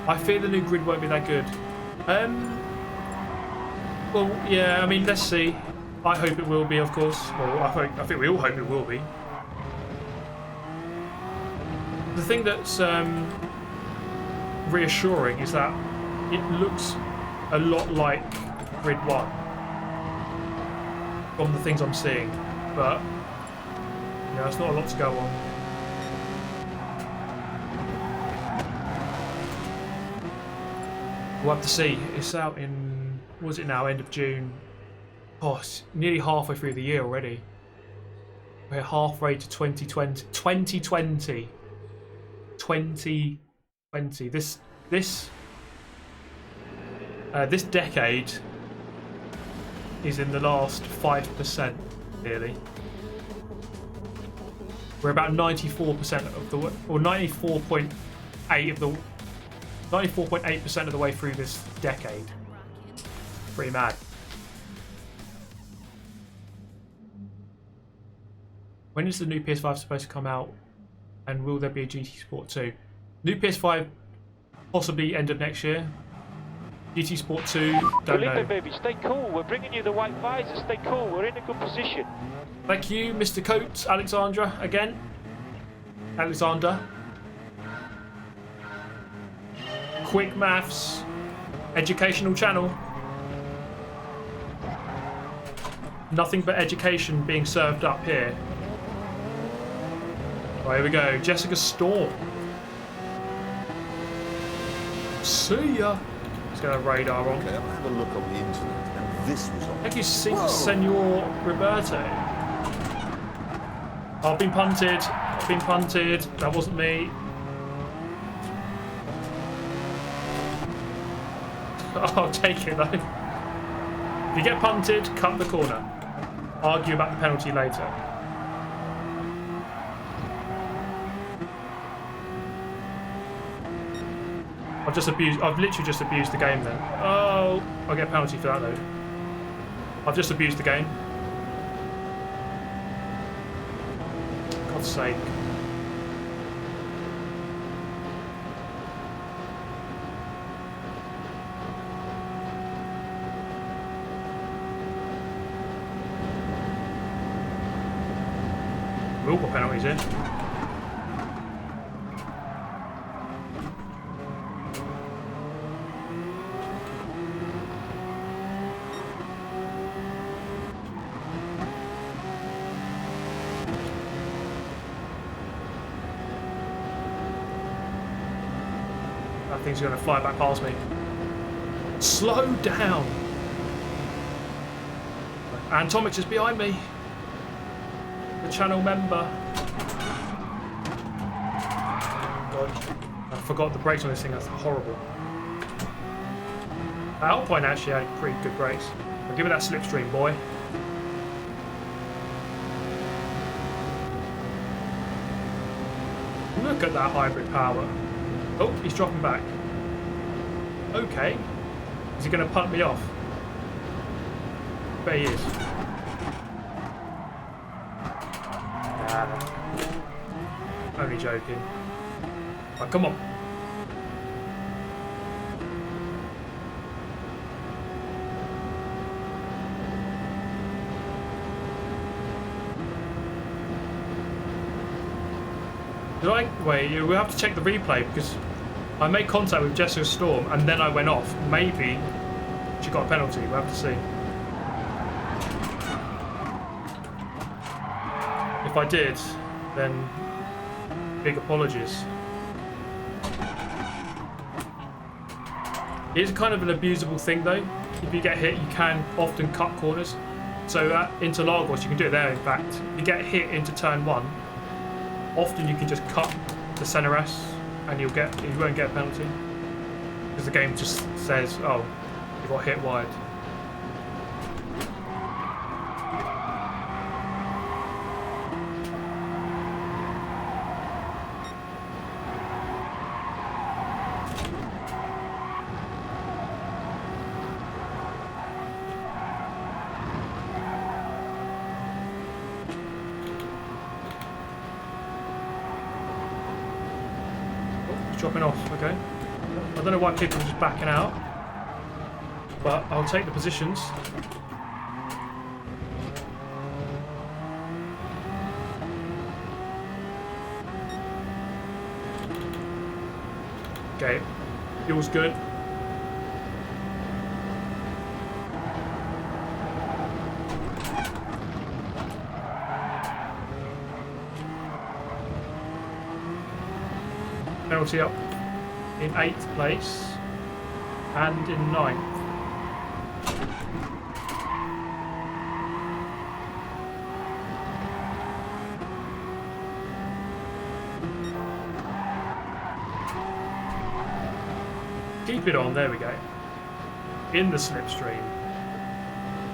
I fear the new grid won't be that good. Well, yeah, I mean, let's see. I hope it will be, of course. Well, I think we all hope it will be. The thing that's reassuring is that it looks a lot like Grid 1 from the things I'm seeing, but you know, it's not a lot to go on. We'll have to see. It's out in, what is it now, end of June. Oh, it's nearly halfway through the year already. We're halfway to 2020. 2020. 2020. This decade is in the last 5%, nearly. We're about 94% of the way, or 94.8 of the 94.8% of the way through this decade. Pretty mad. When is the new PS5 supposed to come out? And will there be a GT Sport 2? New PS5 possibly end of next year. GT Sport 2, don't know. Felipe, baby, stay cool. We're bringing you the white visors. Stay cool. We're in a good position. Thank you, Mr. Coates, Alexandra, again. Alexander. Quick Maths. Educational channel. Nothing but education being served up here. Right, here we go. Jessica Storm. See ya. Let's get a radar on. Okay, I had a look on the internet, and this was on. Thank you, Senor Roberto. I've been punted. I've been punted. That wasn't me. I'll take it though. If you get punted, cut the corner. Argue about the penalty later. I've literally just abused the game then. Oh, I'll get a penalty for that though. I've just abused the game. God's sake. We all got penalties in. That thing's going to fly back past me. Slow down! Antomics is behind me. The channel member. God, I forgot the brakes on this thing. That's horrible. Alpine actually had pretty good brakes. I'll give it that slipstream, boy. Look at that hybrid power. Oh, he's dropping back. Okay. Is he going to punt me off? Bet he is. Only joking. Oh, come on. Wait, we'll have to check the replay because I made contact with Jessica Storm and then I went off. Maybe she got a penalty. We'll have to see. If I did, then big apologies. It is kind of an abusable thing though. If you get hit, you can often cut corners. So at Interlagos, you can do it there in fact. If you get hit into turn 1, often you can just cut the center S and you won't get a penalty. Because the game just says, oh, you got hit wide. Dropping off, okay. I don't know why people are just backing out, but I'll take the positions. Okay, fuel's good. Penalty up in 8th place and in 9th. Keep it on, there we go. In the slipstream.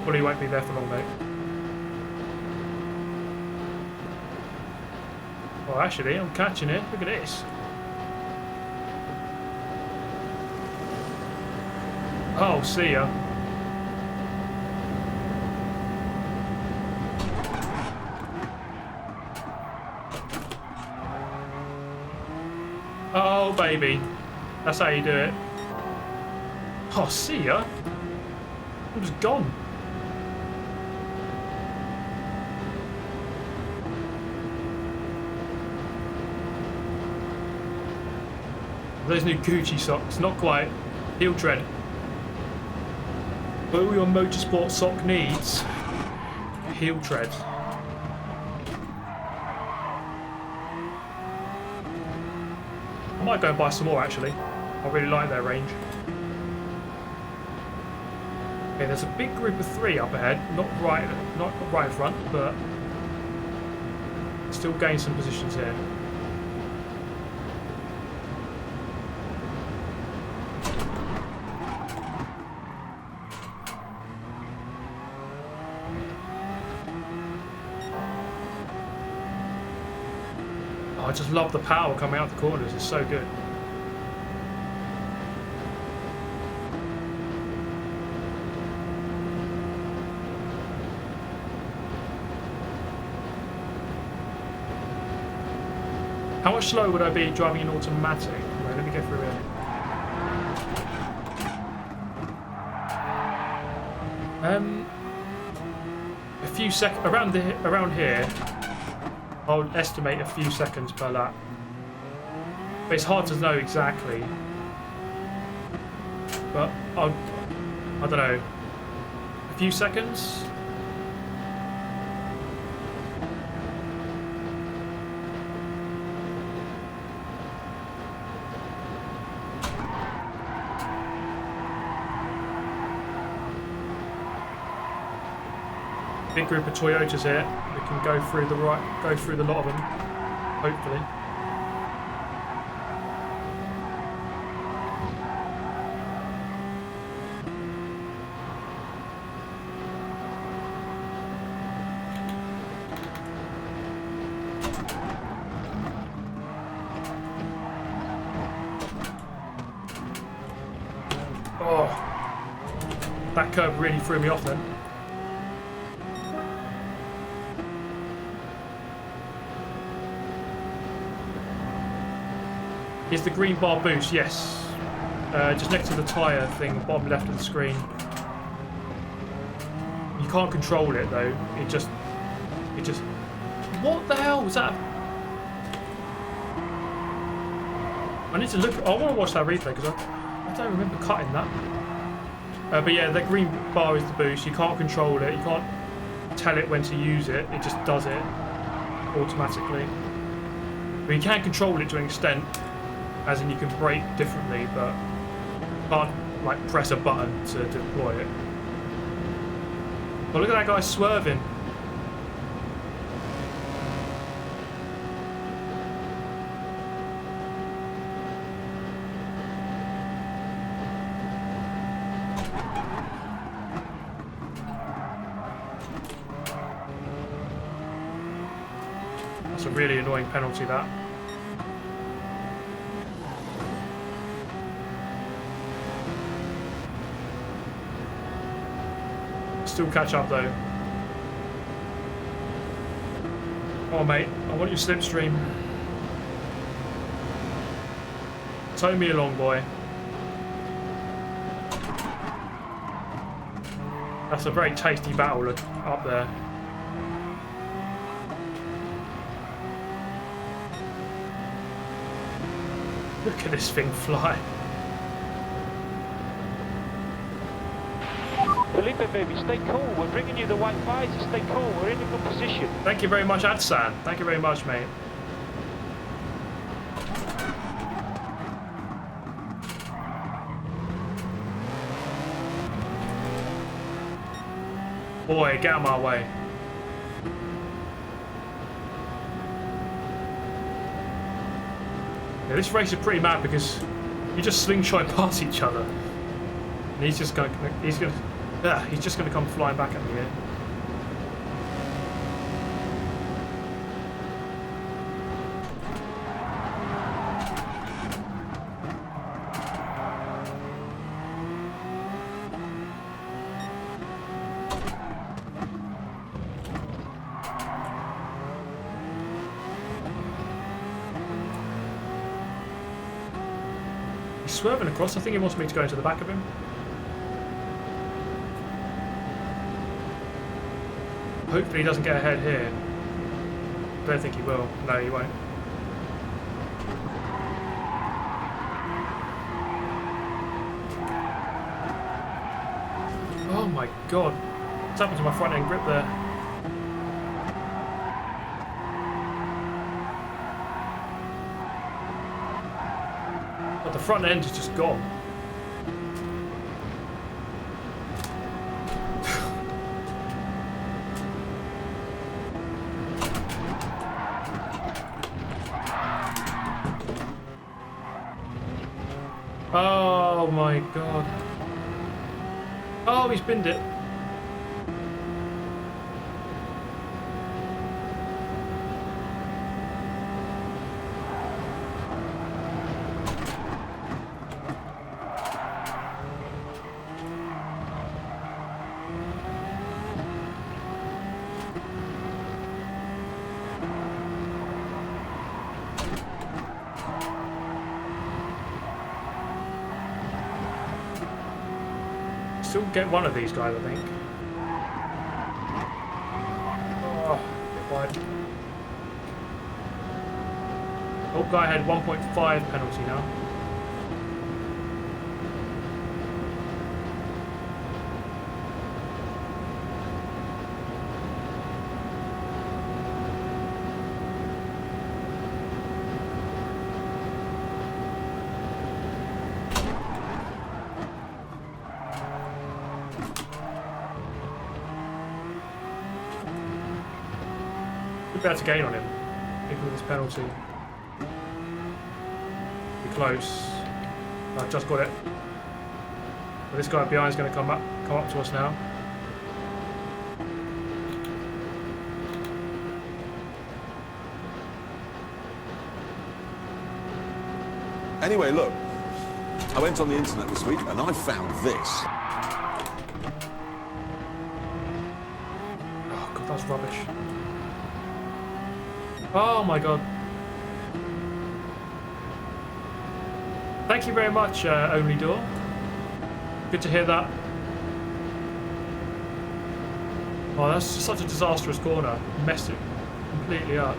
Probably won't be there for long though. Well, actually, I'm catching it. Look at this. Oh, see ya. Oh, baby. That's how you do it. Oh, see ya. I'm just gone. Those new Gucci socks, not quite. Heel tread. But all your motorsport sock needs, heel tread. I might go and buy some more actually. I really like their range. Okay, there's a big group of 3 up ahead, not right in front, but still gain some positions here. I just love the power coming out the corners, it's so good. How much slower would I be driving an automatic? Right, let me go through here. A few seconds around here. I'll estimate a few seconds per lap. But it's hard to know exactly. But I don't know. A few seconds? Big group of Toyotas here. We can go through the lot of them, hopefully. Oh, that curve really threw me off then. Here's the green bar boost, yes. Just next to the tyre thing, bottom left of the screen. You can't control it though. It just. What the hell was that? I need to look. I want to watch that replay because I don't remember cutting that. But yeah, the green bar is the boost. You can't control it. You can't tell it when to use it. It just does it automatically. But you can control it to an extent. As in you can brake differently, but you can't like press a button to deploy it. Oh, look at that guy swerving. That's a really annoying penalty, that. Still catch up though. Oh mate, I want your slipstream. Tow me along, boy. That's a very tasty battle up there. Look at this thing fly. Felipe, baby, stay cool. We're bringing you the white visor. Stay cool. We're in a good position. Thank you very much, Adsan. Thank you very much, mate. Boy, get out of my way. Yeah, this race is pretty mad because you just slingshot past each other. And he's just gonna come flying back at me here. Swerving across. I think he wants me to go into the back of him. Hopefully he doesn't get ahead here. Don't think he will. No, he won't. Oh my god. What's happened to my front end grip there? But the front end is just gone. Oh my god. Oh, he's binned it. Still get one of these guys, I think. Oh, bit wide. Oh, guy had 1.5 penalty now. About to gain on him, even with this penalty. Be close. I've just got it. But this guy behind is going to come up to us now. Anyway, look, I went on the internet this week and I found this. Oh god, that's rubbish. Oh my god. Thank you very much, Only Door. Good to hear that. Oh, that's just such a disastrous corner. Messed it completely up.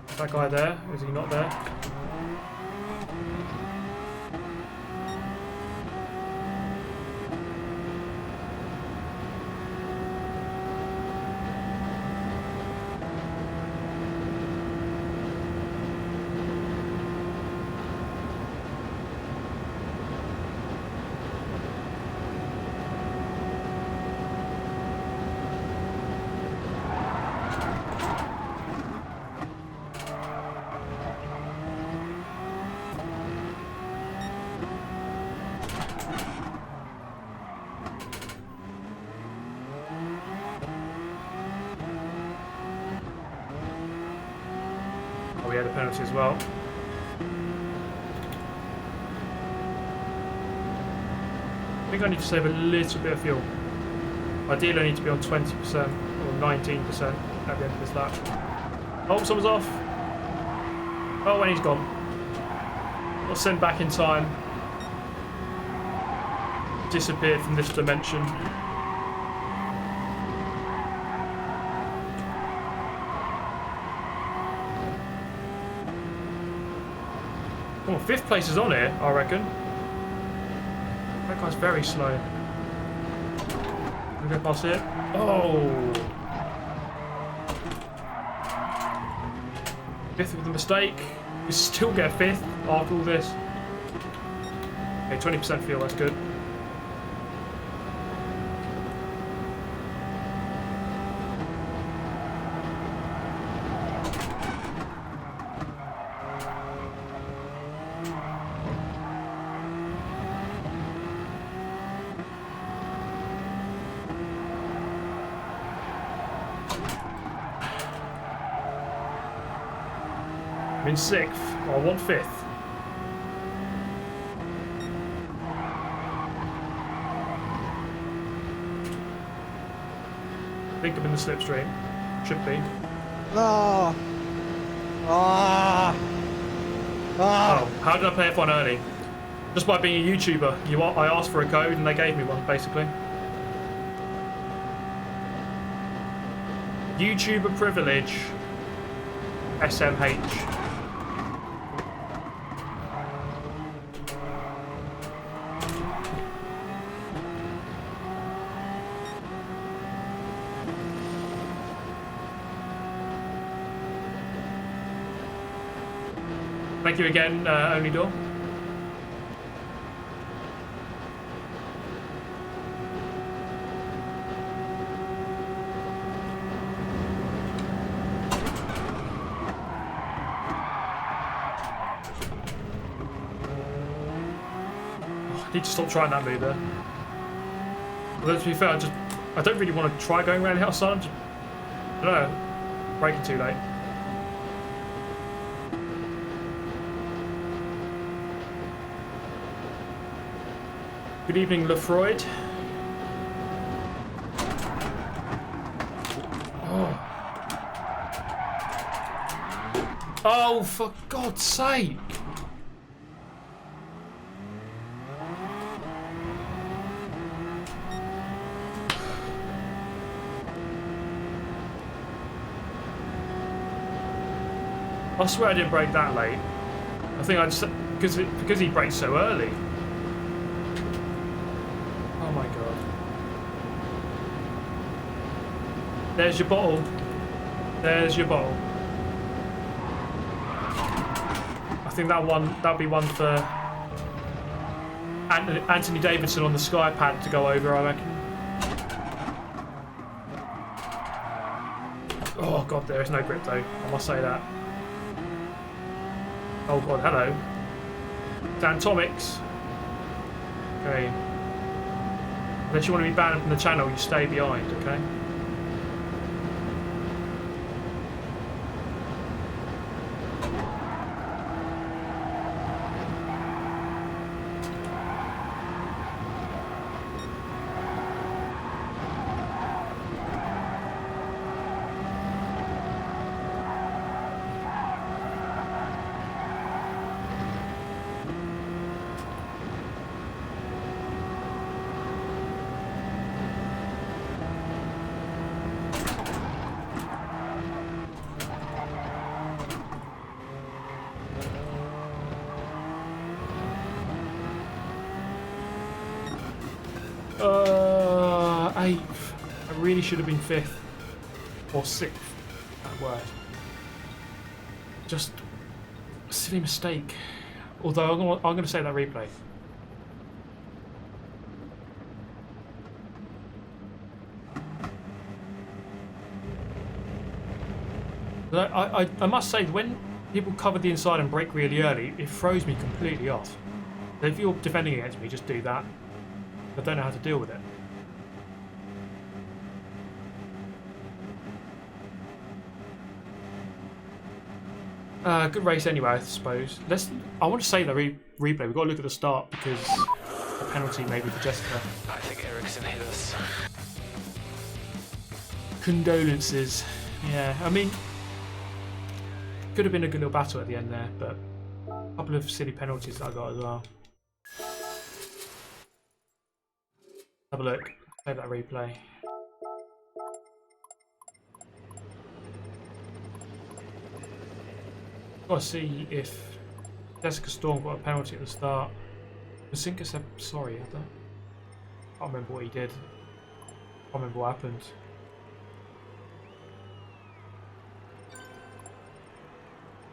Is that guy there? Is he not there? Oh, we had a penalty as well. I think I need to save a little bit of fuel. Ideally I need to be on 20% or 19% at the end of this lap. Oh, someone's off. Oh, and he's gone. I'll send back in time. disappeared from this dimension. Oh, 5th place is on here, I reckon. That guy's very slow. We go past it. Oh! 5th with a mistake. We still get 5th after all this. Okay, 20% fuel, that's good. I'm in 6th. I want 5th. I think I'm in the slipstream. Should be. Ah. Ah. Ah. Oh, how did I pay F1 early? Just by being a YouTuber. I asked for a code and they gave me one, basically. YouTuber privilege. SMH. Thank you again, Only Door. I need to stop trying that move there. Although to be fair, I don't really want to try going around the outside. I don't know, braking too late. Good evening, Lefroid. Oh. Oh, for God's sake! I swear I didn't brake that late. I think I just because he braked so early. Oh my God. There's your bottle. There's your bottle. I think that'll be one for Anthony Davidson on the Sky pad to go over, I reckon. Oh God, there is no grip though, I must say that. Oh God, hello. Dantomics. Okay. Unless you want to be banned from the channel, you stay behind, okay? Eighth. I really should have been 5th or 6th at worst. Just a silly mistake. Although I'm gonna say that replay. But I must say, when people cover the inside and brake really early, it throws me completely off. So if you're defending against me, just do that. I don't know how to deal with it. Good race anyway, I suppose. I want to say the replay. We've got to look at the start because the penalty maybe for Jessica. I think Ericsson hit us. Condolences. Yeah, I mean, could have been a good little battle at the end there, but a couple of silly penalties that I got as well. Have a look. Save that replay. Got to see if Jessica Storm got a penalty at the start. Masinka said sorry. I can't remember what he did. I can't remember what happened.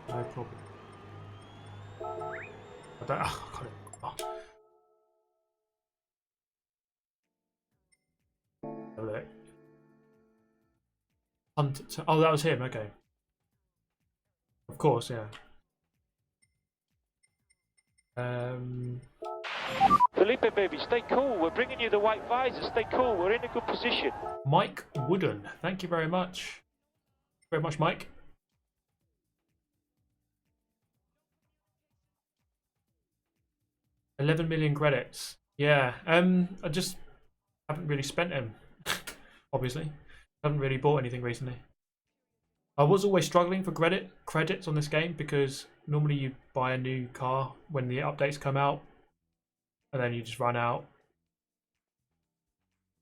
No problem. I don't. Oh, I can't. Oh. Look. Oh, that was him. Okay. Of course, yeah. Felipe, baby, stay cool. We're bringing you the white visor. Stay cool. We're in a good position. Mike Wooden, thank you very much. Very much, Mike. $11 million credits. Yeah. I just haven't really spent them. Obviously, haven't really bought anything recently. I was always struggling for credits on this game because normally you buy a new car when the updates come out and then you just run out.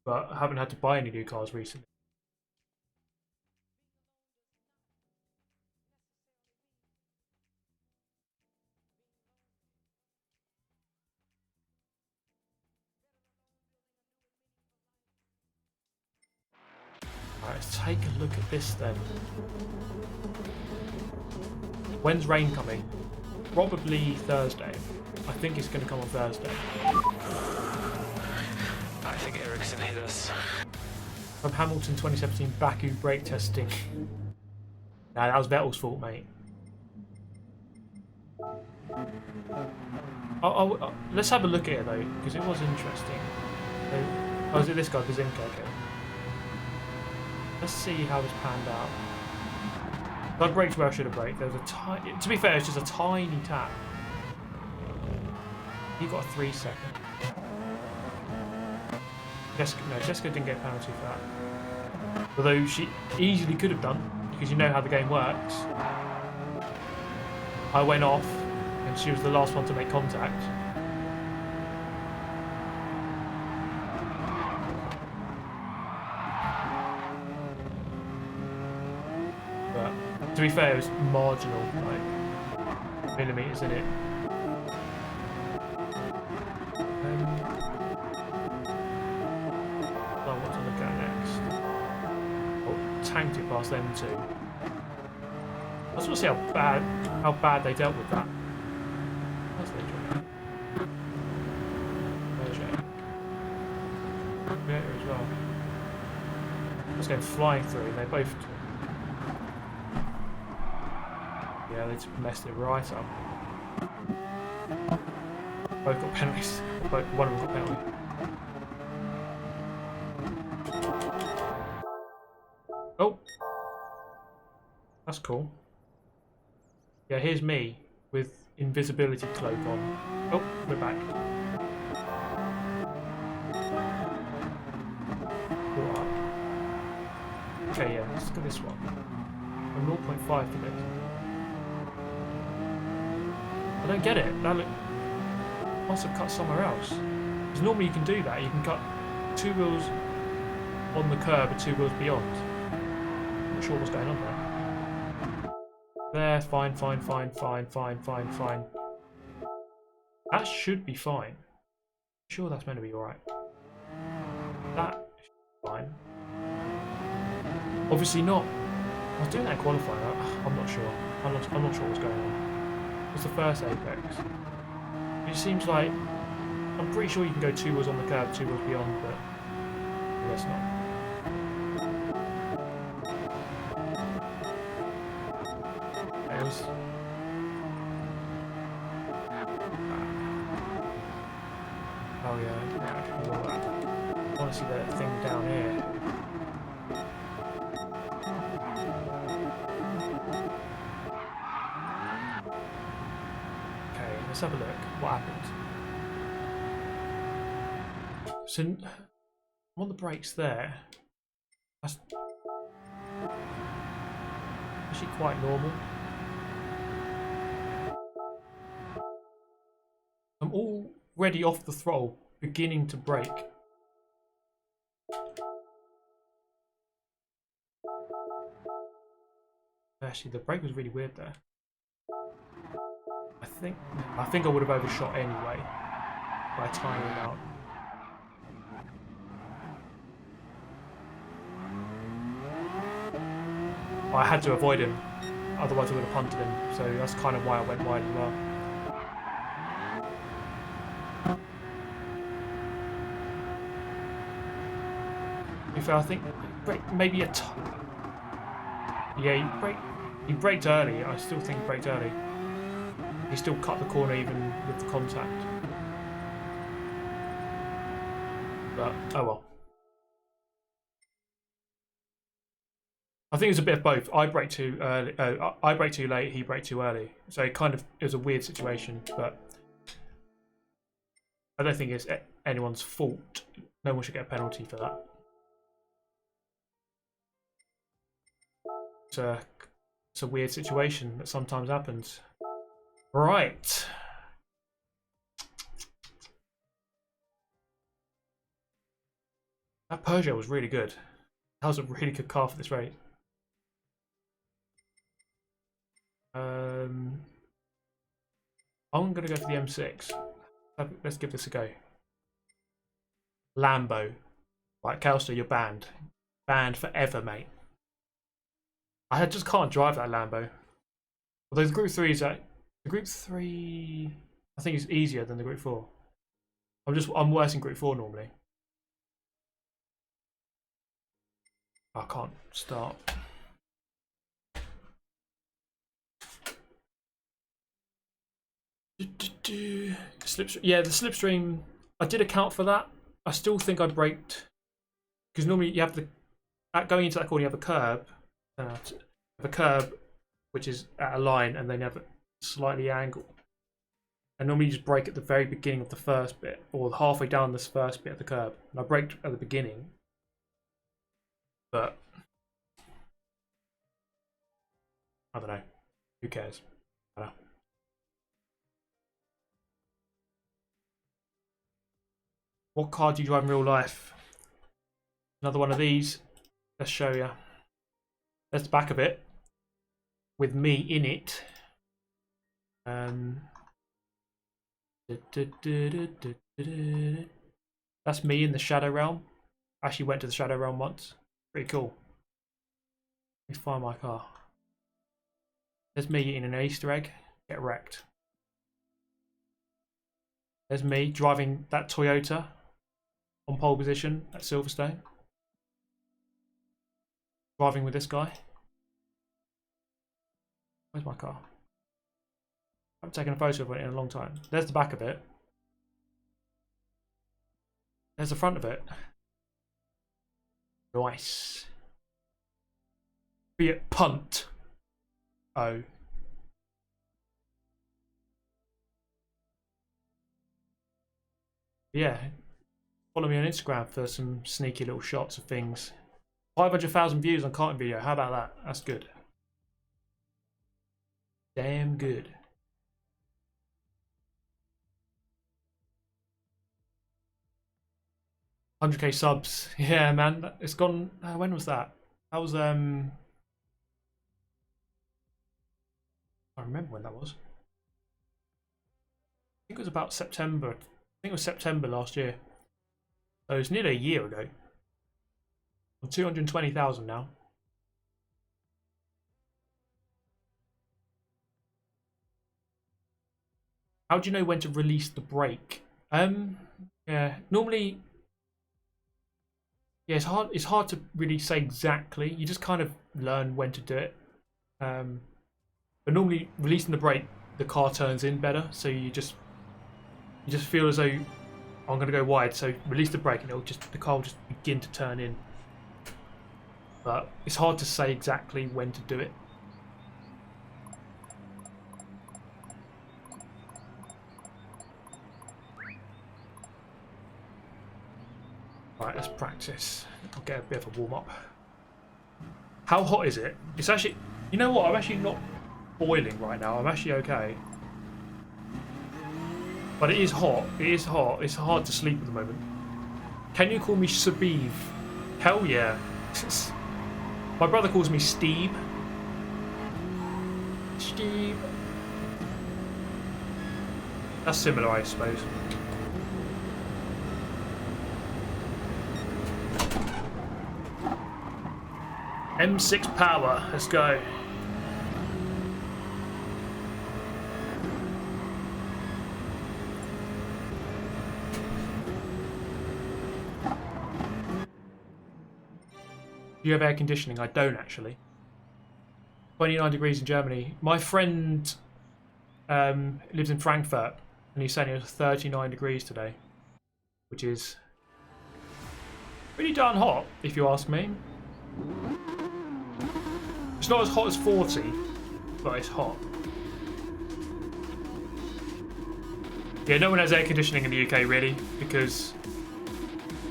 But I haven't had to buy any new cars recently. Alright, let's take a look at this then. When's rain coming? Probably Thursday. I think it's going to come on Thursday. I think Ericsson hit us. From Hamilton 2017 Baku brake testing. Nah, that was Vettel's fault, mate. Let's have a look at it though, because it was interesting. Oh, is it this guy, Bazinka? Okay. Let's see how this panned out. I braked where I should have braked. There was a tiny. To be fair, it's just a tiny tap. He got a 3 second. Jessica didn't get a penalty for that. Although she easily could have done, because you know how the game works. I went off, and she was the last one to make contact. But to be fair, it was marginal, like millimeters in it. What to look at next? Oh, tanked it past them too. I just want to see how bad they dealt with that. That's interesting. Creator as well. Just going flying through. They both. Yeah, they just messed it right up. Both got penalties. One of them got penalty. Oh, that's cool. Yeah, here's me with invisibility cloak on. Oh, we're back. Right. Okay, yeah, let's look at this one. I'm 0.5 for this. I don't get it. That must have cut somewhere else. Because normally you can do that. You can cut 2 wheels on the curb and 2 wheels beyond. I'm not sure what's going on there. There, fine. That should be fine. I'm sure that's meant to be alright. That should be fine. Obviously not. I was doing that in qualifying. I'm not sure. I'm not sure what's going on. What's the first apex? It seems like I'm pretty sure you can go 2 wheels on the curb, 2 wheels beyond, but I guess not. Oh yeah, I want to see that thing down here. Okay, let's have a look. What happened? So I'm on the brakes there. That's actually quite normal. I'm already off the throttle, beginning to brake. Actually, the brake was really weird there. I think I would have overshot anyway by a tiny amount. I had to avoid him, otherwise I would have punted him. So that's kind of why I went wide as well. I think maybe yeah, he braked early. I still think he braked early. He still cut the corner even with the contact. But oh well. I think it was a bit of both. I braked too early. I braked too late. He braked too early. So it was a weird situation. But I don't think it's anyone's fault. No one should get a penalty for that. It's a weird situation that sometimes happens. Right. That Peugeot was really good. That was a really good car for this race. I'm going to go for the M6. Let's give this a go. Lambo. Right, Kelster, you're banned. Banned forever, mate. I just can't drive that Lambo. Although the Group 3 is the Group 3 I think is easier than the Group 4. I'm worse in Group 4 normally. I can't start. Slipstream. Yeah, the slipstream, I did account for that. I still think I braked because normally you have going into that corner you have a curb which is at a line and then you have it slightly angled, and normally you just brake at the very beginning of the first bit or halfway down this first bit of the curb, and I braked at the beginning, but I don't know, who cares. I don't know. What car do you drive in real life? Another one of these. Let's show you. There's the back of it with me in it. That's me in the Shadow Realm. I actually went to the Shadow Realm once. Pretty cool. Let me find my car. There's me in an Easter egg. Get wrecked. There's me driving that Toyota on pole position at Silverstone. Driving with this guy. Where's my car? I haven't taken a photo of it in a long time. There's the back of it. There's the front of it. Nice. Be it punt. Oh. Yeah. Follow me on Instagram for some sneaky little shots of things. 500,000 views on karting video. How about that? That's good. Damn good. $100k subs. Yeah, man. It's gone. When was that? That was I remember when that was. I think it was about September. I think it was September last year. So it's nearly a year ago. I'm 220,000 now. How do you know when to release the brake? Yeah, normally, yeah, it's hard to really say exactly. You just kind of learn when to do it. But normally, releasing the brake, the car turns in better. So you just feel as though I'm going to go wide. So release the brake, and the car will just begin to turn in. But it's hard to say exactly when to do it. Right, let's practice. I'll get a bit of a warm up. How hot is it? It's actually, you know what? I'm actually not boiling right now. I'm actually okay. But it is hot. It is hot. It's hard to sleep at the moment. Can you call me Sabiv? Hell yeah. My brother calls me Steve. Siddiqui. That's similar, I suppose. M6 power, let's go. Do you have air conditioning? I don't actually. 29 degrees in Germany. My friend lives in Frankfurt and he's saying it was 39 degrees today, which is pretty darn hot if you ask me. It's not as hot as 40, but it's hot. Yeah, no one has air conditioning in the UK really, because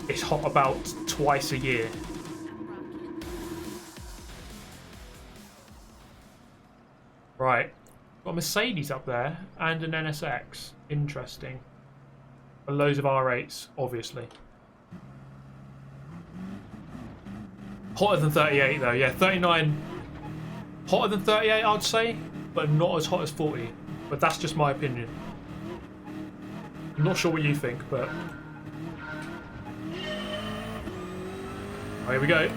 it's hot about twice a year. Right, got a Mercedes up there and an NSX. Interesting. And loads of R8s, obviously. Hotter than 38 though, yeah, 39. Hotter than 38, I'd say, but not as hot as 40. But that's just my opinion. I'm not sure what you think, but... Oh, here we go.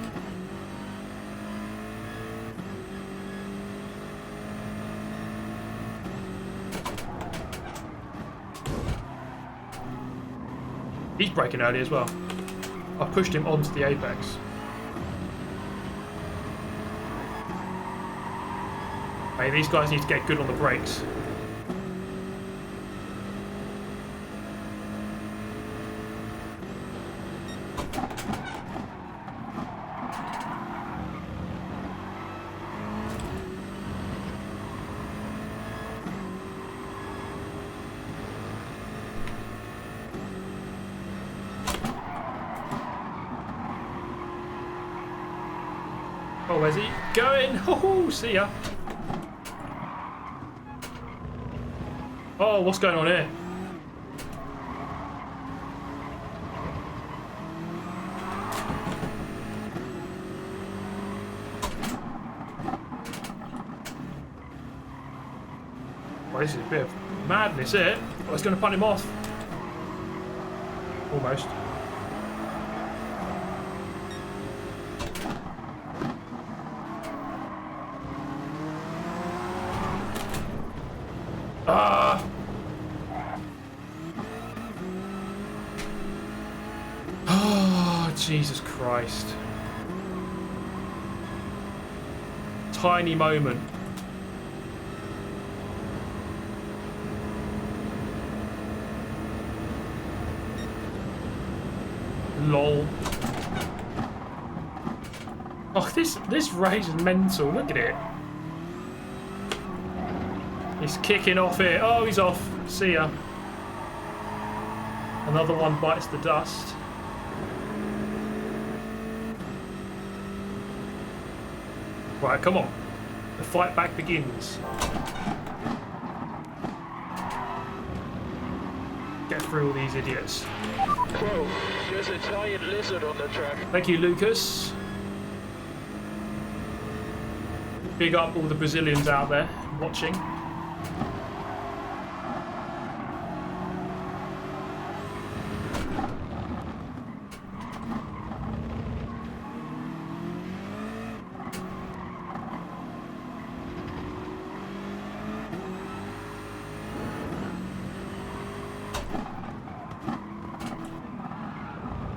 He's braking early as well. I pushed him onto the apex. Hey, these guys need to get good on the brakes. Oh, where's he going? Oh, see ya. Oh, what's going on here? Well, this is a bit of madness here. Oh, it's going to punt him off. Almost. Jesus Christ. Tiny moment. Lol. Oh, this race is mental. Look at it. He's kicking off here. Oh, he's off. See ya. Another one bites the dust. Right, come on. The fight back begins. Get through all these idiots. Whoa, there's a giant lizard on the track. Thank you, Lucas. Big up all the Brazilians out there watching.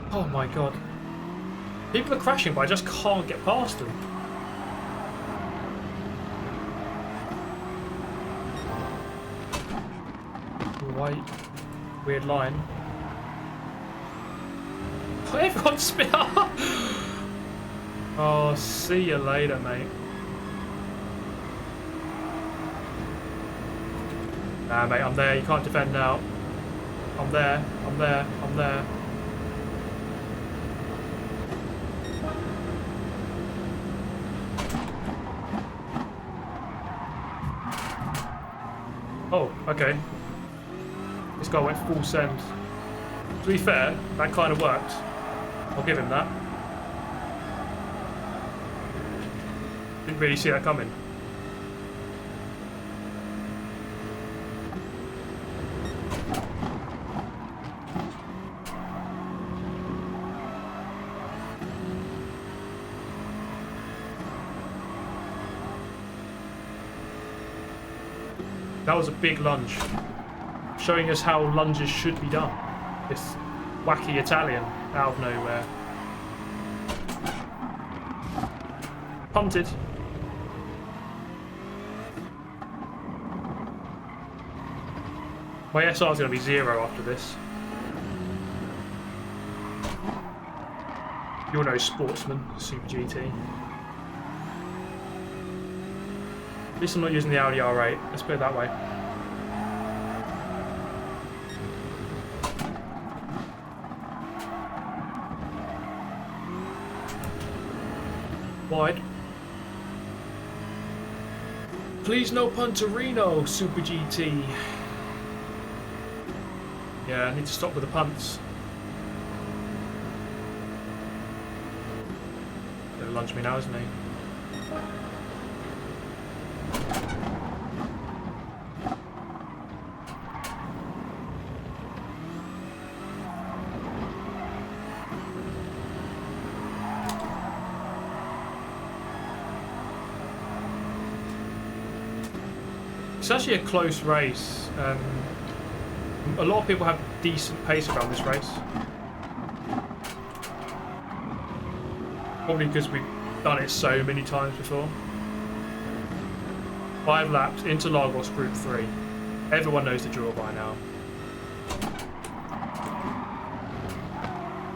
Oh my god. People are crashing, but I just can't get past them. White. Weird line. Oh, everyone's spit up. Oh, see you later, mate. Nah, mate, I'm there. You can't defend now. I'm there. I'm there. I'm there. Oh, okay. This guy went full send. To be fair, that kind of worked. I'll give him that. Didn't really see that coming. That was a big lunge. Showing us how lunges should be done. This wacky Italian out of nowhere. Punted. My SR is going to be 0 after this. You're no sportsman, Super GT. At least I'm not using the Audi R8, let's put it that way. Wide. Please no punterino, Super GT. Yeah, I need to stop with the punts. Gonna lunge me now, isn't he? It's actually a close race. A lot of people have decent pace around this race. Probably because we've done it so many times before. 5 laps, Interlagos Group 3. Everyone knows the drill by now.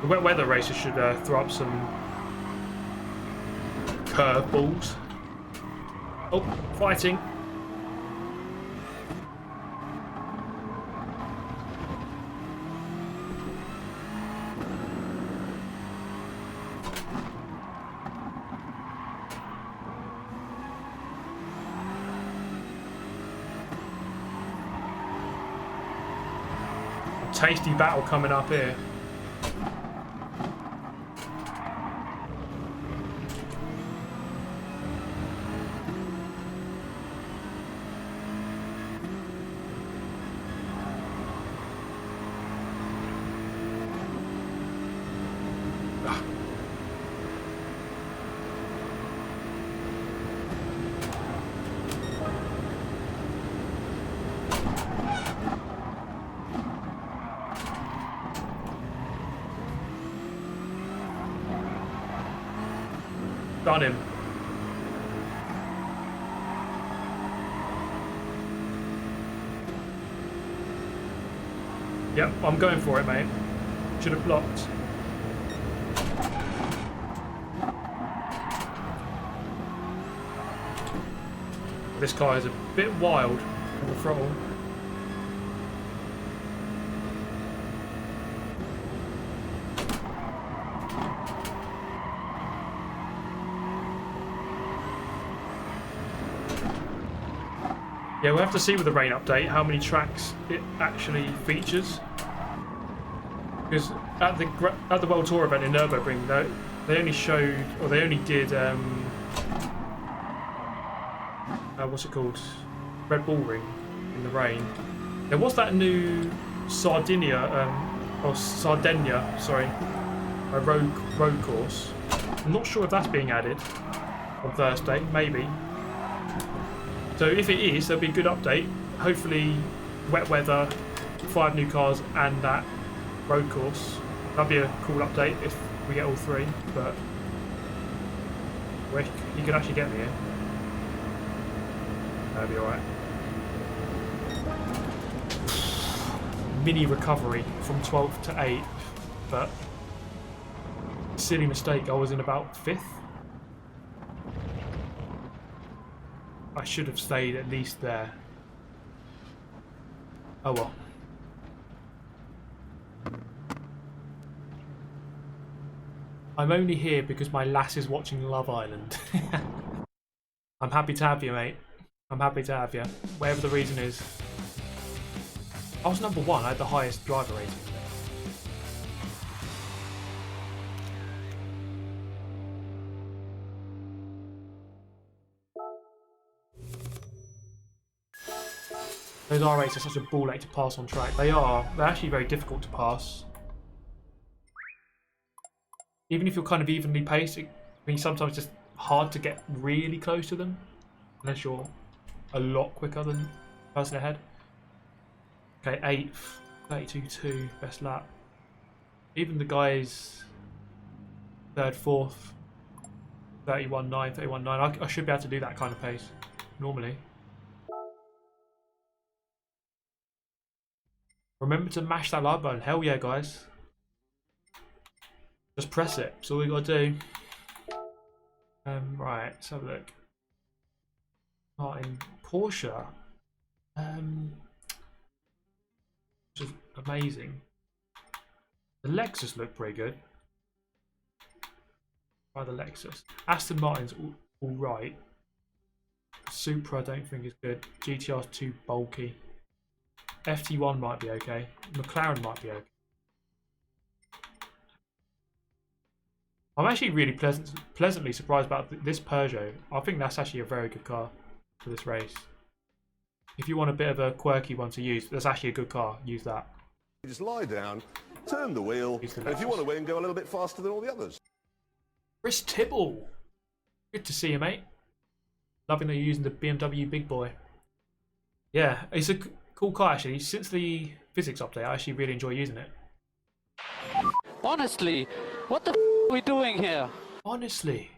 The wet weather races should throw up some curveballs. Oh, fighting. Tasty battle coming up here. Done him. Yep, I'm going for it, mate. Should have blocked. This car is a bit wild on the throttle. Yeah, we'll have to see with the rain update how many tracks it actually features. Because at the World Tour event in Nürburgring, they only showed, or they only did, what's it called? Red Bull Ring in the rain. There was that new Sardinia, sorry, a road course. I'm not sure if that's being added on Thursday, maybe. So if it is, there'll be a good update. Hopefully, wet weather, 5 new cars, and that road course. That'd be a cool update if we get all 3. But you can actually get me here. That'll be alright. Mini recovery from 12th to 8th, but silly mistake. I was in about 5th. I should have stayed at least there. Oh well. I'm only here because my lass is watching Love Island. I'm happy to have you, mate. I'm happy to have you. Whatever the reason is. I was number 1. I had the highest driver rating. Those R8s are such a ball ache to pass on track. They are. They're actually very difficult to pass. Even if you're kind of evenly paced, I mean, sometimes it's just hard to get really close to them. Unless you're a lot quicker than person ahead. Okay, 8th, 32.2, best lap. Even the guys 3rd, 4th, 31.9, 31.9. I should be able to do that kind of pace normally. Remember to mash that like button. Hell yeah, guys. Just press it. That's all we got to do. Right, let's have a look. Martin Porsche. Which is amazing. The Lexus look pretty good. Try the Lexus. Aston Martin's all right. Supra I don't think is good. GTR's too bulky. FT1 might be okay. McLaren might be okay. I'm actually really pleasantly surprised about this Peugeot. I think that's actually a very good car for this race. If you want a bit of a quirky one to use, that's actually a good car. Use that. You just lie down, turn the wheel, and if you want to win, go a little bit faster than all the others. Chris Tibble. Good to see you, mate. Loving that you're using the BMW Big Boy. Yeah, it's a cool car actually. Since the physics update, I actually really enjoy using it. Honestly, what the are we doing here? Honestly.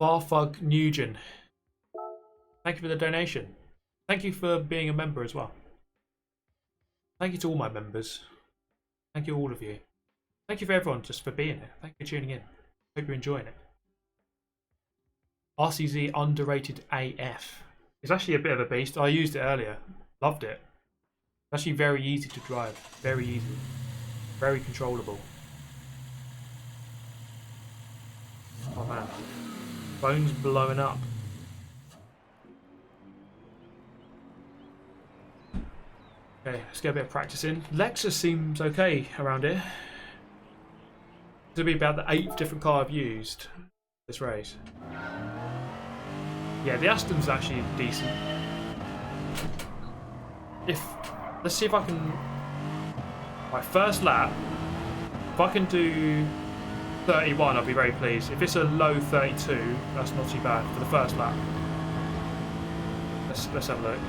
Barfug Nugent. Thank you for the donation. Thank you for being a member as well. Thank you to all my members. Thank you all of you. Thank you for everyone just for being here. Thank you for tuning in. Hope you're enjoying it. RCZ underrated AF. It's actually a bit of a beast. I used it earlier. Loved it. It's actually very easy to drive. Very easy. Very controllable. Oh man. Phone's blowing up. Okay, let's get a bit of practice in. Lexus seems okay around here. This will be about the 8th different car I've used this race. Yeah, the Aston's actually decent. Let's see if I can. Right, first lap. If I can do 31, I'll be very pleased. If it's a low 32, that's not too bad for the first lap. Let's have a look.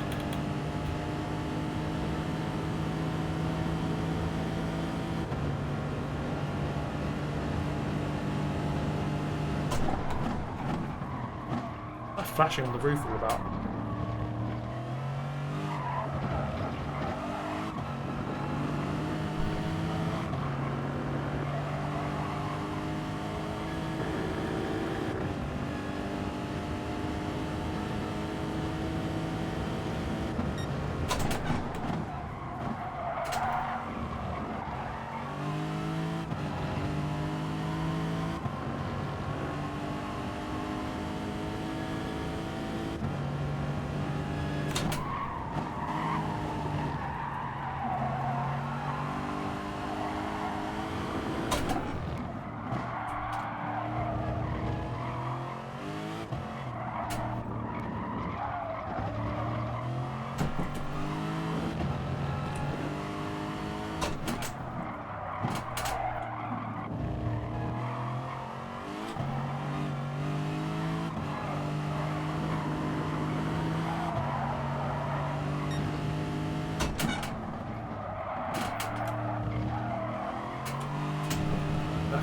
Flashing on the roof all about.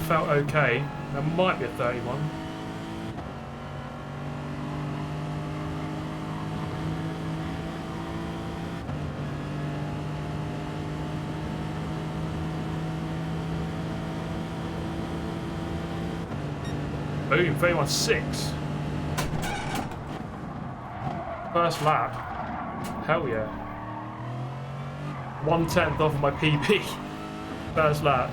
Felt okay. That might be a 31. Boom, 31.6. First lap. Hell yeah. 1/10 off of my PB. First lap.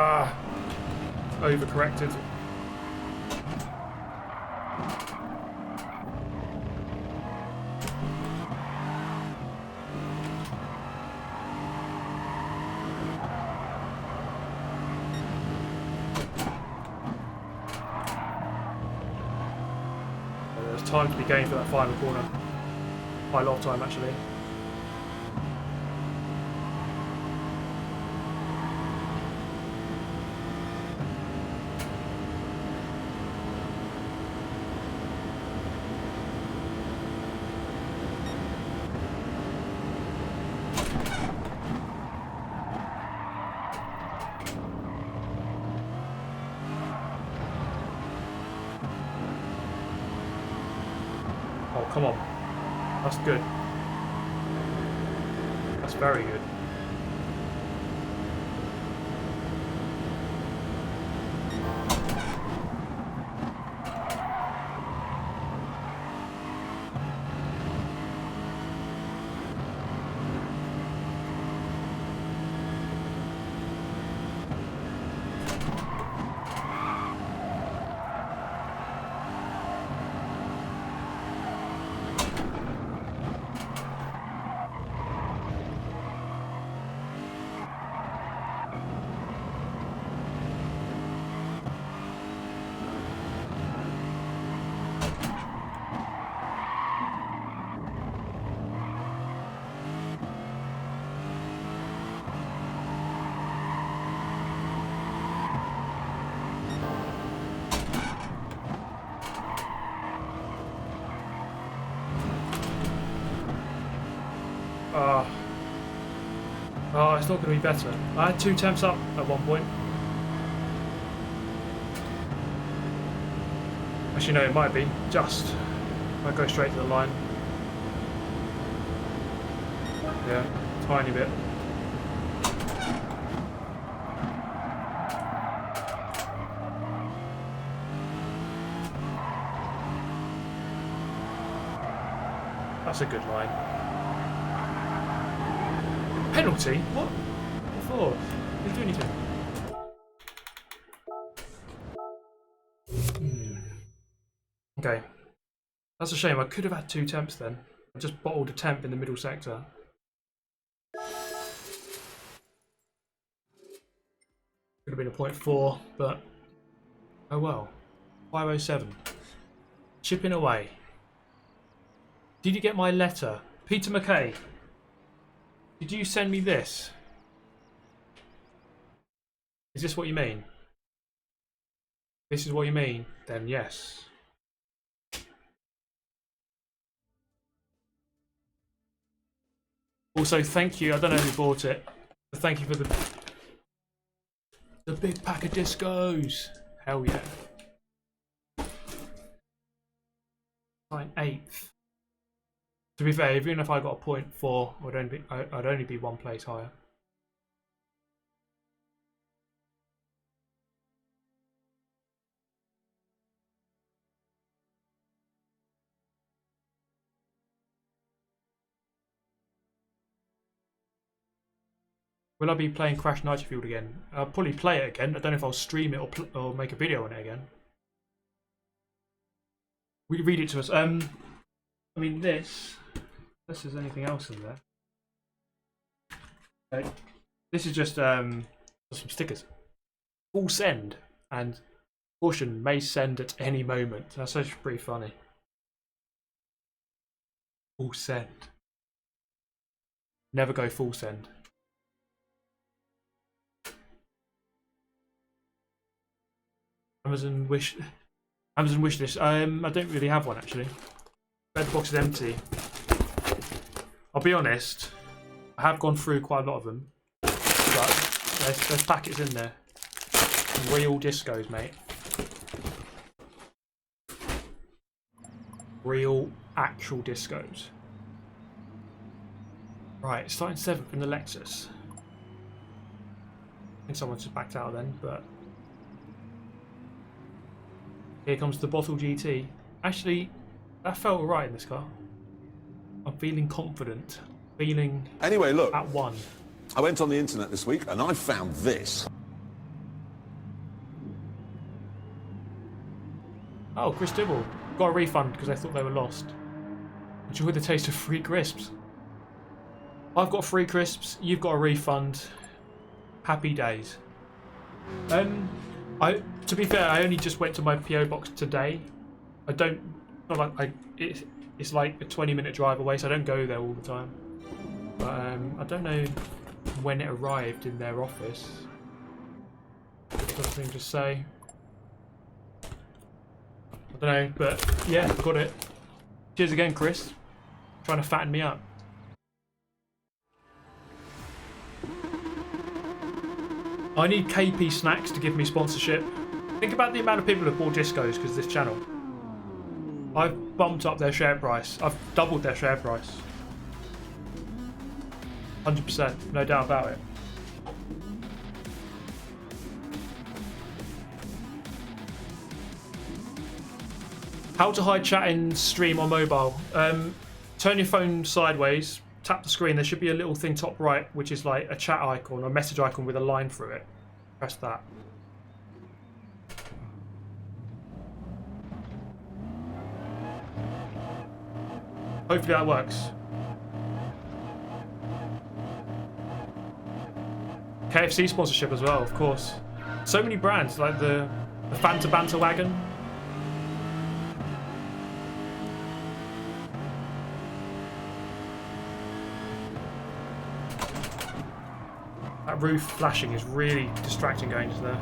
Ah, overcorrected. There's time to be gained for that final corner. Quite a lot of time actually. Oh, come on. That's good. That's very good. Oh, it's not going to be better. I had 2 temps up at one point. Actually, no, it might be. Just. I go straight to the line. Yeah, tiny bit. That's a good line. Penalty? What? What for? Didn't do anything. Okay. That's a shame. I could have had 2 temps then. I just bottled a temp in the middle sector. Could have been a 0.4, but oh well. 507. Chipping away. Did you get my letter? Peter McKay, did you send me this? Is this what you mean? This is what you mean? Then yes. Also, thank you. I don't know who bought it, but thank you for the big pack of discos. Hell yeah. Fine, 8th. To be fair, even if I got a 0.4, I'd only be 1 place higher. Will I be playing Crash Nitro again? I'll probably play it again. I don't know if I'll stream it or make a video on it again. Will you read it to us? I mean this. Unless there's anything else in there. Okay. This is just some stickers. Full send and caution may send at any moment. That's actually pretty funny. Full send. Never go full send. Amazon wish list. I don't really have one actually. Red box is empty. I'll be honest. I have gone through quite a lot of them, but there's packets in there. Real discos, mate. Real, actual discos. Right, starting 7th in the Lexus. I think someone just backed out then, but here comes the Bottle GT. Actually, that felt alright in this car. I'm feeling confident. Feeling Anyway, look. at 1. I went on the internet this week and I found this. Oh, Chris Dibble. Got a refund because I thought they were lost. Enjoy the taste of free crisps. I've got free crisps. You've got a refund. Happy days. To be fair, I only just went to my PO box today. I don't. Not like it's like a 20-minute drive away, so I don't go there all the time. But I don't know when it arrived in their office. Something to say. I don't know, but yeah, got it. Cheers again, Chris. Trying to fatten me up. I need KP Snacks to give me sponsorship. Think about the amount of people who bought discos because of this channel. I've bumped up their share price. I've doubled their share price. 100%, no doubt about it. How to hide chat in stream or mobile. Turn your phone sideways, tap the screen. There should be a little thing top right, which is like a chat icon or a message icon with a line through it. Press that. Hopefully that works. KFC sponsorship as well, of course. So many brands, like the Fanta Banter Wagon. That roof flashing is really distracting going to there.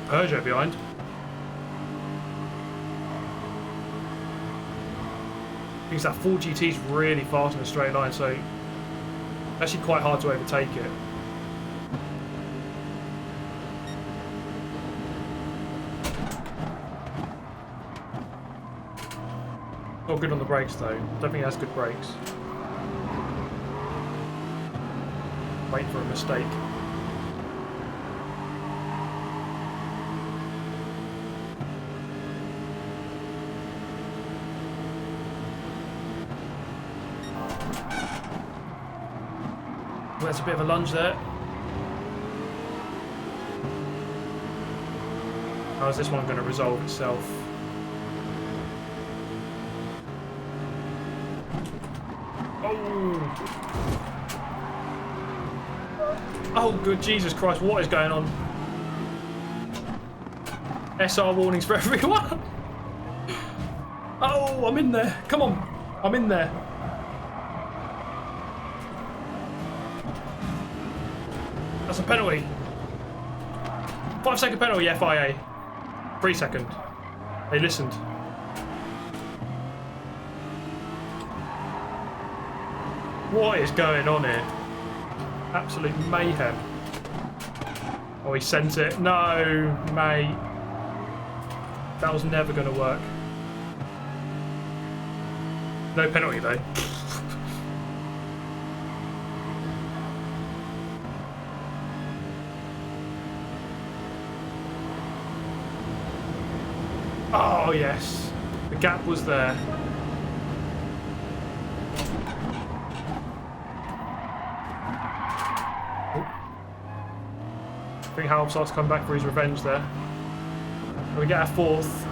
Peugeot behind. I think that 4GT is really fast in a straight line, so it's actually quite hard to overtake it. Not good on the brakes though. Don't think it has good brakes. Wait for a mistake. There's a bit of a lunge there. How is this one going to resolve itself? Oh! Oh, good Jesus Christ, what is going on? SR warnings for everyone! Oh, I'm in there. Come on, I'm in there. That's a penalty. 5-second penalty, FIA. 3 second. They listened. What is going on here? Absolute mayhem. Oh, he sent it. No, mate. That was never going to work. No penalty, though. Oh, yes. The gap was there. I think Howe starts to come back for his revenge there. And we get our fourth.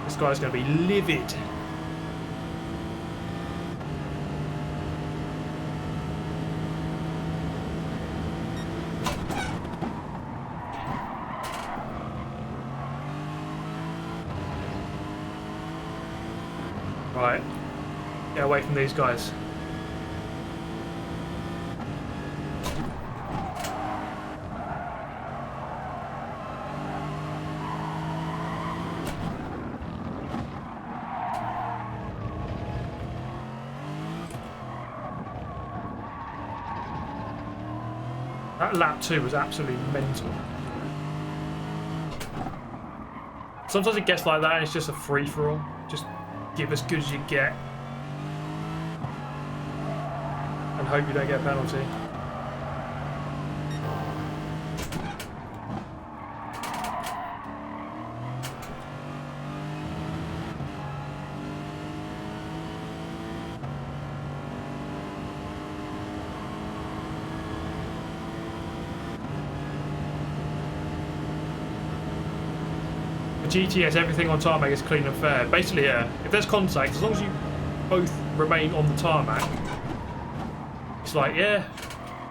This guy's going to be livid. Right. Get away from these guys. That lap 2 was absolutely mental. Sometimes it gets like that and it's just a free-for-all. Just give as good as you get. And hope you don't get a penalty. GTS, everything on tarmac is clean and fair. Basically, yeah, if there's contact, as long as you both remain on the tarmac, it's like, yeah,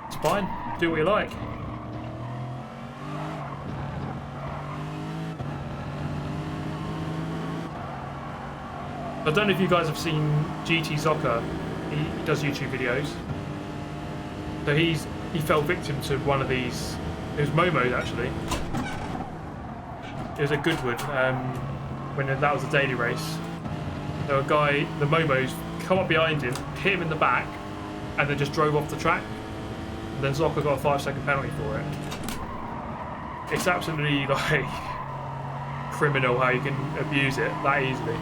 it's fine. Do what you like. I don't know if you guys have seen GT Zocker. He does YouTube videos. So he fell victim to one of these. It was Momo's actually. It was at Goodwood when that was a daily race. So a guy, the Momos, come up behind him, hit him in the back, and then just drove off the track. And then Zocker got a 5-second penalty for it. It's absolutely like criminal how you can abuse it that easily.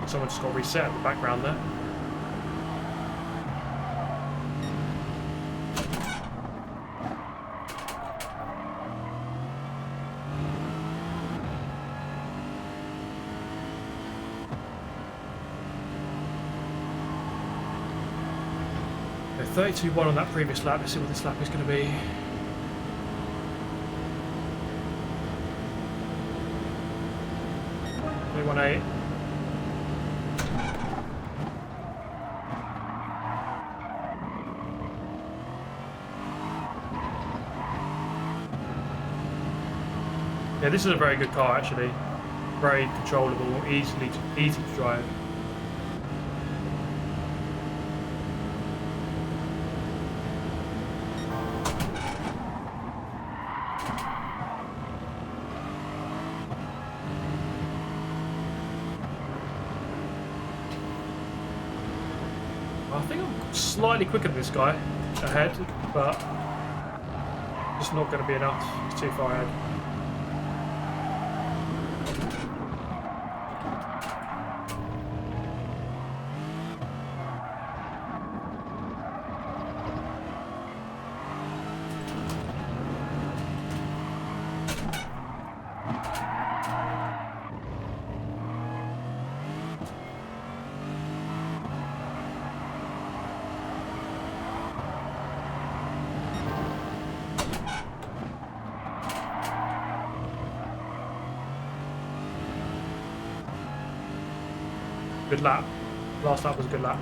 Someone just got reset in the background there. Okay, 32.1 on that previous lap. Let's see what this lap is going to be. 3.18. Yeah, this is a very good car actually. Very controllable, easy to drive. I think I'm slightly quicker than this guy ahead, but it's not going to be enough. It's too far ahead. Good lap. Last lap was a good lap.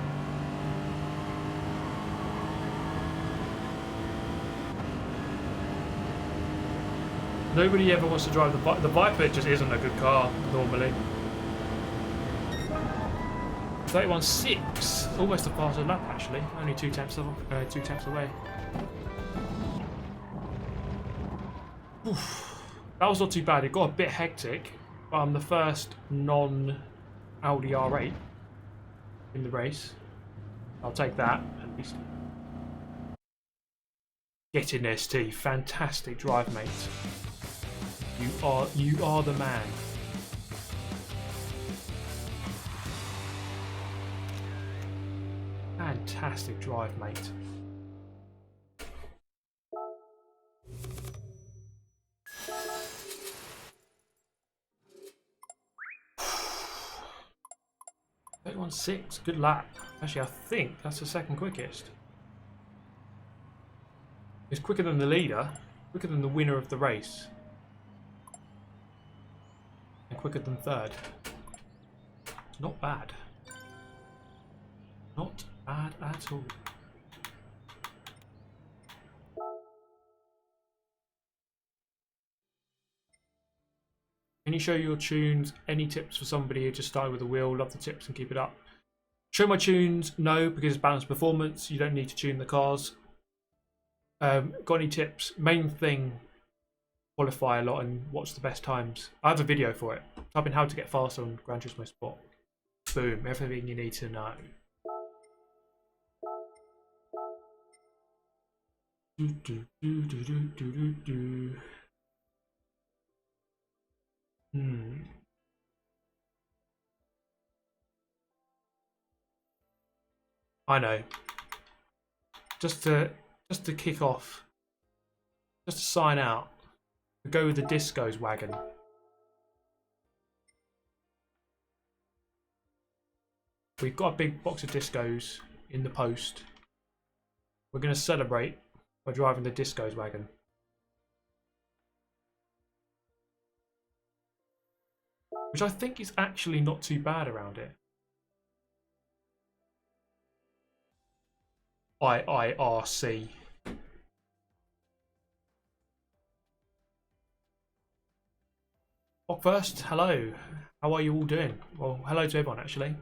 Nobody ever wants to drive the Viper. It just isn't a good car normally. 31.6, almost a faster lap actually. Only 2 tenths away. Oof. That was not too bad. It got a bit hectic, but I'm the first non-Audi R8 in the race. I'll take that at least. Get in there, Steve. Fantastic drive, mate. You are the man. Fantastic drive, mate. .16, good lap. Actually, I think that's the second quickest. It's quicker than the leader, quicker than the winner of the race. quicker than third. Not bad. Not bad at all. Can you show your tunes? Any tips for somebody who just started with a wheel? Love the tips and keep it up. Show my tunes? No, because it's balanced performance. You don't need to tune the cars. Got any tips? Main thing, qualify a lot and watch the best times. I have a video for it. Type in how to get faster on Gran Turismo Sport. Boom, everything you need to know. I know. Just to kick off, just to sign out, we go with the Discos wagon. We've got a big box of Discos in the post. We're going to celebrate by driving the Discos wagon. Which I think is actually not too bad around it. IIRC. Well, first, hello. How are you all doing? Well, hello to everyone, actually.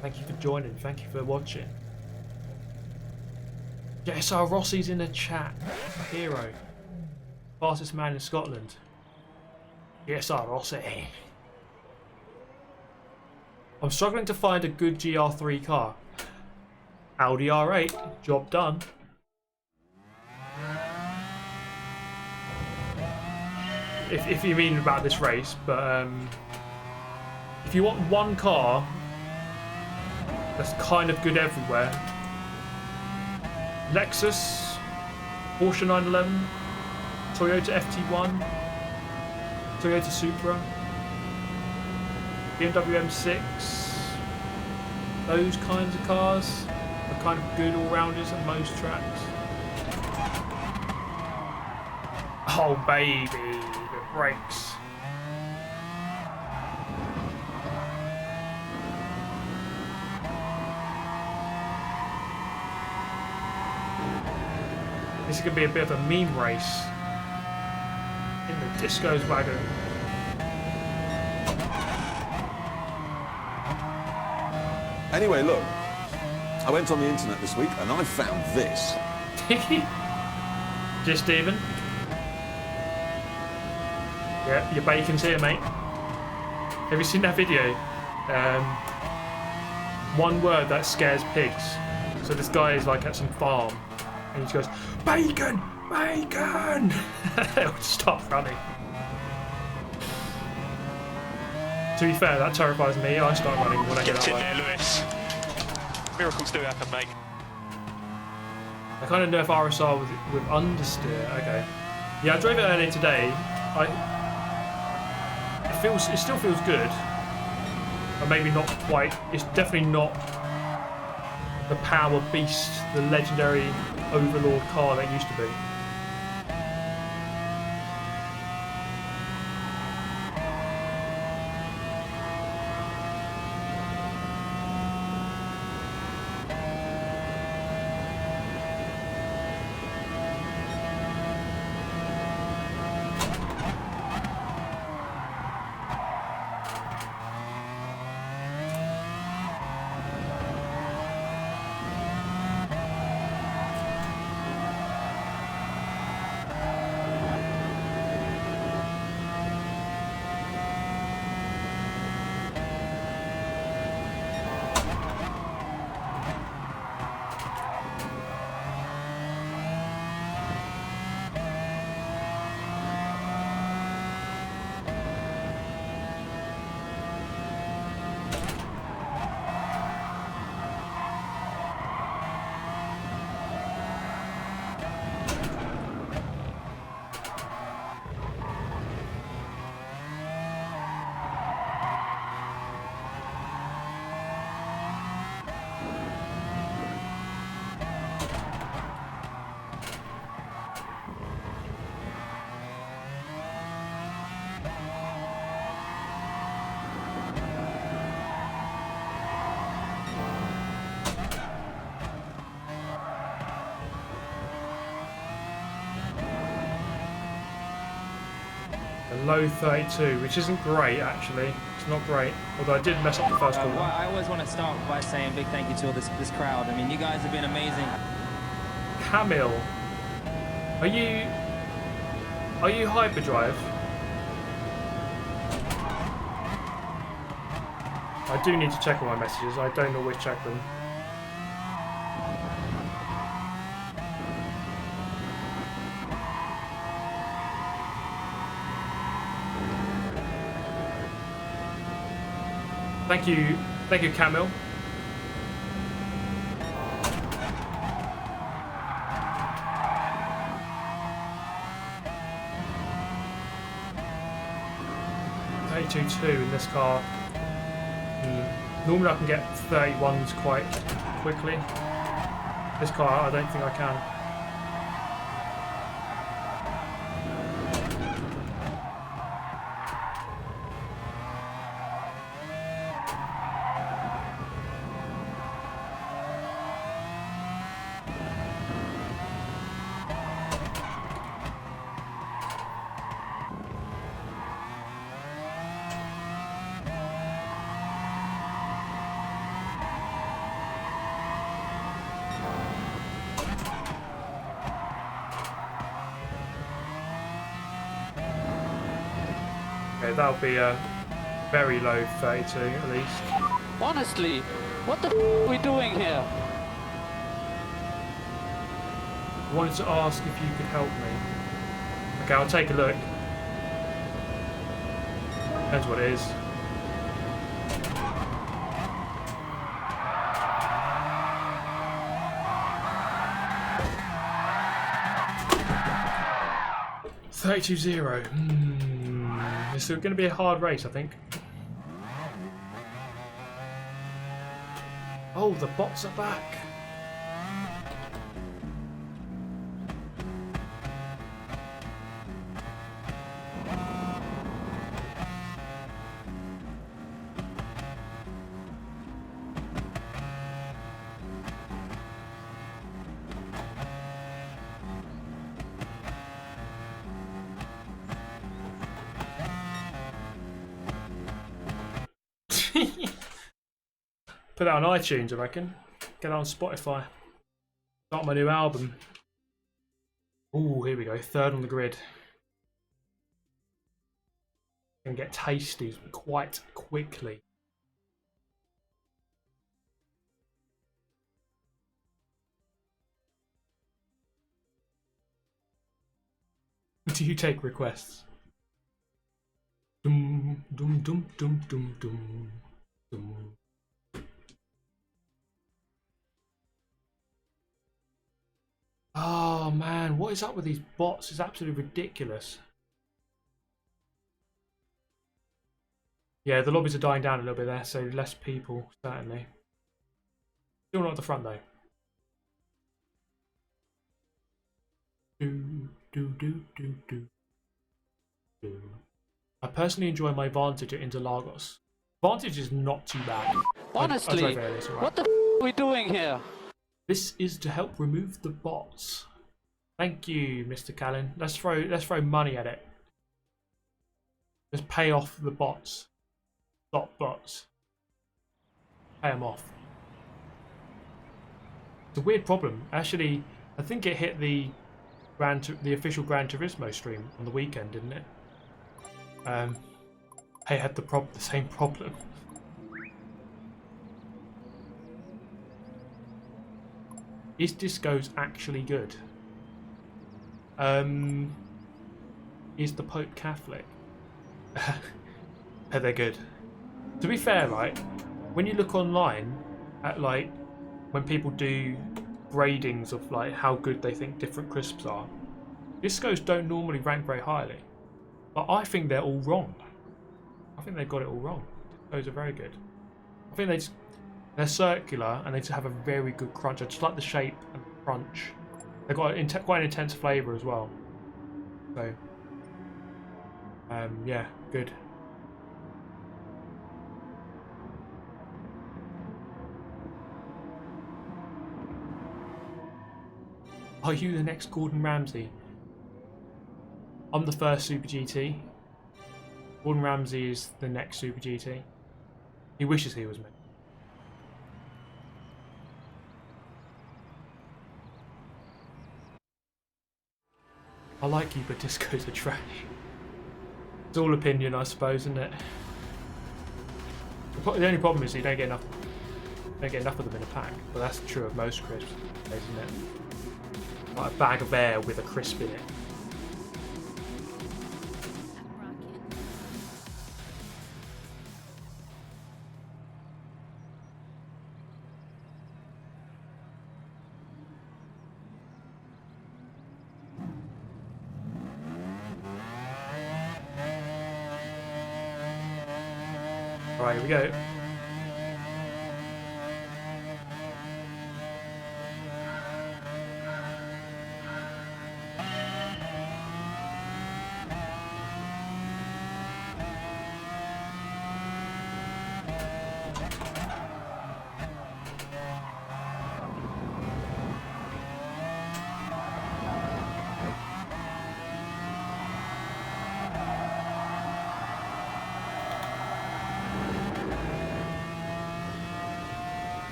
Thank you for joining. Thank you for watching. Yes, our Rossi's in the chat. A hero. Fastest man in Scotland. Yes, our Rossi. I'm struggling to find a good GR3 car. Audi R8, job done. If you mean about this race, but if you want one car that's kind of good everywhere, Lexus, Porsche 911, Toyota FT1, Toyota Supra, BMW M6, those kinds of cars are kind of good all-rounders at most tracks. Oh baby, the brakes. This is going to be a bit of a meme race in the Discos wagon. Anyway, look, I went on the internet this week and I found this. Just Stephen. Yeah, your bacon's here, mate. Have you seen that video? One word that scares pigs. So this guy is like at some farm and he just goes, bacon, bacon. They'll stop running. To be fair, that terrifies me. I start running when I get that way. Get in there, Lewis. Miracles do happen, mate. I kind of know if RSR with understeer. Okay. Yeah, I drove it earlier today. It still feels good, but maybe not quite. It's definitely not the power beast, the legendary overlord car that it used to be. A low 32, which isn't great actually. It's not great. Although I did mess up the first corner. Well, I always want to start by saying a big thank you to all this crowd. I mean, you guys have been amazing. Camille, are you HyperJrive? I do need to check all my messages. I don't always check them. Thank you, Camille. .2 in this car. Normally I can get 31s quite quickly. This car, I don't think I can. Okay, that'll be a very low 32 at least. Honestly, what the are we doing here? I wanted to ask if you could help me. Okay, I'll take a look. Depends what it is. $32.0. This is going to be a hard race, I think. Oh, the bots are back. Put that on iTunes, I reckon. Get that on Spotify. Start my new album. Oh, here we go. Third on the grid. Gonna get tasty quite quickly. Do you take requests? Dum dum dum dum dum dum dum. Oh man, what is up with these bots? It's absolutely ridiculous. Yeah, the lobbies are dying down a little bit there, so less people, certainly. Still not at the front though. I personally enjoy my Vantage at Interlagos. Vantage is not too bad. Honestly, what the are we doing here? This is to help remove the bots. Thank you, Mr. Callan. Let's throw money at it. Let's pay off the bots. Stop bots. Pay them off. It's a weird problem. Actually, I think it hit the official Gran Turismo stream on the weekend, didn't it? They had the same problem. Is Disco's actually good? Is the Pope Catholic? They're good. To be fair, right, when you look online at like when people do gradings of like how good they think different crisps are, Discos don't normally rank very highly. But I think they're all wrong. I think they've got it all wrong. Discos are very good. I think they're circular and they just have a very good crunch. I just like the shape and the crunch. They've got quite an intense flavour as well. So, yeah, good. Are you the next Gordon Ramsay? I'm the first Super GT. Gordon Ramsay is the next Super GT. He wishes he was me. I like you, but discos are trash. It's all opinion, I suppose, isn't it? The only problem is you don't get enough. Don't get enough of them in a pack, but that's true of most crisps, isn't it? Like a bag of air with a crisp in it. Alright, here we go.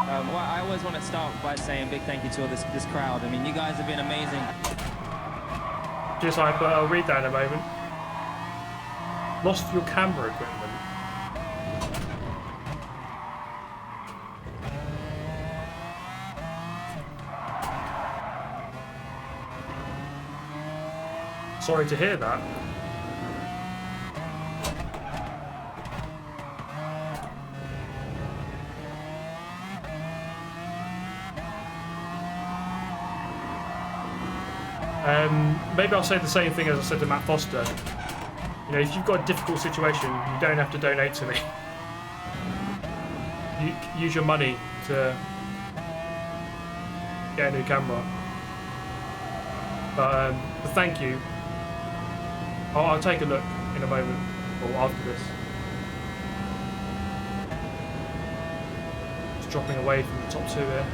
Well, I always want to start by saying big thank you to all this crowd. I mean, you guys have been amazing. Just like, but I'll read that in a moment. Lost your camera equipment. Sorry to hear that. Maybe I'll say the same thing as I said to Matt Foster. You know, if you've got a difficult situation, you don't have to donate to me. You use your money to get a new camera. But thank you. I'll take a look in a moment, or after this. Just dropping away from the top two here.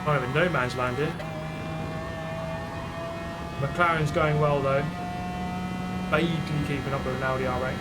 Kind of in no man's land here. McLaren's going well though. Vaguely keeping up with an Audi R8.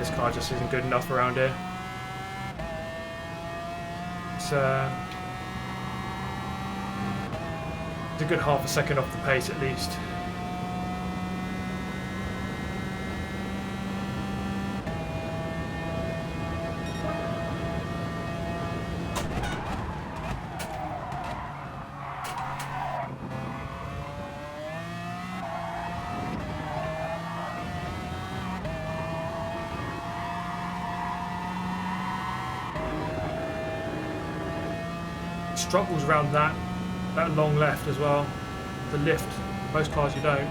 This car just isn't good enough around here. It's a good half a second off the pace at least. Struggles around that long left as well. The lift, most cars you don't.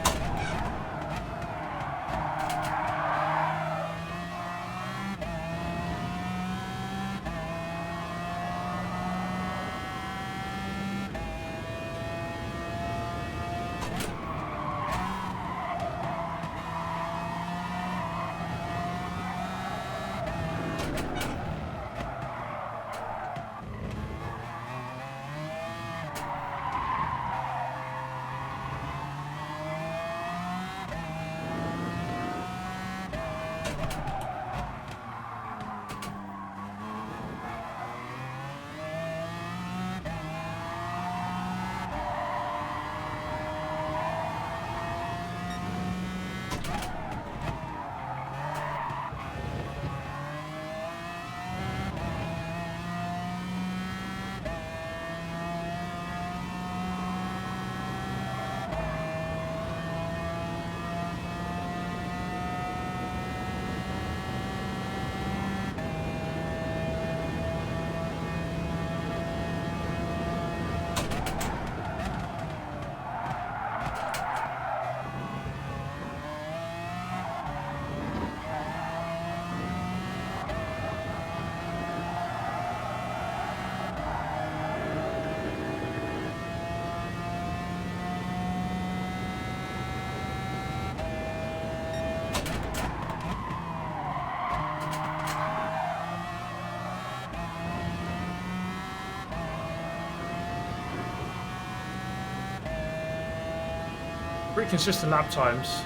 Pretty consistent lap times,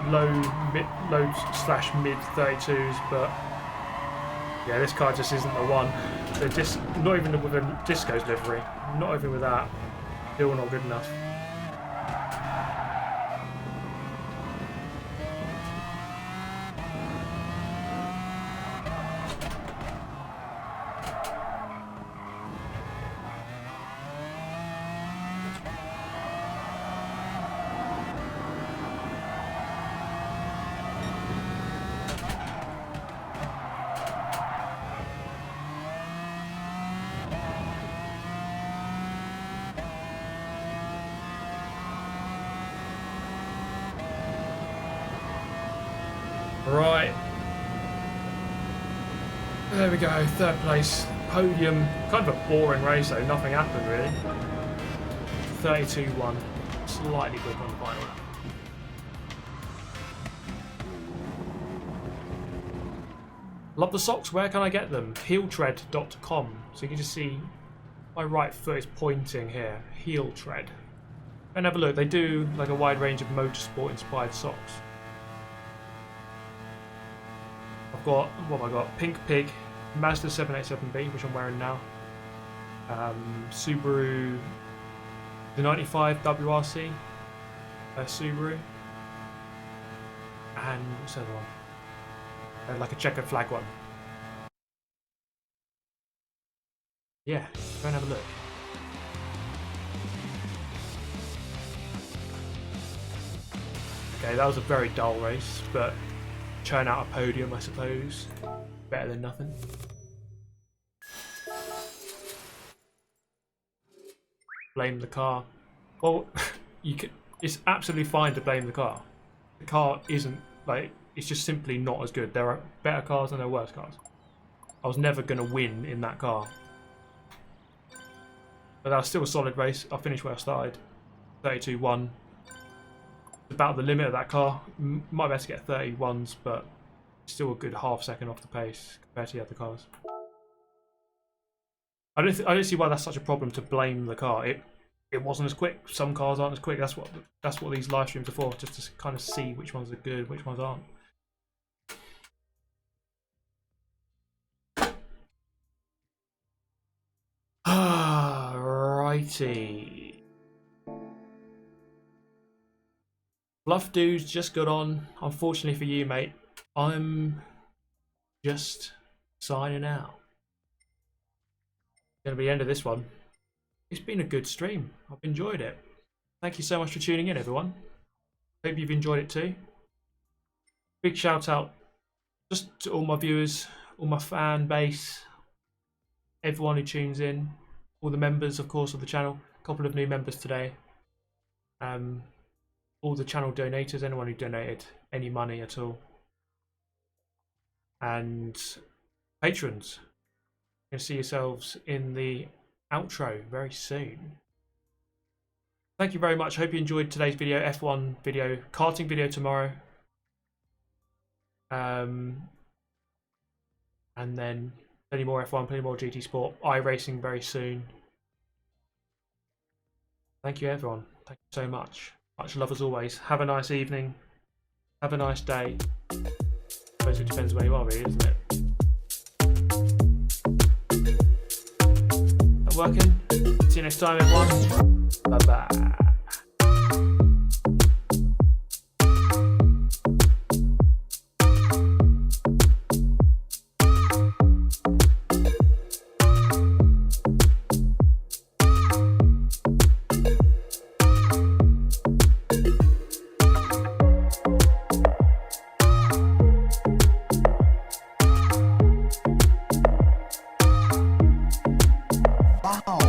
low slash mid 32s, but yeah, this car just isn't the one. They're just not even with a Disco's livery, not even with that, still not good enough. Right, there we go, third place, podium. Kind of a boring race though, nothing happened really. 32-1, slightly quick on the final lap. Love the socks, where can I get them? Heeltread.com, so you can just see my right foot is pointing here, heel tread. And have a look, they do like a wide range of motorsport inspired socks. I've got, what have I got? Pink Pig, Mazda 787B, which I'm wearing now. Subaru, the 95 WRC, Subaru. And what's the other one? Like a checkered flag one. Yeah, go and have a look. Okay, that was a very dull race, but churn out a podium, I suppose. Better than nothing. Blame the car. Well, it's absolutely fine to blame the car. The car isn't, like, it's just simply not as good. There are better cars and there are worse cars. I was never going to win in that car. But that was still a solid race. I finished where I started. 32-1. About the limit of that car. Might be able to get 31s, but still a good half second off the pace compared to the other cars. I don't see why that's such a problem to blame the car. It wasn't as quick. Some cars aren't as quick. That's what these live streams are for, just to kind of see which ones are good, which ones aren't. righty. Bluff Dude's just got on. Unfortunately for you, mate, I'm just signing out. Going to be the end of this one. It's been a good stream. I've enjoyed it. Thank you so much for tuning in, everyone. Hope you've enjoyed it too. Big shout out just to all my viewers, all my fan base, everyone who tunes in, all the members, of course, of the channel. A couple of new members today. All the channel donators, anyone who donated any money at all. And patrons. You're going to see yourselves in the outro very soon. Thank you very much. Hope you enjoyed today's video, F1 video, karting video tomorrow. And then plenty more F1, plenty more GT Sport, iRacing very soon. Thank you, everyone. Thank you so much. Much love as always. Have a nice evening. Have a nice day. I suppose it depends where you are, really, isn't it? That working? See you next time, everyone. Bye-bye. Wow.